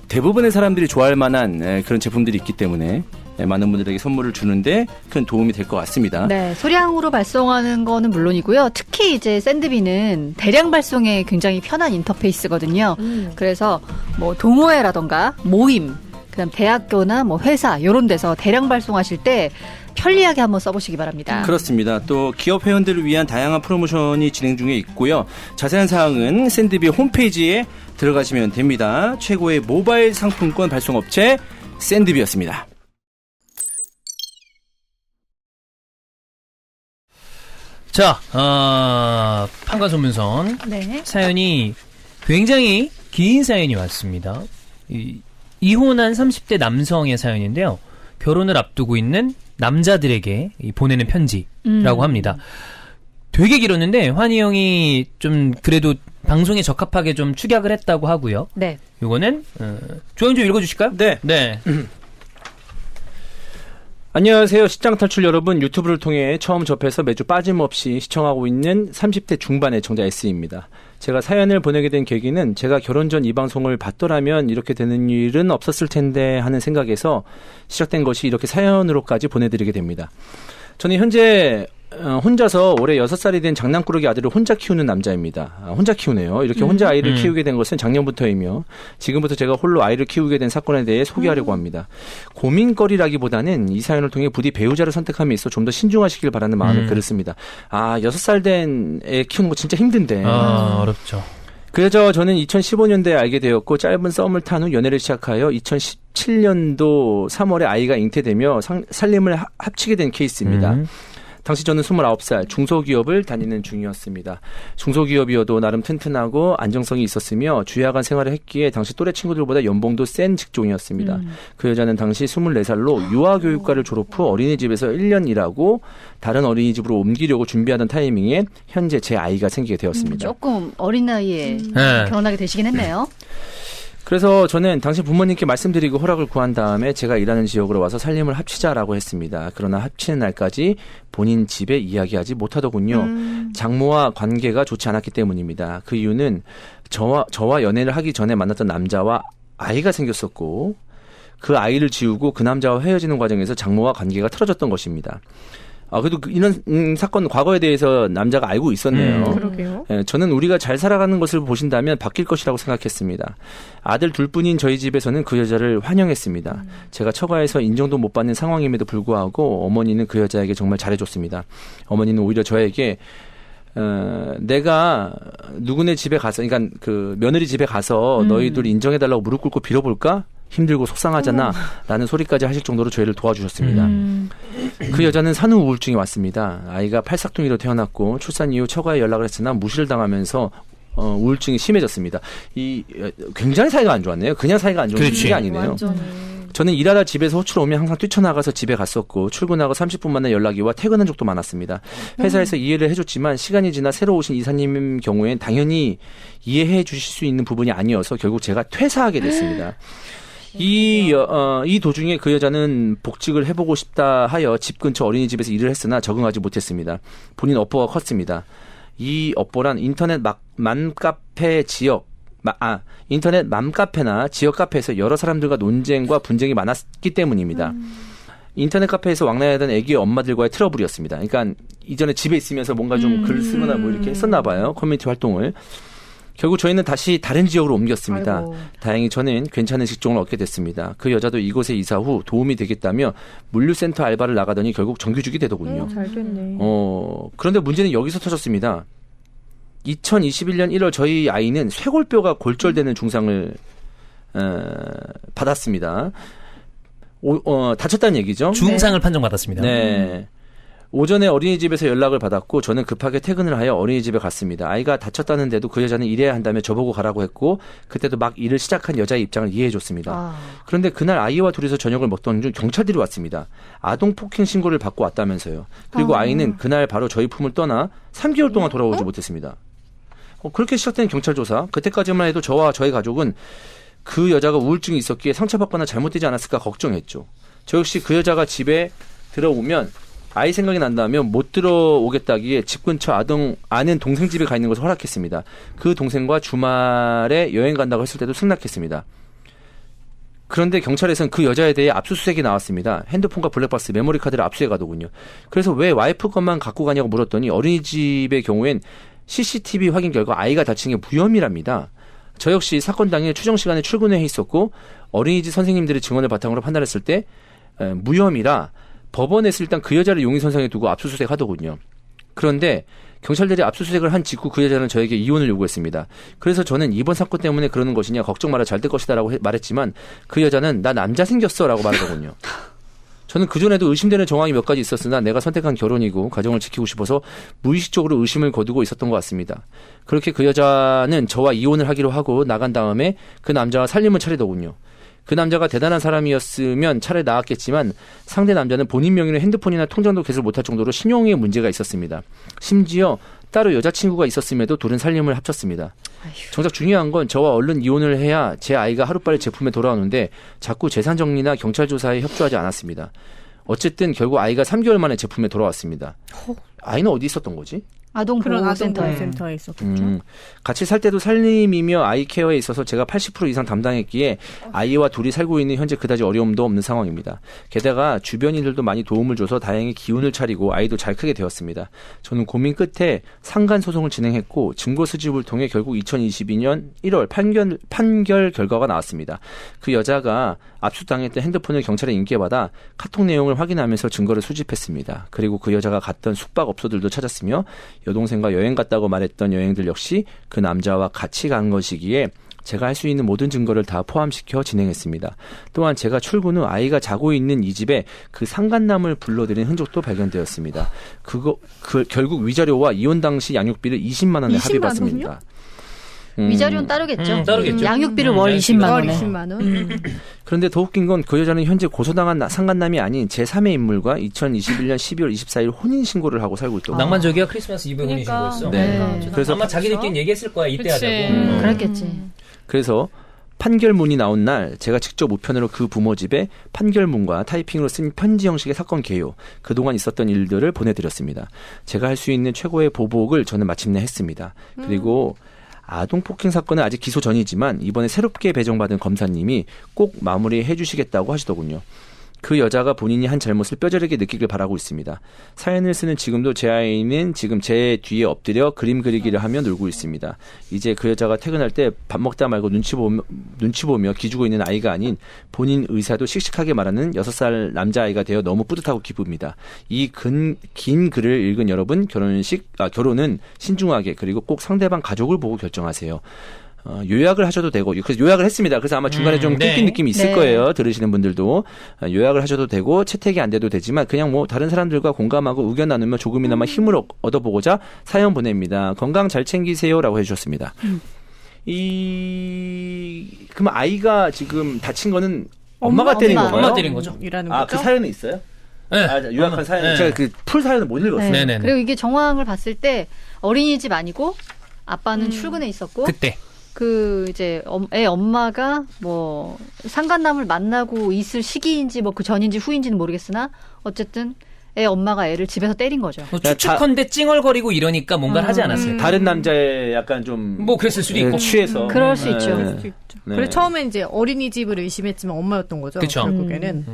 대부분의 사람들이 좋아할 만한 그런 제품들이 있기 때문에 많은 분들에게 선물을 주는데 큰 도움이 될 것 같습니다. 네, 소량으로 발송하는 거는 물론이고요. 특히 이제 샌드비는 대량 발송에 굉장히 편한 인터페이스거든요. 그래서 뭐 동호회라던가 모임, 그다음 대학교나 뭐 회사 이런 데서 대량 발송하실 때 편리하게 한번 써보시기 바랍니다. 그렇습니다. 또 기업 회원들을 위한 다양한 프로모션이 진행 중에 있고요. 자세한 사항은 샌드비 홈페이지에 들어가시면 됩니다. 최고의 모바일 상품권 발송업체 샌드비였습니다. 자, 판관소문선 네. 사연이 굉장히 긴 사연이 왔습니다. 이혼한 30대 남성의 사연인데요. 결혼을 앞두고 있는 남자들에게 보내는 편지라고 합니다. 되게 길었는데 환희 형이 좀 그래도 방송에 적합하게 좀 축약을 했다고 하고요. 네. 요거는 조용 좀 읽어주실까요? 네. 네. 안녕하세요. 시장 탈출 여러분. 유튜브를 통해 처음 접해서 매주 빠짐없이 시청하고 있는 30대 중반의 청자 S입니다. 제가 사연을 보내게 된 계기는 제가 결혼 전 이 방송을 봤더라면 이렇게 되는 일은 없었을 텐데 하는 생각에서 시작된 것이 이렇게 사연으로까지 보내드리게 됩니다. 저는 현재 혼자서 올해 6살이 된 장난꾸러기 아들을 혼자 키우는 남자입니다. 혼자 키우네요. 이렇게 혼자 아이를 키우게 된 것은 작년부터이며 지금부터 제가 홀로 아이를 키우게 된 사건에 대해 소개하려고 합니다. 고민거리라기보다는 이 사연을 통해 부디 배우자를 선택함에 있어 좀 더 신중하시길 바라는 마음을 그렸습니다. 6살 된 애 키우는 거 진짜 힘든데. 어렵죠. 그래서 저는 2015년대에 알게 되었고 짧은 썸을 탄 후 연애를 시작하여 2017년도 3월에 아이가 잉태되며 살림을 합치게 된 케이스입니다. 당시 저는 29살 중소기업을 다니는 중이었습니다. 중소기업이어도 나름 튼튼하고 안정성이 있었으며 주야간 생활을 했기에 당시 또래 친구들보다 연봉도 센 직종이었습니다. 그 여자는 당시 24살로 유아교육과를 졸업 후 어린이집에서 1년 일하고 다른 어린이집으로 옮기려고 준비하던 타이밍에 현재 제 아이가 생기게 되었습니다. 조금 어린 나이에 네. 결혼하게 되시긴 했네요. 그래서 저는 당시 부모님께 말씀드리고 허락을 구한 다음에 제가 일하는 지역으로 와서 살림을 합치자라고 했습니다. 그러나 합치는 날까지 본인 집에 이야기하지 못하더군요. 장모와 관계가 좋지 않았기 때문입니다. 그 이유는 저와 연애를 하기 전에 만났던 남자와 아이가 생겼었고 그 아이를 지우고 그 남자와 헤어지는 과정에서 장모와 관계가 틀어졌던 것입니다. 그래도 이런 사건 과거에 대해서 남자가 알고 있었네요. 그러게요. 저는 우리가 잘 살아가는 것을 보신다면 바뀔 것이라고 생각했습니다. 아들 둘뿐인 저희 집에서는 그 여자를 환영했습니다. 제가 처가에서 인정도 못 받는 상황임에도 불구하고 어머니는 그 여자에게 정말 잘해줬습니다. 어머니는 오히려 저에게 내가 누구네 집에 가서, 그러니까 그 며느리 집에 가서 너희들 인정해달라고 무릎 꿇고 빌어볼까? 힘들고 속상하잖아. 라는 소리까지 하실 정도로 저희를 도와주셨습니다. 그 여자는 산후 우울증이 왔습니다. 아이가 팔싹둥이로 태어났고 출산 이후 처가에 연락을 했으나 무시를 당하면서 우울증이 심해졌습니다. 굉장히 사이가 안 좋았네요. 그냥 사이가 안 좋은 게 아니네요. 저는 일하다 집에서 호출 오면 항상 뛰쳐나가서 집에 갔었고 출근하고 30분 만에 연락이 와 퇴근한 적도 많았습니다. 회사에서 이해를 해줬지만 시간이 지나 새로 오신 이사님 경우엔 당연히 이해해 주실 수 있는 부분이 아니어서 결국 제가 퇴사하게 됐습니다. 이 도중에 그 여자는 복직을 해보고 싶다 하여 집 근처 어린이집에서 일을 했으나 적응하지 못했습니다. 본인 업보가 컸습니다. 이 업보란 인터넷 맘카페 인터넷 맘카페나 지역 카페에서 여러 사람들과 논쟁과 분쟁이 많았기 때문입니다. 인터넷 카페에서 왕래하던 애기의 엄마들과의 트러블이었습니다. 그러니까 이전에 집에 있으면서 뭔가 좀 글 쓰거나 뭐 이렇게 했었나 봐요. 커뮤니티 활동을. 결국 저희는 다시 다른 지역으로 옮겼습니다. 아이고. 다행히 저는 괜찮은 직종을 얻게 됐습니다. 그 여자도 이곳에 이사 후 도움이 되겠다며 물류센터 알바를 나가더니 결국 정규직이 되더군요. 잘 됐네. 그런데 문제는 여기서 터졌습니다. 2021년 1월 저희 아이는 쇄골뼈가 골절되는 중상을 받았습니다. 다쳤다는 얘기죠. 중상을 판정받았습니다. 네. 오전에 어린이집에서 연락을 받았고 저는 급하게 퇴근을 하여 어린이집에 갔습니다. 아이가 다쳤다는데도 그 여자는 일해야 한다며 저보고 가라고 했고 그때도 막 일을 시작한 여자의 입장을 이해해줬습니다. 그런데 그날 아이와 둘이서 저녁을 먹던 중 경찰들이 왔습니다. 아동폭행 신고를 받고 왔다면서요. 그리고 아이는 그날 바로 저희 품을 떠나 3개월 동안 돌아오지 못했습니다. 그렇게 시작된 경찰 조사. 그때까지만 해도 저와 저희 가족은 그 여자가 우울증이 있었기에 상처받거나 잘못되지 않았을까 걱정했죠. 저 역시 그 여자가 집에 들어오면 아이 생각이 난다면 못 들어오겠다기에 집 근처 아는 동생 집에 가 있는 것을 허락했습니다. 그 동생과 주말에 여행 간다고 했을 때도 승낙했습니다. 그런데 경찰에서는 그 여자에 대해 압수수색이 나왔습니다. 핸드폰과 블랙박스, 메모리 카드를 압수해 가더군요. 그래서 왜 와이프 것만 갖고 가냐고 물었더니 어린이집의 경우엔 CCTV 확인 결과 아이가 다친 게 무혐의랍니다. 저 역시 사건 당일 추정 시간에 출근해 있었고 어린이집 선생님들의 증언을 바탕으로 판단했을 때 무혐의라 법원에서 일단 그 여자를 용의선상에 두고 압수수색 하더군요. 그런데 경찰들이 압수수색을 한 직후 그 여자는 저에게 이혼을 요구했습니다. 그래서 저는 이번 사건 때문에 그러는 것이냐 걱정 마라 잘 될 것이다 라고 말했지만 그 여자는 나 남자 생겼어 라고 말하더군요. 저는 그전에도 의심되는 정황이 몇 가지 있었으나 내가 선택한 결혼이고 가정을 지키고 싶어서 무의식적으로 의심을 거두고 있었던 것 같습니다. 그렇게 그 여자는 저와 이혼을 하기로 하고 나간 다음에 그 남자와 살림을 차리더군요. 그 남자가 대단한 사람이었으면 차라리 나았겠지만 상대 남자는 본인 명의로 핸드폰이나 통장도 개설 못할 정도로 신용에 문제가 있었습니다. 심지어 따로 여자친구가 있었음에도 둘은 살림을 합쳤습니다. 정작 중요한 건 저와 얼른 이혼을 해야 제 아이가 하루빨리 제 품에 돌아오는데 자꾸 재산 정리나 경찰 조사에 협조하지 않았습니다. 어쨌든 결국 아이가 3개월 만에 제 품에 돌아왔습니다. 아이는 어디 있었던 거지? 아동보호센터에. 아동보호센터에 있었겠죠. 같이 살 때도 살림이며 아이 케어에 있어서 제가 80% 이상 담당했기에 아이와 둘이 살고 있는 현재 그다지 어려움도 없는 상황입니다. 게다가 주변인들도 많이 도움을 줘서 다행히 기운을 차리고 아이도 잘 크게 되었습니다. 저는 고민 끝에 상간 소송을 진행했고 증거 수집을 통해 결국 2022년 1월 판결 결과가 나왔습니다. 그 여자가 압수당했던 핸드폰을 경찰에 인계받아 카톡 내용을 확인하면서 증거를 수집했습니다. 그리고 그 여자가 갔던 숙박업소들도 찾았으며 여동생과 여행 갔다고 말했던 여행들 역시 그 남자와 같이 간 것이기에 제가 할 수 있는 모든 증거를 다 포함시켜 진행했습니다. 또한 제가 출근 후 아이가 자고 있는 이 집에 그 상간남을 불러들인 흔적도 발견되었습니다. 결국 위자료와 이혼 당시 양육비를 20만 원에 20만 합의받습니다. 위자료는 따르겠죠. 따르겠죠. 양육비를 월 20만 월 원에. 20만 원. 그런데 더 웃긴 건 그 여자는 현재 고소당한 상간남이 아닌 제3의 인물과 2021년 12월 24일 혼인신고를 하고 살고 있다고. 낭만적이야 크리스마스 이브 그러니까. 혼인신고였어. 네. 그래서 아마 자기들끼리 얘기했을 거야 이때 그치. 하자고. 그랬겠지. 그래서 판결문이 나온 날 제가 직접 우편으로 그 부모 집에 판결문과 타이핑으로 쓴 편지 형식의 사건 개요, 그동안 있었던 일들을 보내드렸습니다. 제가 할 수 있는 최고의 보복을 저는 마침내 했습니다. 그리고 아동폭행 사건은 아직 기소 전이지만 이번에 새롭게 배정받은 검사님이 꼭 마무리해 주시겠다고 하시더군요. 그 여자가 본인이 한 잘못을 뼈저리게 느끼길 바라고 있습니다. 사연을 쓰는 지금도 제 아이는 지금 제 뒤에 엎드려 그림 그리기를 하며 놀고 있습니다. 이제 그 여자가 퇴근할 때 밥 먹다 말고 눈치 보며 기죽고 있는 아이가 아닌 본인 의사도 씩씩하게 말하는 6살 남자아이가 되어 너무 뿌듯하고 기쁩니다. 이 긴 글을 읽은 여러분, 결혼은 신중하게 그리고 꼭 상대방 가족을 보고 결정하세요. 요약을 하셔도 되고, 그래서 요약을 했습니다. 그래서 아마 중간에 좀 끊긴 네. 느낌이 있을 네. 거예요. 들으시는 분들도. 요약을 하셔도 되고, 채택이 안 돼도 되지만, 그냥 뭐, 다른 사람들과 공감하고 의견 나누며 조금이나마 힘을 얻어보고자 사연 보냅니다. 건강 잘 챙기세요. 라고 해주셨습니다. 그럼 아이가 지금 다친 거는 엄마가 때린 엄마. 건가요? 엄마 때린 거죠. 이라는 아, 거죠. 그 사연은 있어요? 네. 요약한 사연. 네. 제가 그 풀 사연을 못 읽었어요. 네. 네네네. 그리고 이게 정황을 봤을 때 어린이집 아니고 아빠는 출근해 있었고 그때. 그 이제 애 엄마가 뭐 상간남을 만나고 있을 시기인지 뭐 그 전인지 후인지는 모르겠으나 어쨌든 애 엄마가 애를 집에서 때린 거죠. 뭐 추측컨대 찡얼거리고 이러니까 뭔가를 하지 않았을까. 다른 남자의 약간 좀. 뭐 그랬을 수도 있고. 취해서. 그럴 수 있죠. 그럴 수 있죠. 네. 그래서 처음에 이제 어린이집을 의심했지만 엄마였던 거죠. 그쵸. 결국에는.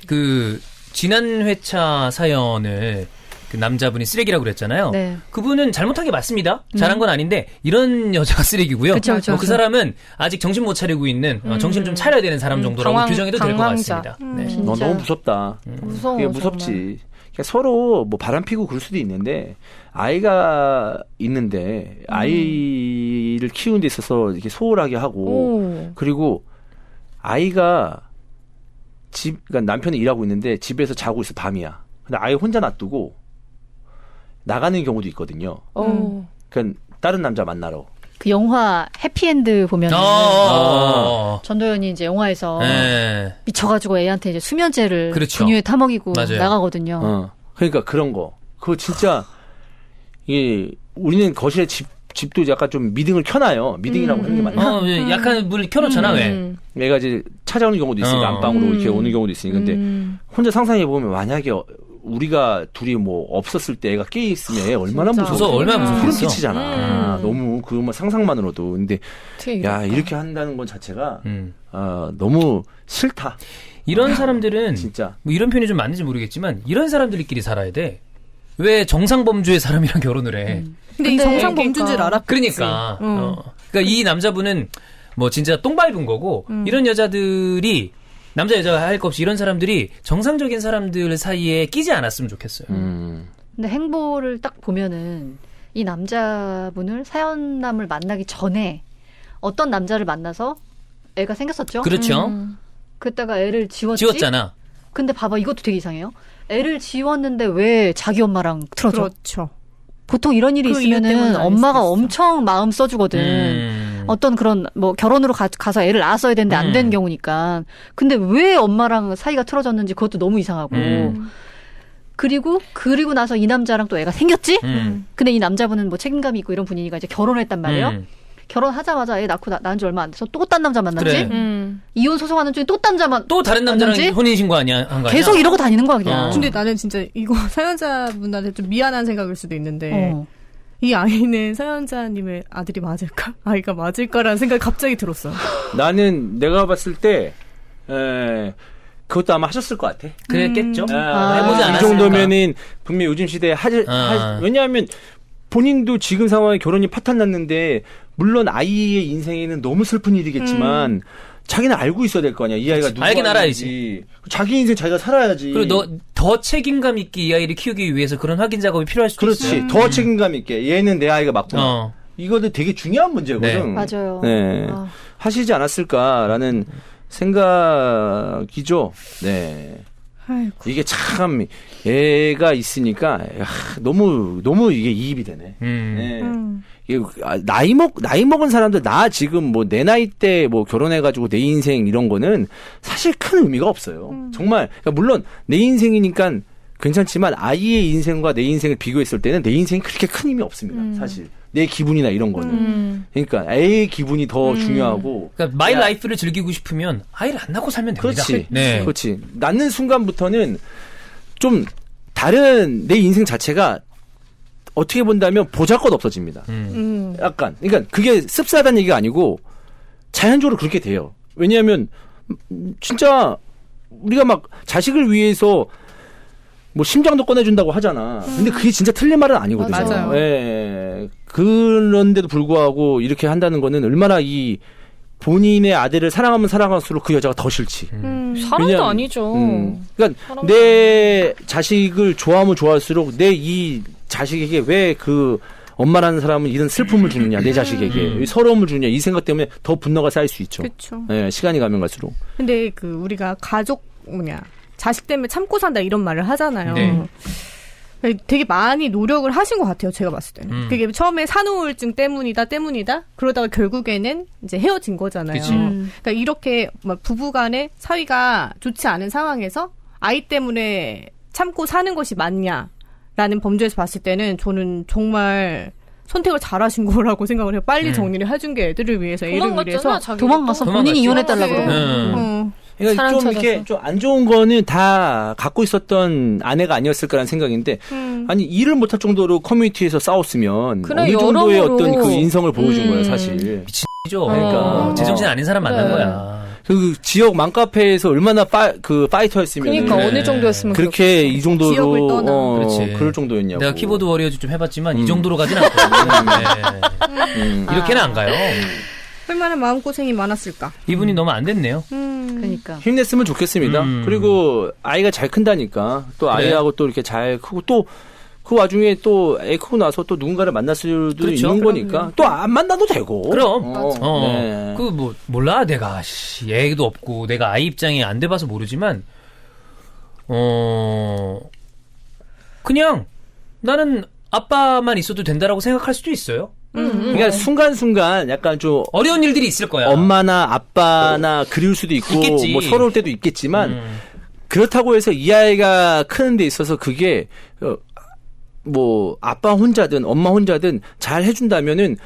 그 지난 회차 사연을 그 남자분이 쓰레기라고 그랬잖아요. 네. 그분은 잘못한 게 맞습니다. 잘한 건 아닌데 이런 여자가 쓰레기고요. 그쵸, 그쵸, 그 그쵸. 사람은 아직 정신 못 차리고 있는 정신을 좀 차려야 되는 사람 정도라고 규정해도 될 것 방황자. 같습니다. 네. 진짜. 너무 무섭다. 무서워. 그게 무섭지. 그러니까 서로 뭐 바람 피고 그럴 수도 있는데 아이가 있는데 아이를 키우는 데 있어서 이렇게 소홀하게 하고 오. 그리고 아이가 그러니까 남편이 일하고 있는데 집에서 자고 있어, 밤이야. 근데 아이 혼자 놔두고 나가는 경우도 있거든요. 그러니까 다른 남자 만나러. 그 영화 해피엔드 보면 전도연이 이제 영화에서 네. 미쳐가지고 애한테 이제 수면제를 그렇죠. 분유에 타먹이고 맞아요. 나가거든요. 그러니까 그런 거. 그거 진짜 이게 우리는 거실에 집도 약간 좀 미등을 켜놔요. 미등이라고 하는 게 맞나? 약간 물 켜놓잖아, 왜? 얘가 이제 찾아오는 경우도 있으니까 안방으로 이렇게 오는 경우도 있으니까. 근데 혼자 상상해 보면 만약에 우리가 둘이 뭐 없었을 때 애가 깨 있으면 애 얼마나 진짜. 무서워. 얼마나 소름 무섭겠어. 끼치잖아. 너무 그 상상만으로도. 근데 되게 야 이렇게 한다는 건 자체가 너무 싫다. 이런 사람들은 진짜. 뭐 이런 표현이 좀 맞는지 모르겠지만 이런 사람들끼리 살아야 돼. 왜 정상범주의 사람이랑 결혼을 해? 근데 이 정상 범죄인 줄 알았겠지. 그러니까. 그러니까 이 남자분은 뭐 진짜 똥 밟은 거고 이런 여자들이 남자 여자가 할 것 없이 이런 사람들이 정상적인 사람들 사이에 끼지 않았으면 좋겠어요. 근데 행보를 딱 보면은 이 남자분을 사연남을 만나기 전에 어떤 남자를 만나서 애가 생겼었죠. 그렇죠. 그랬다가 애를 지웠지. 지웠잖아. 근데 봐봐, 이것도 되게 이상해요. 애를 지웠는데 왜 자기 엄마랑 틀어져? 그렇죠. 보통 이런 일이 그 이유 때문은 있으면은 알 엄마가 수도 있어. 엄청 마음 써주거든. 어떤 그런 뭐 결혼으로 가서 애를 낳았어야 되는데 안 된 경우니까. 근데 왜 엄마랑 사이가 틀어졌는지 그것도 너무 이상하고. 그리고 나서 이 남자랑 또 애가 생겼지? 근데 이 남자분은 뭐 책임감이 있고 이런 분이니까 이제 결혼을 했단 말이에요. 결혼하자마자 애 낳고 낳은 지 얼마 안 돼서 또 딴 남자 만났지? 그래. 이혼 소송하는 중에 또 딴 남자만 또 다른 남자랑 만났지? 혼인신고 한 거 아니야? 계속 이러고 다니는 거야 그냥. 근데 나는 진짜 이거 사연자분한테 좀 미안한 생각일 수도 있는데 어. 이 아이는 사연자님의 아들이 맞을까? 아이가 맞을까라는 생각이 갑자기 들었어. 나는 내가 봤을 때 그것도 아마 하셨을 것 같아. 그랬겠죠. 해보지 해보지 이 않았을까. 정도면은 분명히 요즘 시대에 왜냐하면 본인도 지금 상황에 결혼이 파탄 났는데 물론 아이의 인생에는 너무 슬픈 일이겠지만 자기는 알고 있어야 될 거 아니야. 이 아이가 누구 알긴 아이인지. 자기 인생 자기가 살아야지. 그리고 너 더 책임감 있게 이 아이를 키우기 위해서 그런 확인 작업이 필요할 수도 그렇지. 있어요. 더 책임감 있게 얘는 내 아이가 맞구나. 이거는 되게 중요한 문제거든. 네. 맞아요. 네. 아. 하시지 않았을까라는 생각이죠. 네. 아이고. 이게 참 애가 있으니까 너무 이게 이입이 되네. 네. 이게 나이 먹은 사람들 나 지금 뭐 내 나이 때 뭐 결혼해가지고 내 인생 이런 거는 사실 큰 의미가 없어요. 정말 그러니까 물론 내 인생이니까 괜찮지만 아이의 인생과 내 인생을 비교했을 때는 내 인생이 그렇게 큰 힘이 없습니다. 사실 내 기분이나 이런 거는. 그러니까 애의 기분이 더 중요하고. 그러니까 마이 라이프를 즐기고 싶으면 아이를 안 낳고 살면 됩니다. 그렇지. 네. 그렇지. 낳는 순간부터는 좀 다른 내 인생 자체가 어떻게 본다면 보잘것 없어집니다. 약간. 그러니까 그게 씁쓸하다는 얘기가 아니고 자연적으로 그렇게 돼요. 왜냐하면 진짜 우리가 막 자식을 위해서 뭐 심장도 꺼내준다고 하잖아. 근데 그게 진짜 틀린 말은 아니거든요. 맞아요. 예. 그런데도 불구하고 이렇게 한다는 거는 얼마나 이 본인의 아들을 사랑하면 사랑할수록 그 여자가 더 싫지. 사랑도 왜냐하면, 아니죠. 그러니까 사랑도 내 자식을 좋아하면 좋아할수록 내 이 자식에게 왜 그 엄마라는 사람은 이런 슬픔을 주느냐, 내 자식에게 서러움을 주느냐 이 생각 때문에 더 분노가 쌓일 수 있죠. 그렇죠. 예, 시간이 가면 갈수록. 근데 그 우리가 가족 자식 때문에 참고 산다 이런 말을 하잖아요. 네. 되게 많이 노력을 하신 것 같아요. 제가 봤을 때는. 그게 처음에 산후우울증 때문이다. 그러다가 결국에는 이제 헤어진 거잖아요. 그치. 그러니까 이렇게 막 부부간의 사이가 좋지 않은 상황에서 아이 때문에 참고 사는 것이 맞냐라는 범주에서 봤을 때는 저는 정말 선택을 잘하신 거라고 생각을 해요. 빨리 정리를 해준 게 애들을 위해서, 애를 도망갔잖아, 위해서. 자기도. 도망가서 본인이 이혼해달라 그러고. 그러니까 사람 좀 이렇게 좀 안 좋은 거는 다 갖고 있었던 아내가 아니었을까라는 생각인데 아니 일을 못할 정도로 커뮤니티에서 싸웠으면 그래, 어느 정도의 여러모로. 어떤 그 인성을 보여준 거예요 사실. 미친이죠. 그러니까. 제정신 아닌 사람 만난 네. 거야. 그 지역 맘카페에서 얼마나 파이터였으면 그러니까 네. 어느 정도였으면 그렇게 이 정도로 지역을 떠나. 그렇지. 그럴 정도였냐고. 내가 키보드 워리어즈 좀 해봤지만 이 정도로 가진 않거든요. 네. 이렇게는 안 가요. 얼마나 마음고생이 많았을까. 이분이 너무 안 됐네요. 그러니까. 힘냈으면 좋겠습니다. 그리고 아이가 잘 큰다니까 또 그래. 아이하고 또 이렇게 잘 크고 또 그 와중에 또 애 크고 나서 또 누군가를 만날 수도 그렇죠. 있는 거니까 또 안 만나도 되고. 그럼. 네. 그 뭐 몰라 내가 애도 없고 내가 아이 입장에 안 돼봐서 모르지만 그냥 나는 아빠만 있어도 된다라고 생각할 수도 있어요. 그러니까 순간순간 약간 좀 어려운 일들이 있을 거야. 엄마나 아빠나 그리울 수도 있고 있겠지. 뭐 서러울 때도 있겠지만 그렇다고 해서 이 아이가 크는 데 있어서 그게 뭐 아빠 혼자든 엄마 혼자든 잘 해준다면은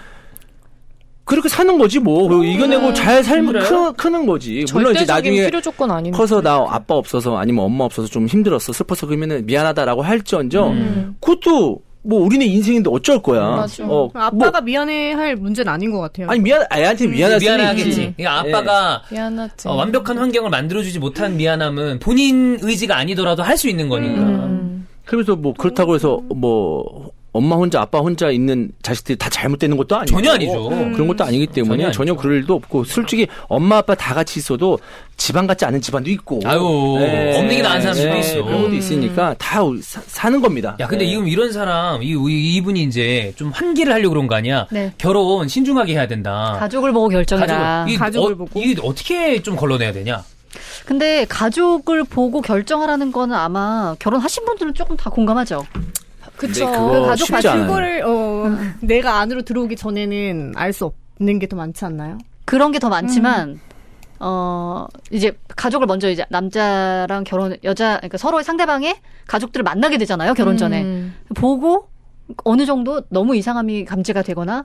그렇게 사는 거지 뭐. 그리고 이겨내고 잘 살면 그래. 크는 거지. 물론 이제 절대적인 나중에 필요 조건 아닌데. 커서 나 아빠 없어서 아니면 엄마 없어서 좀 힘들었어 슬퍼서 그러면은 미안하다라고 할지언정 그것도 뭐 우리네 인생인데 어쩔 거야. 맞아. 아빠가 미안해할 문제는 아닌 것 같아요. 아니 애한테 미안할 수는 미안하겠지. 있지. 그러니까 아빠가 미안하지. 완벽한 환경을 만들어주지 못한 미안함은 본인 의지가 아니더라도 할 수 있는 거니까. 그래서 뭐 그렇다고 해서 뭐 엄마 혼자 아빠 혼자 있는 자식들이 다 잘못되는 것도 아니고 전혀 아니죠. 그런 것도 아니기 때문에 전혀 아니죠. 그럴 일도 없고 솔직히 엄마 아빠 다 같이 있어도 집안 같지 않은 집안도 있고 아유, 없는 게 나은 사람들도 있어. 그런 것도 있으니까 다 사는 겁니다. 야, 근데 지금 이런 사람, 이분이 이제 좀 환기를 하려고 그런 거 아니야? 네. 결혼 신중하게 해야 된다. 가족을 보고 결정해라. 가족을 보고. 이게 어떻게 좀 걸러내야 되냐? 근데 가족을 보고 결정하라는 거는 아마 결혼하신 분들은 조금 다 공감하죠. 근데 그쵸. 그거 가족 쉽지 같은 않아요. 거를 내가 안으로 들어오기 전에는 알 수 없는 게 더 많지 않나요? 그런 게 더 많지만 이제 가족을 먼저 이제 남자랑 그러니까 서로의 상대방의 가족들을 만나게 되잖아요. 결혼 전에. 보고 어느 정도 너무 이상함이 감지가 되거나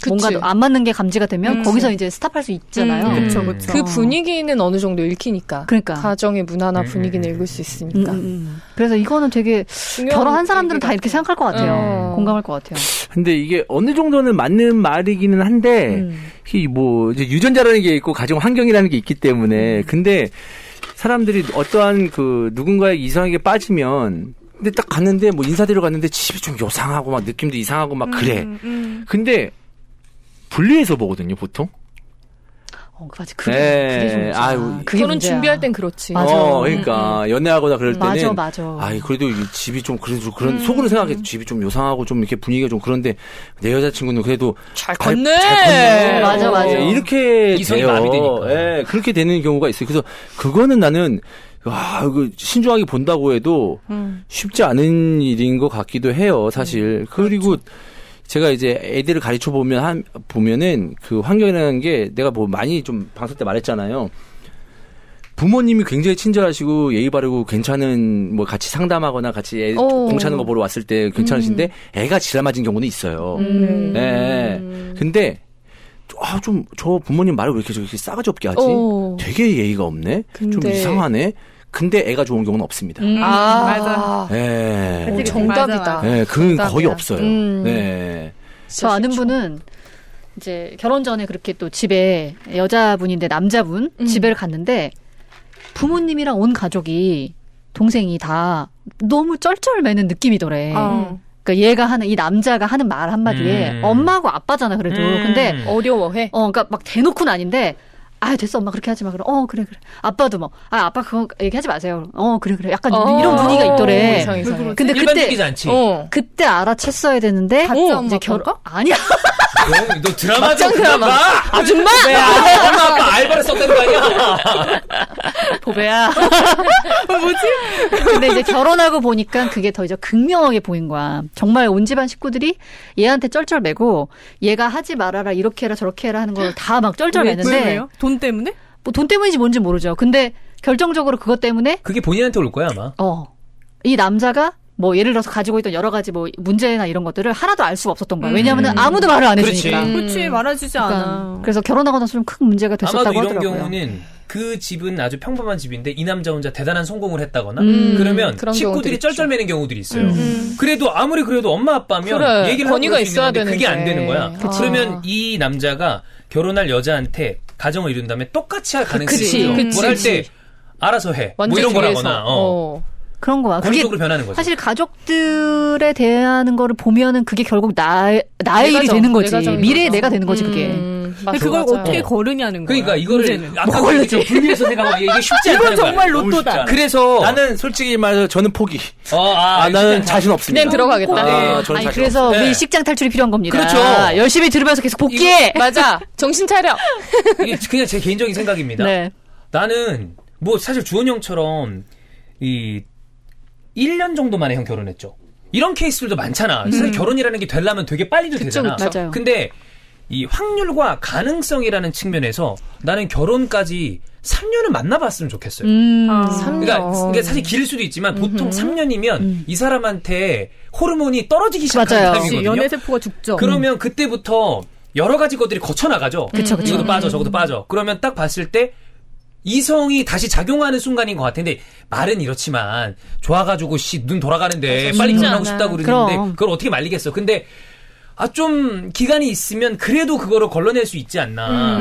뭔가 그치. 안 맞는 게 감지가 되면 거기서 이제 스탑할 수 있잖아요. 그렇죠, 그렇죠. 그 분위기는 어느 정도 읽히니까. 그러니까. 가정의 문화나 분위기는 읽을 수 있으니까. 그래서 이거는 되게 중요한 결혼한 사람들은 얘기 다 이렇게 생각할 것 같아요. 음. 공감할 것 같아요. 근데 이게 어느 정도는 맞는 말이기는 한데 이 뭐 이제 유전자라는 게 있고 가정 환경이라는 게 있기 때문에 근데 사람들이 어떠한 그 누군가의 이상하게 빠지면 근데 딱 갔는데 뭐 인사드리러 갔는데 집이 좀 요상하고 막 느낌도 이상하고 막 그래. 근데 분리해서 보거든요, 보통. 맞아. 그게 좀 문제야. 아유, 그게 결혼 문제야. 준비할 땐 그렇지. 맞아. 그러니까 연애하거나 그럴 때는 맞아. 아이 그래도 이 집이 좀 그래도 그런 속으로 생각해 집이 좀 요상하고 좀 이렇게 분위기가 좀 그런데 내 여자친구는 그래도 잘 잘 컸네. 맞아. 예, 이렇게 이성이 돼요. 마음이 되니까. 예, 그렇게 되는 경우가 있어요. 그래서 그거는 나는 와, 이거 신중하게 본다고 해도 쉽지 않은 일인 것 같기도 해요, 사실. 그리고 제가 이제 애들을 가르쳐 보면은 그 환경이라는 게 내가 뭐 많이 좀 방송 때 말했잖아요. 부모님이 굉장히 친절하시고 예의 바르고 괜찮은 뭐 같이 상담하거나 같이 애 공차는 거 보러 왔을 때 괜찮으신데 애가 지랄 맞은 경우는 있어요. 네. 근데 좀 저 부모님 말을 왜 이렇게 저렇게 싸가지 없게 하지? 되게 예의가 없네. 좀 근데. 이상하네. 근데 애가 좋은 경우는 없습니다. 맞아. 네. 그치, 정답이다. 맞아. 네, 그건 정답이야. 거의 없어요. 네. 저 아는 분은 이제 결혼 전에 그렇게 또 집에 여자분인데 남자분 집에 갔는데 부모님이랑 온 가족이 동생이 다 너무 쩔쩔매는 느낌이더래. 그러니까 얘가 하는 이 남자가 하는 말 한마디에 엄마하고 아빠잖아 그래도. 근데 어려워해. 그러니까 막 대놓고는 아닌데 됐어 엄마 그렇게 하지 마. 그럼 그래. 아빠도 뭐 아빠 그거 얘기하지 마세요. 그래. 약간 이런 분위기가 있더래. 이상해. 근데 일반적이지 그때 않지. 그때 알아챘어야 되는데 가짜 엄마 이제 아빠인가? 아니야. 너 드라마 막장 좀 드라마. 아줌마 엄마 아빠 알바를 썼다는 거 아니야? 보배야. 뭐지? 근데 이제 결혼하고 보니까 그게 더 이제 극명하게 보인 거야. 정말 온 집안 식구들이 얘한테 쩔쩔매고 얘가 하지 말아라 이렇게 해라 저렇게 해라 하는 걸 다 막 쩔쩔매는데 왜요? 돈 때문에? 뭐 돈 때문인지 뭔지 모르죠. 근데 결정적으로 그것 때문에 그게 본인한테 올 거야 아마. 이 남자가 뭐 예를 들어서 가지고 있던 여러 가지 뭐 문제나 이런 것들을 하나도 알 수가 없었던 거야. 왜냐하면 아무도 말을 안 해주니까. 그렇지 말아주지 않아. 그래서 결혼하고 나서 좀 큰 문제가 됐었다고 아마도 이런 하더라고요. 경우는 그 집은 아주 평범한 집인데 이 남자 혼자 대단한 성공을 했다거나 그러면 그런 식구들이 경우도 있죠. 쩔쩔매는 경우들이 있어요. 그래도 아무리 그래도 엄마 아빠면 그래, 얘기를 권위가 하고 있어야 있는데 그게 안 되는데. 되는 거야. 그치. 그러면 이 남자가 결혼할 여자한테 가정을 이룬 다음에 똑같이 할 가능성이 그치, 있어요. 그치, 뭘 할 때 알아서 해. 뭐 완전 이런 뒤에서. 거라거나. 그런 거야. 그게 권위적으로 변하는 거죠. 사실 가족들에 대한 거를 보면은 그게 결국 나의 일이 가정, 되는 거지. 내 가정인 미래의 거죠. 내가 되는 거지 그게. 근데 그걸 어떻게 거르냐는 거야. 그러니까 이거를 문제는. 아까 얘기했죠. 분리해서 생각하면 이게 쉽지 않다는 이건 거야. 정말 너무 쉽지 로또다. 않아. 그래서 나는 솔직히 말해서 저는 포기. 나는 나는 자신 없습니다. 그냥 들어가겠다. 저는 아니 자신 그래서 없어요. 우리 네. 식장 탈출이 필요한 겁니다. 그렇죠. 열심히 들으면서 계속 복귀해. 맞아. 정신 차려. 이게 그냥 제 개인적인 생각입니다. 네. 나는 뭐 사실 주원 형처럼 이 1년 정도 만에 형 결혼했죠. 이런 케이스들도 많잖아. 사실 결혼이라는 게 되려면 되게 빨리도 되잖아. 그쵸. 맞아요. 근데 이 확률과 가능성이라는 측면에서 나는 결혼까지 3년은 만나봤으면 좋겠어요. 3년. 그러니까 사실 길 수도 있지만 보통 3년이면 이 사람한테 호르몬이 떨어지기 시작하는 맞아요. 타임이거든요. 연애 세포가 죽죠. 그러면 그때부터 여러 가지 것들이 거쳐 나가죠. 그쵸. 이것도 빠져, 저것도 빠져. 그러면 딱 봤을 때 이성이 다시 작용하는 순간인 것 같은데 말은 이렇지만 좋아가지고 눈 돌아가는데 빨리 결혼하고 않아. 싶다고 그러는데 그럼. 그걸 어떻게 말리겠어. 근데 좀 기간이 있으면 그래도 그거를 걸러낼 수 있지 않나.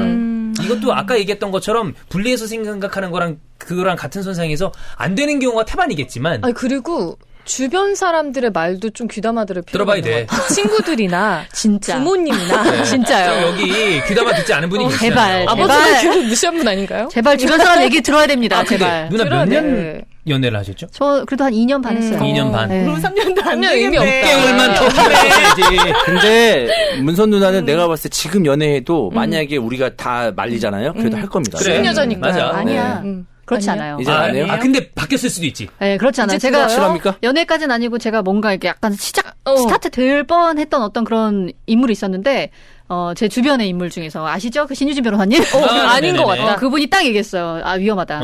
이것도 아까 얘기했던 것처럼 분리해서 생각하는 거랑 그거랑 같은 선상에서 안 되는 경우가 태반이겠지만 아니 그리고 주변 사람들의 말도 좀 귀담아 들을 필요가 들어봐야 있는 돼. 것 같아. 친구들이나 진짜. 부모님이나 진짜요. 여기 귀담아 듣지 않은 분이 계시잖아요. 제발. 아버지가 계속 무시한 분 아닌가요? 제발 주변 사람 얘기 들어야 됩니다. 제발. 누나 들어야 몇 돼. 년 연애를 하셨죠? 저 그래도 한 2년 반 했어요. 2년 반. 네. 그럼 3년도 안 3년 의미 되겠네. 없다. 6개월만 더 해야지. 근데 문선 누나는 내가 봤을 때 지금 연애해도 만약에 우리가 다 말리잖아요. 그래도 할 겁니다. 그래. 숙녀자니까. 맞아. 아니야. 그렇지 아니야? 않아요. 이제 안 해요? 근데 바뀌었을 수도 있지. 네, 그렇지 않아요. 이제 제가 확실합니까? 연애까지는 아니고 제가 뭔가 이렇게 약간 스타트 될 뻔했던 어떤 그런 인물이 있었는데 제 주변의 인물 중에서 아시죠? 그 신유진 변호사님? 아닌 것 같다. 그분이 딱 얘기했어요. 위험하다.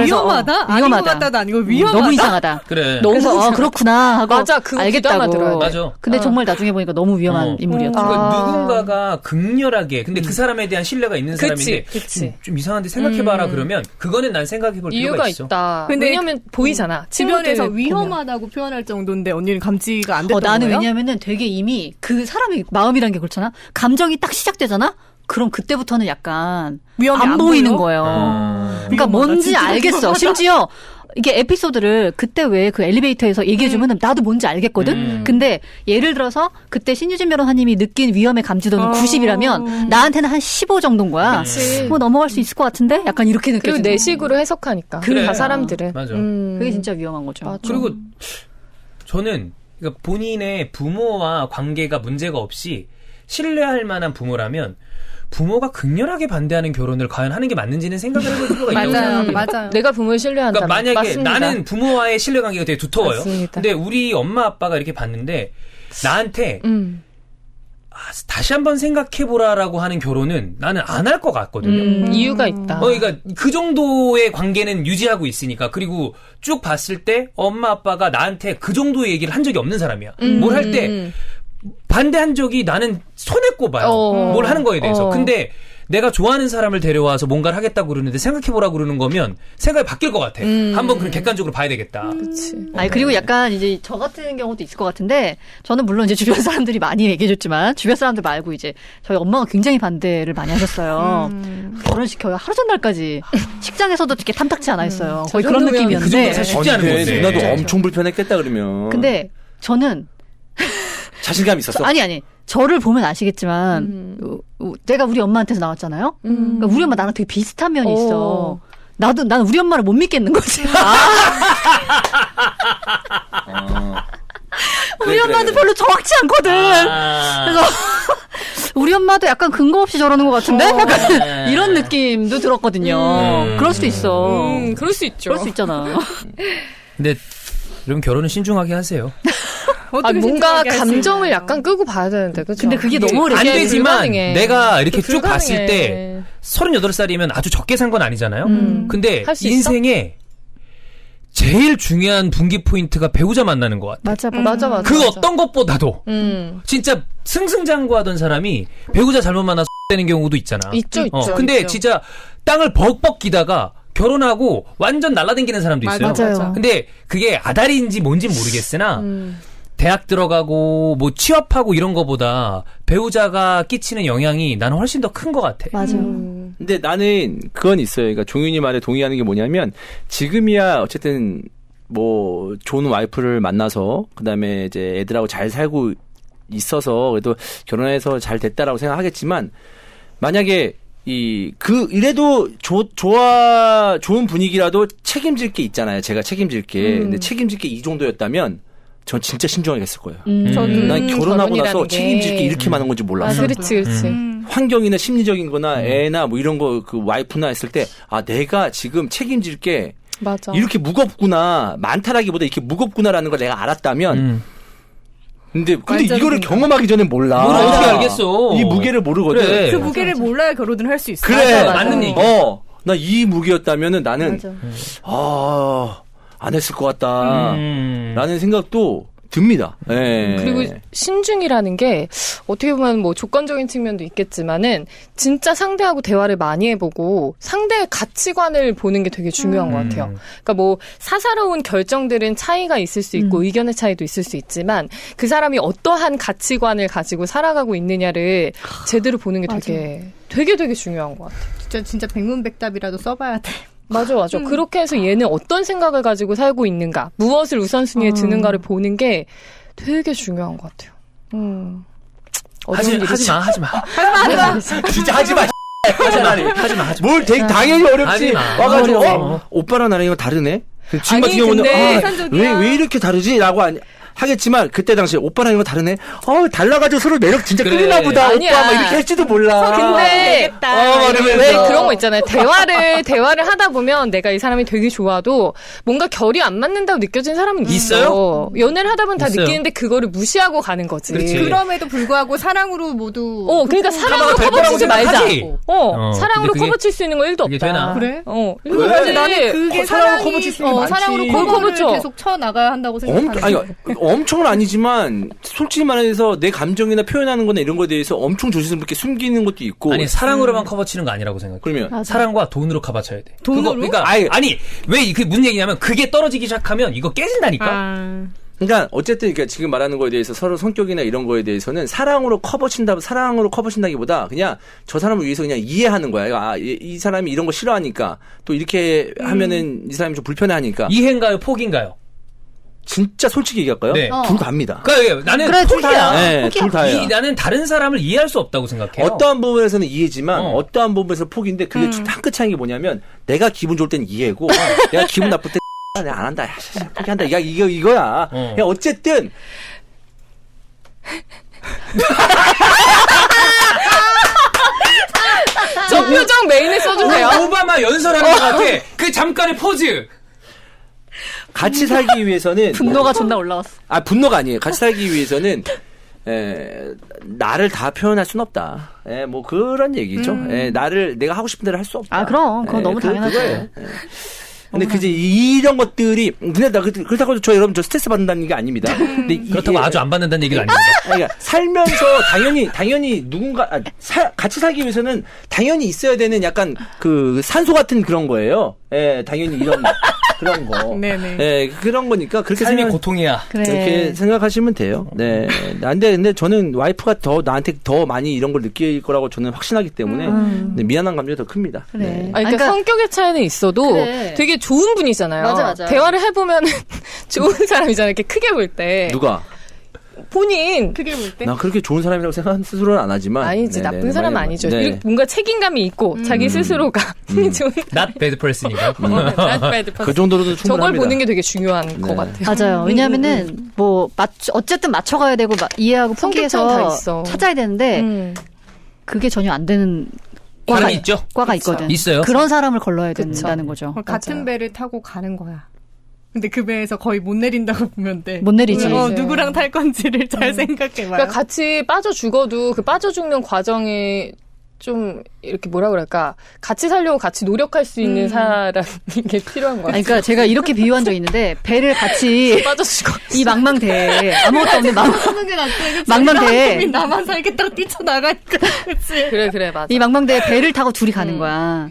위험하다? 그래서, 아닌 것 같다도 아니고 위험하다. 너무 이상하다. 그래. 너무 그래서 이상하다. 그렇구나 하고 맞아, 그거 귀담아 들어야 알겠다고. 돼. 맞아. 근데 정말 나중에 보니까 너무 위험한 인물이었죠. 그러니까 누군가가 극렬하게 근데 그 사람에 대한 신뢰가 있는 그치, 사람인데 그치. 좀 이상한데 생각해봐라 그러면 그거는 난 생각해볼 필요가 이유가 있어. 있다. 근데 왜냐면 보이잖아. 주변에서 친구들 위험하다고 표현할 정도인데 언니는 감지가 안 됐던 나는 거예요? 왜냐면은 되게 이미 그 사람의 마음이란 게 그렇잖아. 감정이 딱 시작되잖아. 그럼 그때부터는 약간 위험이 안 안 보이는 보여? 거예요. 그러니까 위험하다, 뭔지 진짜 알겠어. 위험하다. 심지어 이게 에피소드를 그때 왜 그 엘리베이터에서 얘기해주면 나도 뭔지 알겠거든? 근데 예를 들어서 그때 신유진 변호사님이 느낀 위험의 감지도는 90이라면 나한테는 한 15 정도인 거야. 그치. 뭐 넘어갈 수 있을 것 같은데? 약간 이렇게 그리고 느껴지는 내 식으로 해석하니까. 그래. 다 사람들은. 맞아. 그게 진짜 위험한 거죠. 맞아. 그리고 저는 그러니까 본인의 부모와 관계가 문제가 없이 신뢰할 만한 부모라면 부모가 극렬하게 반대하는 결혼을 과연 하는 게 맞는지는 생각을 해볼 필요가 있다고 맞아요, 생각해요. 맞아요. 내가 부모를 신뢰한다. 그러니까 만약에 맞습니다. 나는 부모와의 신뢰관계가 되게 두터워요. 맞습니다. 근데 우리 엄마 아빠가 이렇게 봤는데 나한테 다시 한번 생각해보라라고 하는 결혼은 나는 안 할 것 같거든요. 이유가 있다. 그러니까 그 정도의 관계는 유지하고 있으니까. 그리고 쭉 봤을 때 엄마 아빠가 나한테 그 정도의 얘기를 한 적이 없는 사람이야. 뭘 할 때 반대한 적이 나는 손에 꼽아요. 뭘 하는 거에 대해서. 근데 내가 좋아하는 사람을 데려와서 뭔가를 하겠다고 그러는데 생각해보라고 그러는 거면 생각이 바뀔 것 같아. 한번 그럼 객관적으로 봐야 되겠다. 그치. 아니 그리고 약간 이제 저 같은 경우도 있을 것 같은데 저는 물론 이제 주변 사람들이 많이 얘기해줬지만 주변 사람들 말고 이제 저희 엄마가 굉장히 반대를 많이 하셨어요. 결혼시켜요 하루 전날까지 식장에서도 이렇게 탐탁치 않아 했어요. 거의 저 그런 정도면 그 느낌이었는데. 정도는 사실 쉽지 않은 건데. 누나도 진짜. 엄청 불편했겠다 그러면. 근데 저는 자신감 있었어. 아니 저를 보면 아시겠지만 내가 우리 엄마한테서 나왔잖아요. 그러니까 우리 엄마 나랑 되게 비슷한 면이 있어. 나는 우리 엄마를 못 믿겠는 거지. 우리 엄마도 별로 정확치 않거든. 그래서 우리 엄마도 약간 근거 없이 저러는 것 같은데? 약간 이런 느낌도 들었거든요. 그럴 수도 있어. 그럴 수 있죠. 그럴 수 있잖아. 근데 여러분 결혼은 신중하게 하세요. 뭔가 감정을 약간 끄고 봐야 되는데, 그죠? 근데 그게 너무 안 어렵게 되지만 불가능해. 내가 이렇게 또 쭉 불가능해. 봤을 때 38살이면 아주 적게 산 건 아니잖아요. 근데 할수 있어? 인생에 제일 중요한 분기 포인트가 배우자 만나는 것 같아. 맞아. 그 어떤 것보다도 진짜 승승장구하던 사람이 배우자 잘못 만나서 되는 경우도 있잖아. 있죠. 근데 있죠. 진짜 땅을 벅벅 기다가 결혼하고 완전 날라다니는 사람도 있어요. 맞아요. 근데 그게 아다리인지 뭔지 모르겠으나 대학 들어가고 뭐 취업하고 이런 거보다 배우자가 끼치는 영향이 나는 훨씬 더 큰 것 같아. 맞아. 근데 나는 그건 있어요. 그러니까 종윤이 말에 동의하는 게 뭐냐면 지금이야 어쨌든 뭐 좋은 와이프를 만나서 그다음에 이제 애들하고 잘 살고 있어서 그래도 결혼해서 잘 됐다라고 생각하겠지만 만약에 이래도 좋은 분위기라도 책임질 게 있잖아요. 제가 책임질 게. 근데 책임질 게 이 정도였다면 전 진짜 신중하게 했을 거예요. 난 결혼하고 나서 결혼이라는 게. 책임질 게 이렇게 많은 건지 몰랐어. 그렇지. 환경이나 심리적인 거나 애나 뭐 이런 거 그 와이프나 했을 때 내가 지금 책임질 게 맞아. 이렇게 무겁구나. 많다라기보다 이렇게 무겁구나라는 걸 내가 알았다면 근데 이거를 경험하기 전에 몰라. 뭘 어떻게 알겠어. 이 무게를 모르거든. 그래. 그 무게를 몰라야 결혼을 할 수 있어. 그래. 맞는 얘기. 나 이 무게였다면은 나는 맞아. 안 했을 것 같다. 라는 생각도 듭니다. 예. 그리고 신중이라는 게 어떻게 보면 뭐 조건적인 측면도 있겠지만은 진짜 상대하고 대화를 많이 해보고 상대의 가치관을 보는 게 되게 중요한 것 같아요. 그러니까 뭐 사사로운 결정들은 차이가 있을 수 있고 의견의 차이도 있을 수 있지만 그 사람이 어떠한 가치관을 가지고 살아가고 있느냐를 제대로 보는 게 되게 중요한 것 같아요. 진짜 백문백답이라도 써봐야 돼. 맞아. 그렇게 해서 얘는 어떤 생각을 가지고 살고 있는가, 무엇을 우선순위에 두는가를 보는 게 되게 중요한 것 같아요. 하지 마. 진짜 하지 마. 하지 마. 뭘 되게 당연히 어렵지. 하지 마. 와가지고 어려워. 오빠랑 나랑 이거 다르네. 지금 같은 아니, 경우는 근데 왜 이렇게 다르지라고 하겠지만 그때 당시에 오빠랑 이거 다르네. 달라가지고 서로 매력 진짜 그래. 끌리나 보다. 아니야. 오빠 막 이렇게 할지도 몰라. 근데 이러면서. 왜 그런 거 있잖아요. 대화를 하다 보면 내가 이 사람이 되게 좋아도 뭔가 결이 안 맞는다고 느껴진 사람은 있어요? 연애를 하다 보면 다 있어요. 느끼는데 그거를 무시하고 가는 거지. 그렇지. 그럼에도 불구하고 사랑으로 모두. 그러니까 사랑으로 될 커버치지 거라고 말자. 생각하지. 사랑으로 근데 그게- 커버칠 수 있는 거 1도 그게 없다. 되나? 그래? 그래. 나는 그게 사랑으로 사랑이 커버칠 수 있는 게 많지. 사랑으로 그걸 커버를 커버쳐. 계속 쳐 나가야 한다고 생각하는. 엄청은 아니지만 솔직히 말해서 내 감정이나 표현하는 거나 이런 거에 대해서 엄청 조심스럽게 숨기는 것도 있고. 아니 사랑으로만 커버치는 거 아니라고 생각해. 그러면 사랑과 돈으로 커버쳐야 돼. 돈으로? 그러니까 아니 왜 그 무슨 얘기냐면 그게 떨어지기 시작하면 이거 깨진다니까. 그러니까 어쨌든 그러니까 지금 말하는 거에 대해서 서로 성격이나 이런 거에 대해서는 사랑으로 커버친다기보다 그냥 저 사람을 위해서 그냥 이해하는 거야. 아, 이 사람이 이런 거 싫어하니까 또 이렇게 하면은 이 사람이 좀 불편해하니까. 이해인가요? 포기인가요? 진짜 솔직히 얘기할까요? 네. 둘 다입니다. 그러니까 나는 그래, 둘 다야. 네, 둘 다예요. 나는 다른 사람을 이해할 수 없다고 생각해요. 어떠한 부분에서는 이해지만 어떠한 부분에서 포기인데 그게 한 끗 차이인 게 뭐냐면 내가 기분 좋을 땐 이해고 내가 기분 나쁠 때 내가 안 한다. 포기한다. 야, 이거야. 야, 어쨌든 저 표정 메인에 써주세요. 오바마 연설하는 것 같아. 그 잠깐의 포즈. 같이 살기 위해서는 분노가 존나 올라왔어. 아, 분노가 아니에요. 같이 살기 위해서는 나를 다 표현할 순 없다. 뭐 그런 얘기죠. 내가 하고 싶은 대로 할 수 없다. 아, 그럼. 그건 너무 당연하죠. 그거예요. 근데 그제 이런 것들이 근데 그렇다고 저 스트레스 받는다는 게 아닙니다. 근데 그렇다고 아주 안 받는다는 얘기가 아닙니다. 그러니까 살면서 당연히 누군가 같이 살기 위해서는 당연히 있어야 되는 약간 그 산소 같은 그런 거예요. 당연히 이런 그런 거. 네네. 그런 거니까 그렇게 삶이 고통이야. 그래. 이렇게 생각하시면 돼요. 네. 근데 저는 와이프가 더 나한테 더 많이 이런 걸 느낄 거라고 저는 확신하기 때문에 네, 미안한 감정이 더 큽니다. 그래. 네. 그러니까 성격의 차이는 있어도 그래. 되게 좋은 분이잖아요. 맞아. 대화를 해보면 좋은 사람이잖아요. 이렇게 크게 볼 때. 누가? 본인. 크게 볼 때. 나 그렇게 좋은 사람이라고 생각 스스로는 안 하지만 아니지, 네네, 나쁜 사람은 많이- 아니죠. 네. 이렇게 뭔가 책임감이 있고, 자기 스스로가 좋은 Not bad person인가요? not bad person. 그 정도로도 저걸 충분합니다. 보는 게 되게 중요한 것 같아요. 맞아요. 왜냐하면은 뭐 어쨌든 맞춰가야 되고 이해하고 성격차는 다 포기해서 있어. 찾아야 되는데 그게 전혀 안 되는 사람이 있죠? 과가 있거든. 있어요. 그런 사람을 걸러야 그쵸. 된다는 거죠. 같은 맞아요. 배를 타고 가는 거야. 근데 그 배에서 거의 못 내린다고 보면 돼. 못 내리지. 누구랑 탈 건지를 잘 생각해봐요. 그러니까 같이 빠져 죽어도 그 빠져 죽는 과정에 좀 이렇게 뭐라 그럴까 같이 살려고 같이 노력할 수 있는 사람이 게 필요한 거야. 아니, 그러니까 제가 이렇게 비유한 적이 있는데 배를 같이 빠져 죽어. 이 망망대해 아무것도 없는 하는 게 낫지. 망망대해 나만 살겠다고 뛰쳐나가니까. 그치. 그래 맞아. 이 망망대해 배를 타고 둘이 가는 거야.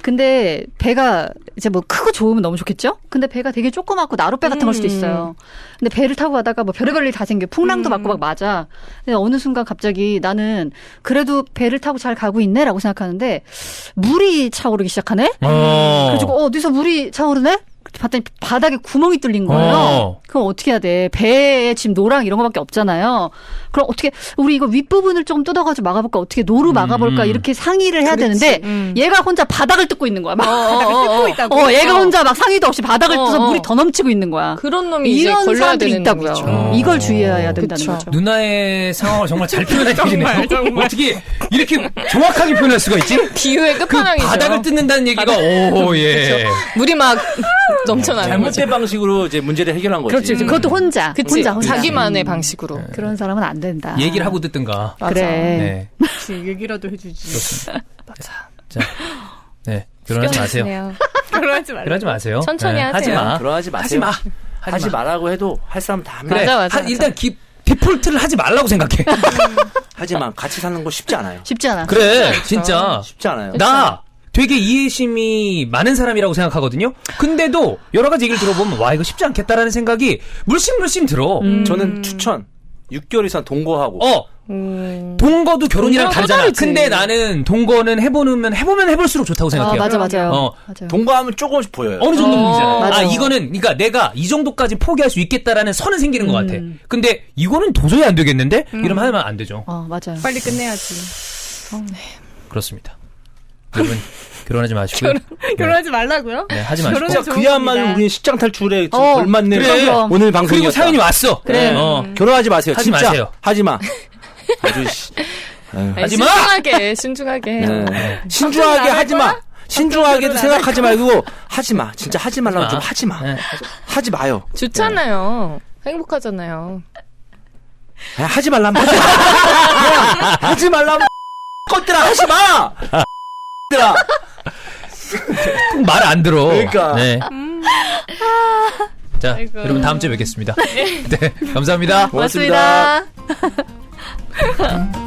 근데 배가 이제 뭐 크고 좋으면 너무 좋겠죠? 근데 배가 되게 조그맣고 나룻배 같은 걸 수도 있어요. 근데 배를 타고 가다가 뭐 별의별 일 다 생겨. 풍랑도 맞고 막 맞아. 근데 어느 순간 갑자기 나는 그래도 배를 타고 잘 가고 있네라고 생각하는데 물이 차오르기 시작하네? 그래가지고 어디서 물이 차오르네? 봤더니 바닥에 구멍이 뚫린 거예요. 그럼 어떻게 해야 돼? 배에 지금 노랑 이런 거밖에 없잖아요. 그럼 어떻게 우리 이거 윗부분을 좀 뜯어가지고 막아볼까? 어떻게 노루 막아볼까? 이렇게 상의를 해야 되는데 얘가 혼자 바닥을 뜯고 있는 거야. 막 뜯고 있다고. 얘가 혼자 막 상의도 없이 바닥을 뜯어서 물이 더 넘치고 있는 거야. 그런 놈이 이제 이런 걸려야 사람들이 되는 있다고요. 놈이죠. 이걸 주의해야 된다는 그쵸. 거죠. 누나의 상황을 정말 잘 표현해 주시네요. 어떻게 이렇게 정확하게 표현할 수가 있지? 비유의 그 끝판왕이죠. 바닥을 뜯는다는 얘기가 오 예. 물이 막 넘쳐나는 거죠. 잘못된 방식으로 이제 문제를 해결한 거지. 그렇지. 그것도 혼자. 그치. 혼자. 자기만의 방식으로. 그런 사람은 안 된다. 얘기를 하고 듣든가. 그래. 네. 그치, 얘기라도 해주지. 자, 네. 결혼하지 마세요. 시원하시네요. 결혼하지 말라. 결혼하지 마세요. 천천히 네, 하세요. 하지 마. 결혼하지 마세요. 하지 마. 하지 말라고 해도 할 사람 다 합니다. 그래. 맞아. 일단 디폴트를 하지 말라고 생각해. 하지만 같이 사는 거 쉽지 않아요. 쉽지 않아. 그래, 진짜. 쉽지 않아요. 나 되게 이해심이 많은 사람이라고 생각하거든요. 근데도 여러 가지 얘기를 들어보면 와 이거 쉽지 않겠다라는 생각이 물씬 들어. 저는 추천. 6개월 이상 동거하고. 동거도 결혼이랑 동거랑 다르잖아. 다르지. 근데 나는 동거는 해보면 해볼수록 좋다고 생각해요. 맞아요. 어. 맞아요. 동거하면 조금씩 보여요. 어느 정도 보이잖아요. 맞아. 아, 이거는, 그러니까 내가 이 정도까지 포기할 수 있겠다라는 선은 생기는 것 같아. 근데 이거는 도저히 안 되겠는데? 이러면 하면 안 되죠. 맞아요. 빨리 끝내야지. 그렇습니다. 여러분, 결혼하지 마시고요. 결혼하지 말라고요? 네, 하지 마시고. 결혼은 진짜 그야말로 좋습니다. 우리는 식장 탈출에 어, 걸맞는 그래. 오늘 방송이었다. 그리고 사연이 왔어. 그래. 결혼하지 마세요. 하지 진짜. 마세요. 하지 마. 아주 하지 마! 신중하게 해요. 신중하게 나갈 하지 마. 거야? 신중하게도 앞으로 생각하지 말고 하지 마. 진짜 하지 말라면 좀 하지 마. 네. 하지 마요. 좋잖아요. 행복하잖아요. 하지 말라면 하지 마. 그냥 하지 말라면 것들아 하지 마. 들아. 말 안 들어. 그러니까. 네. 자, 여러분 다음 주에 뵙겠습니다. 네, 감사합니다. 고맙습니다. 고맙습니다.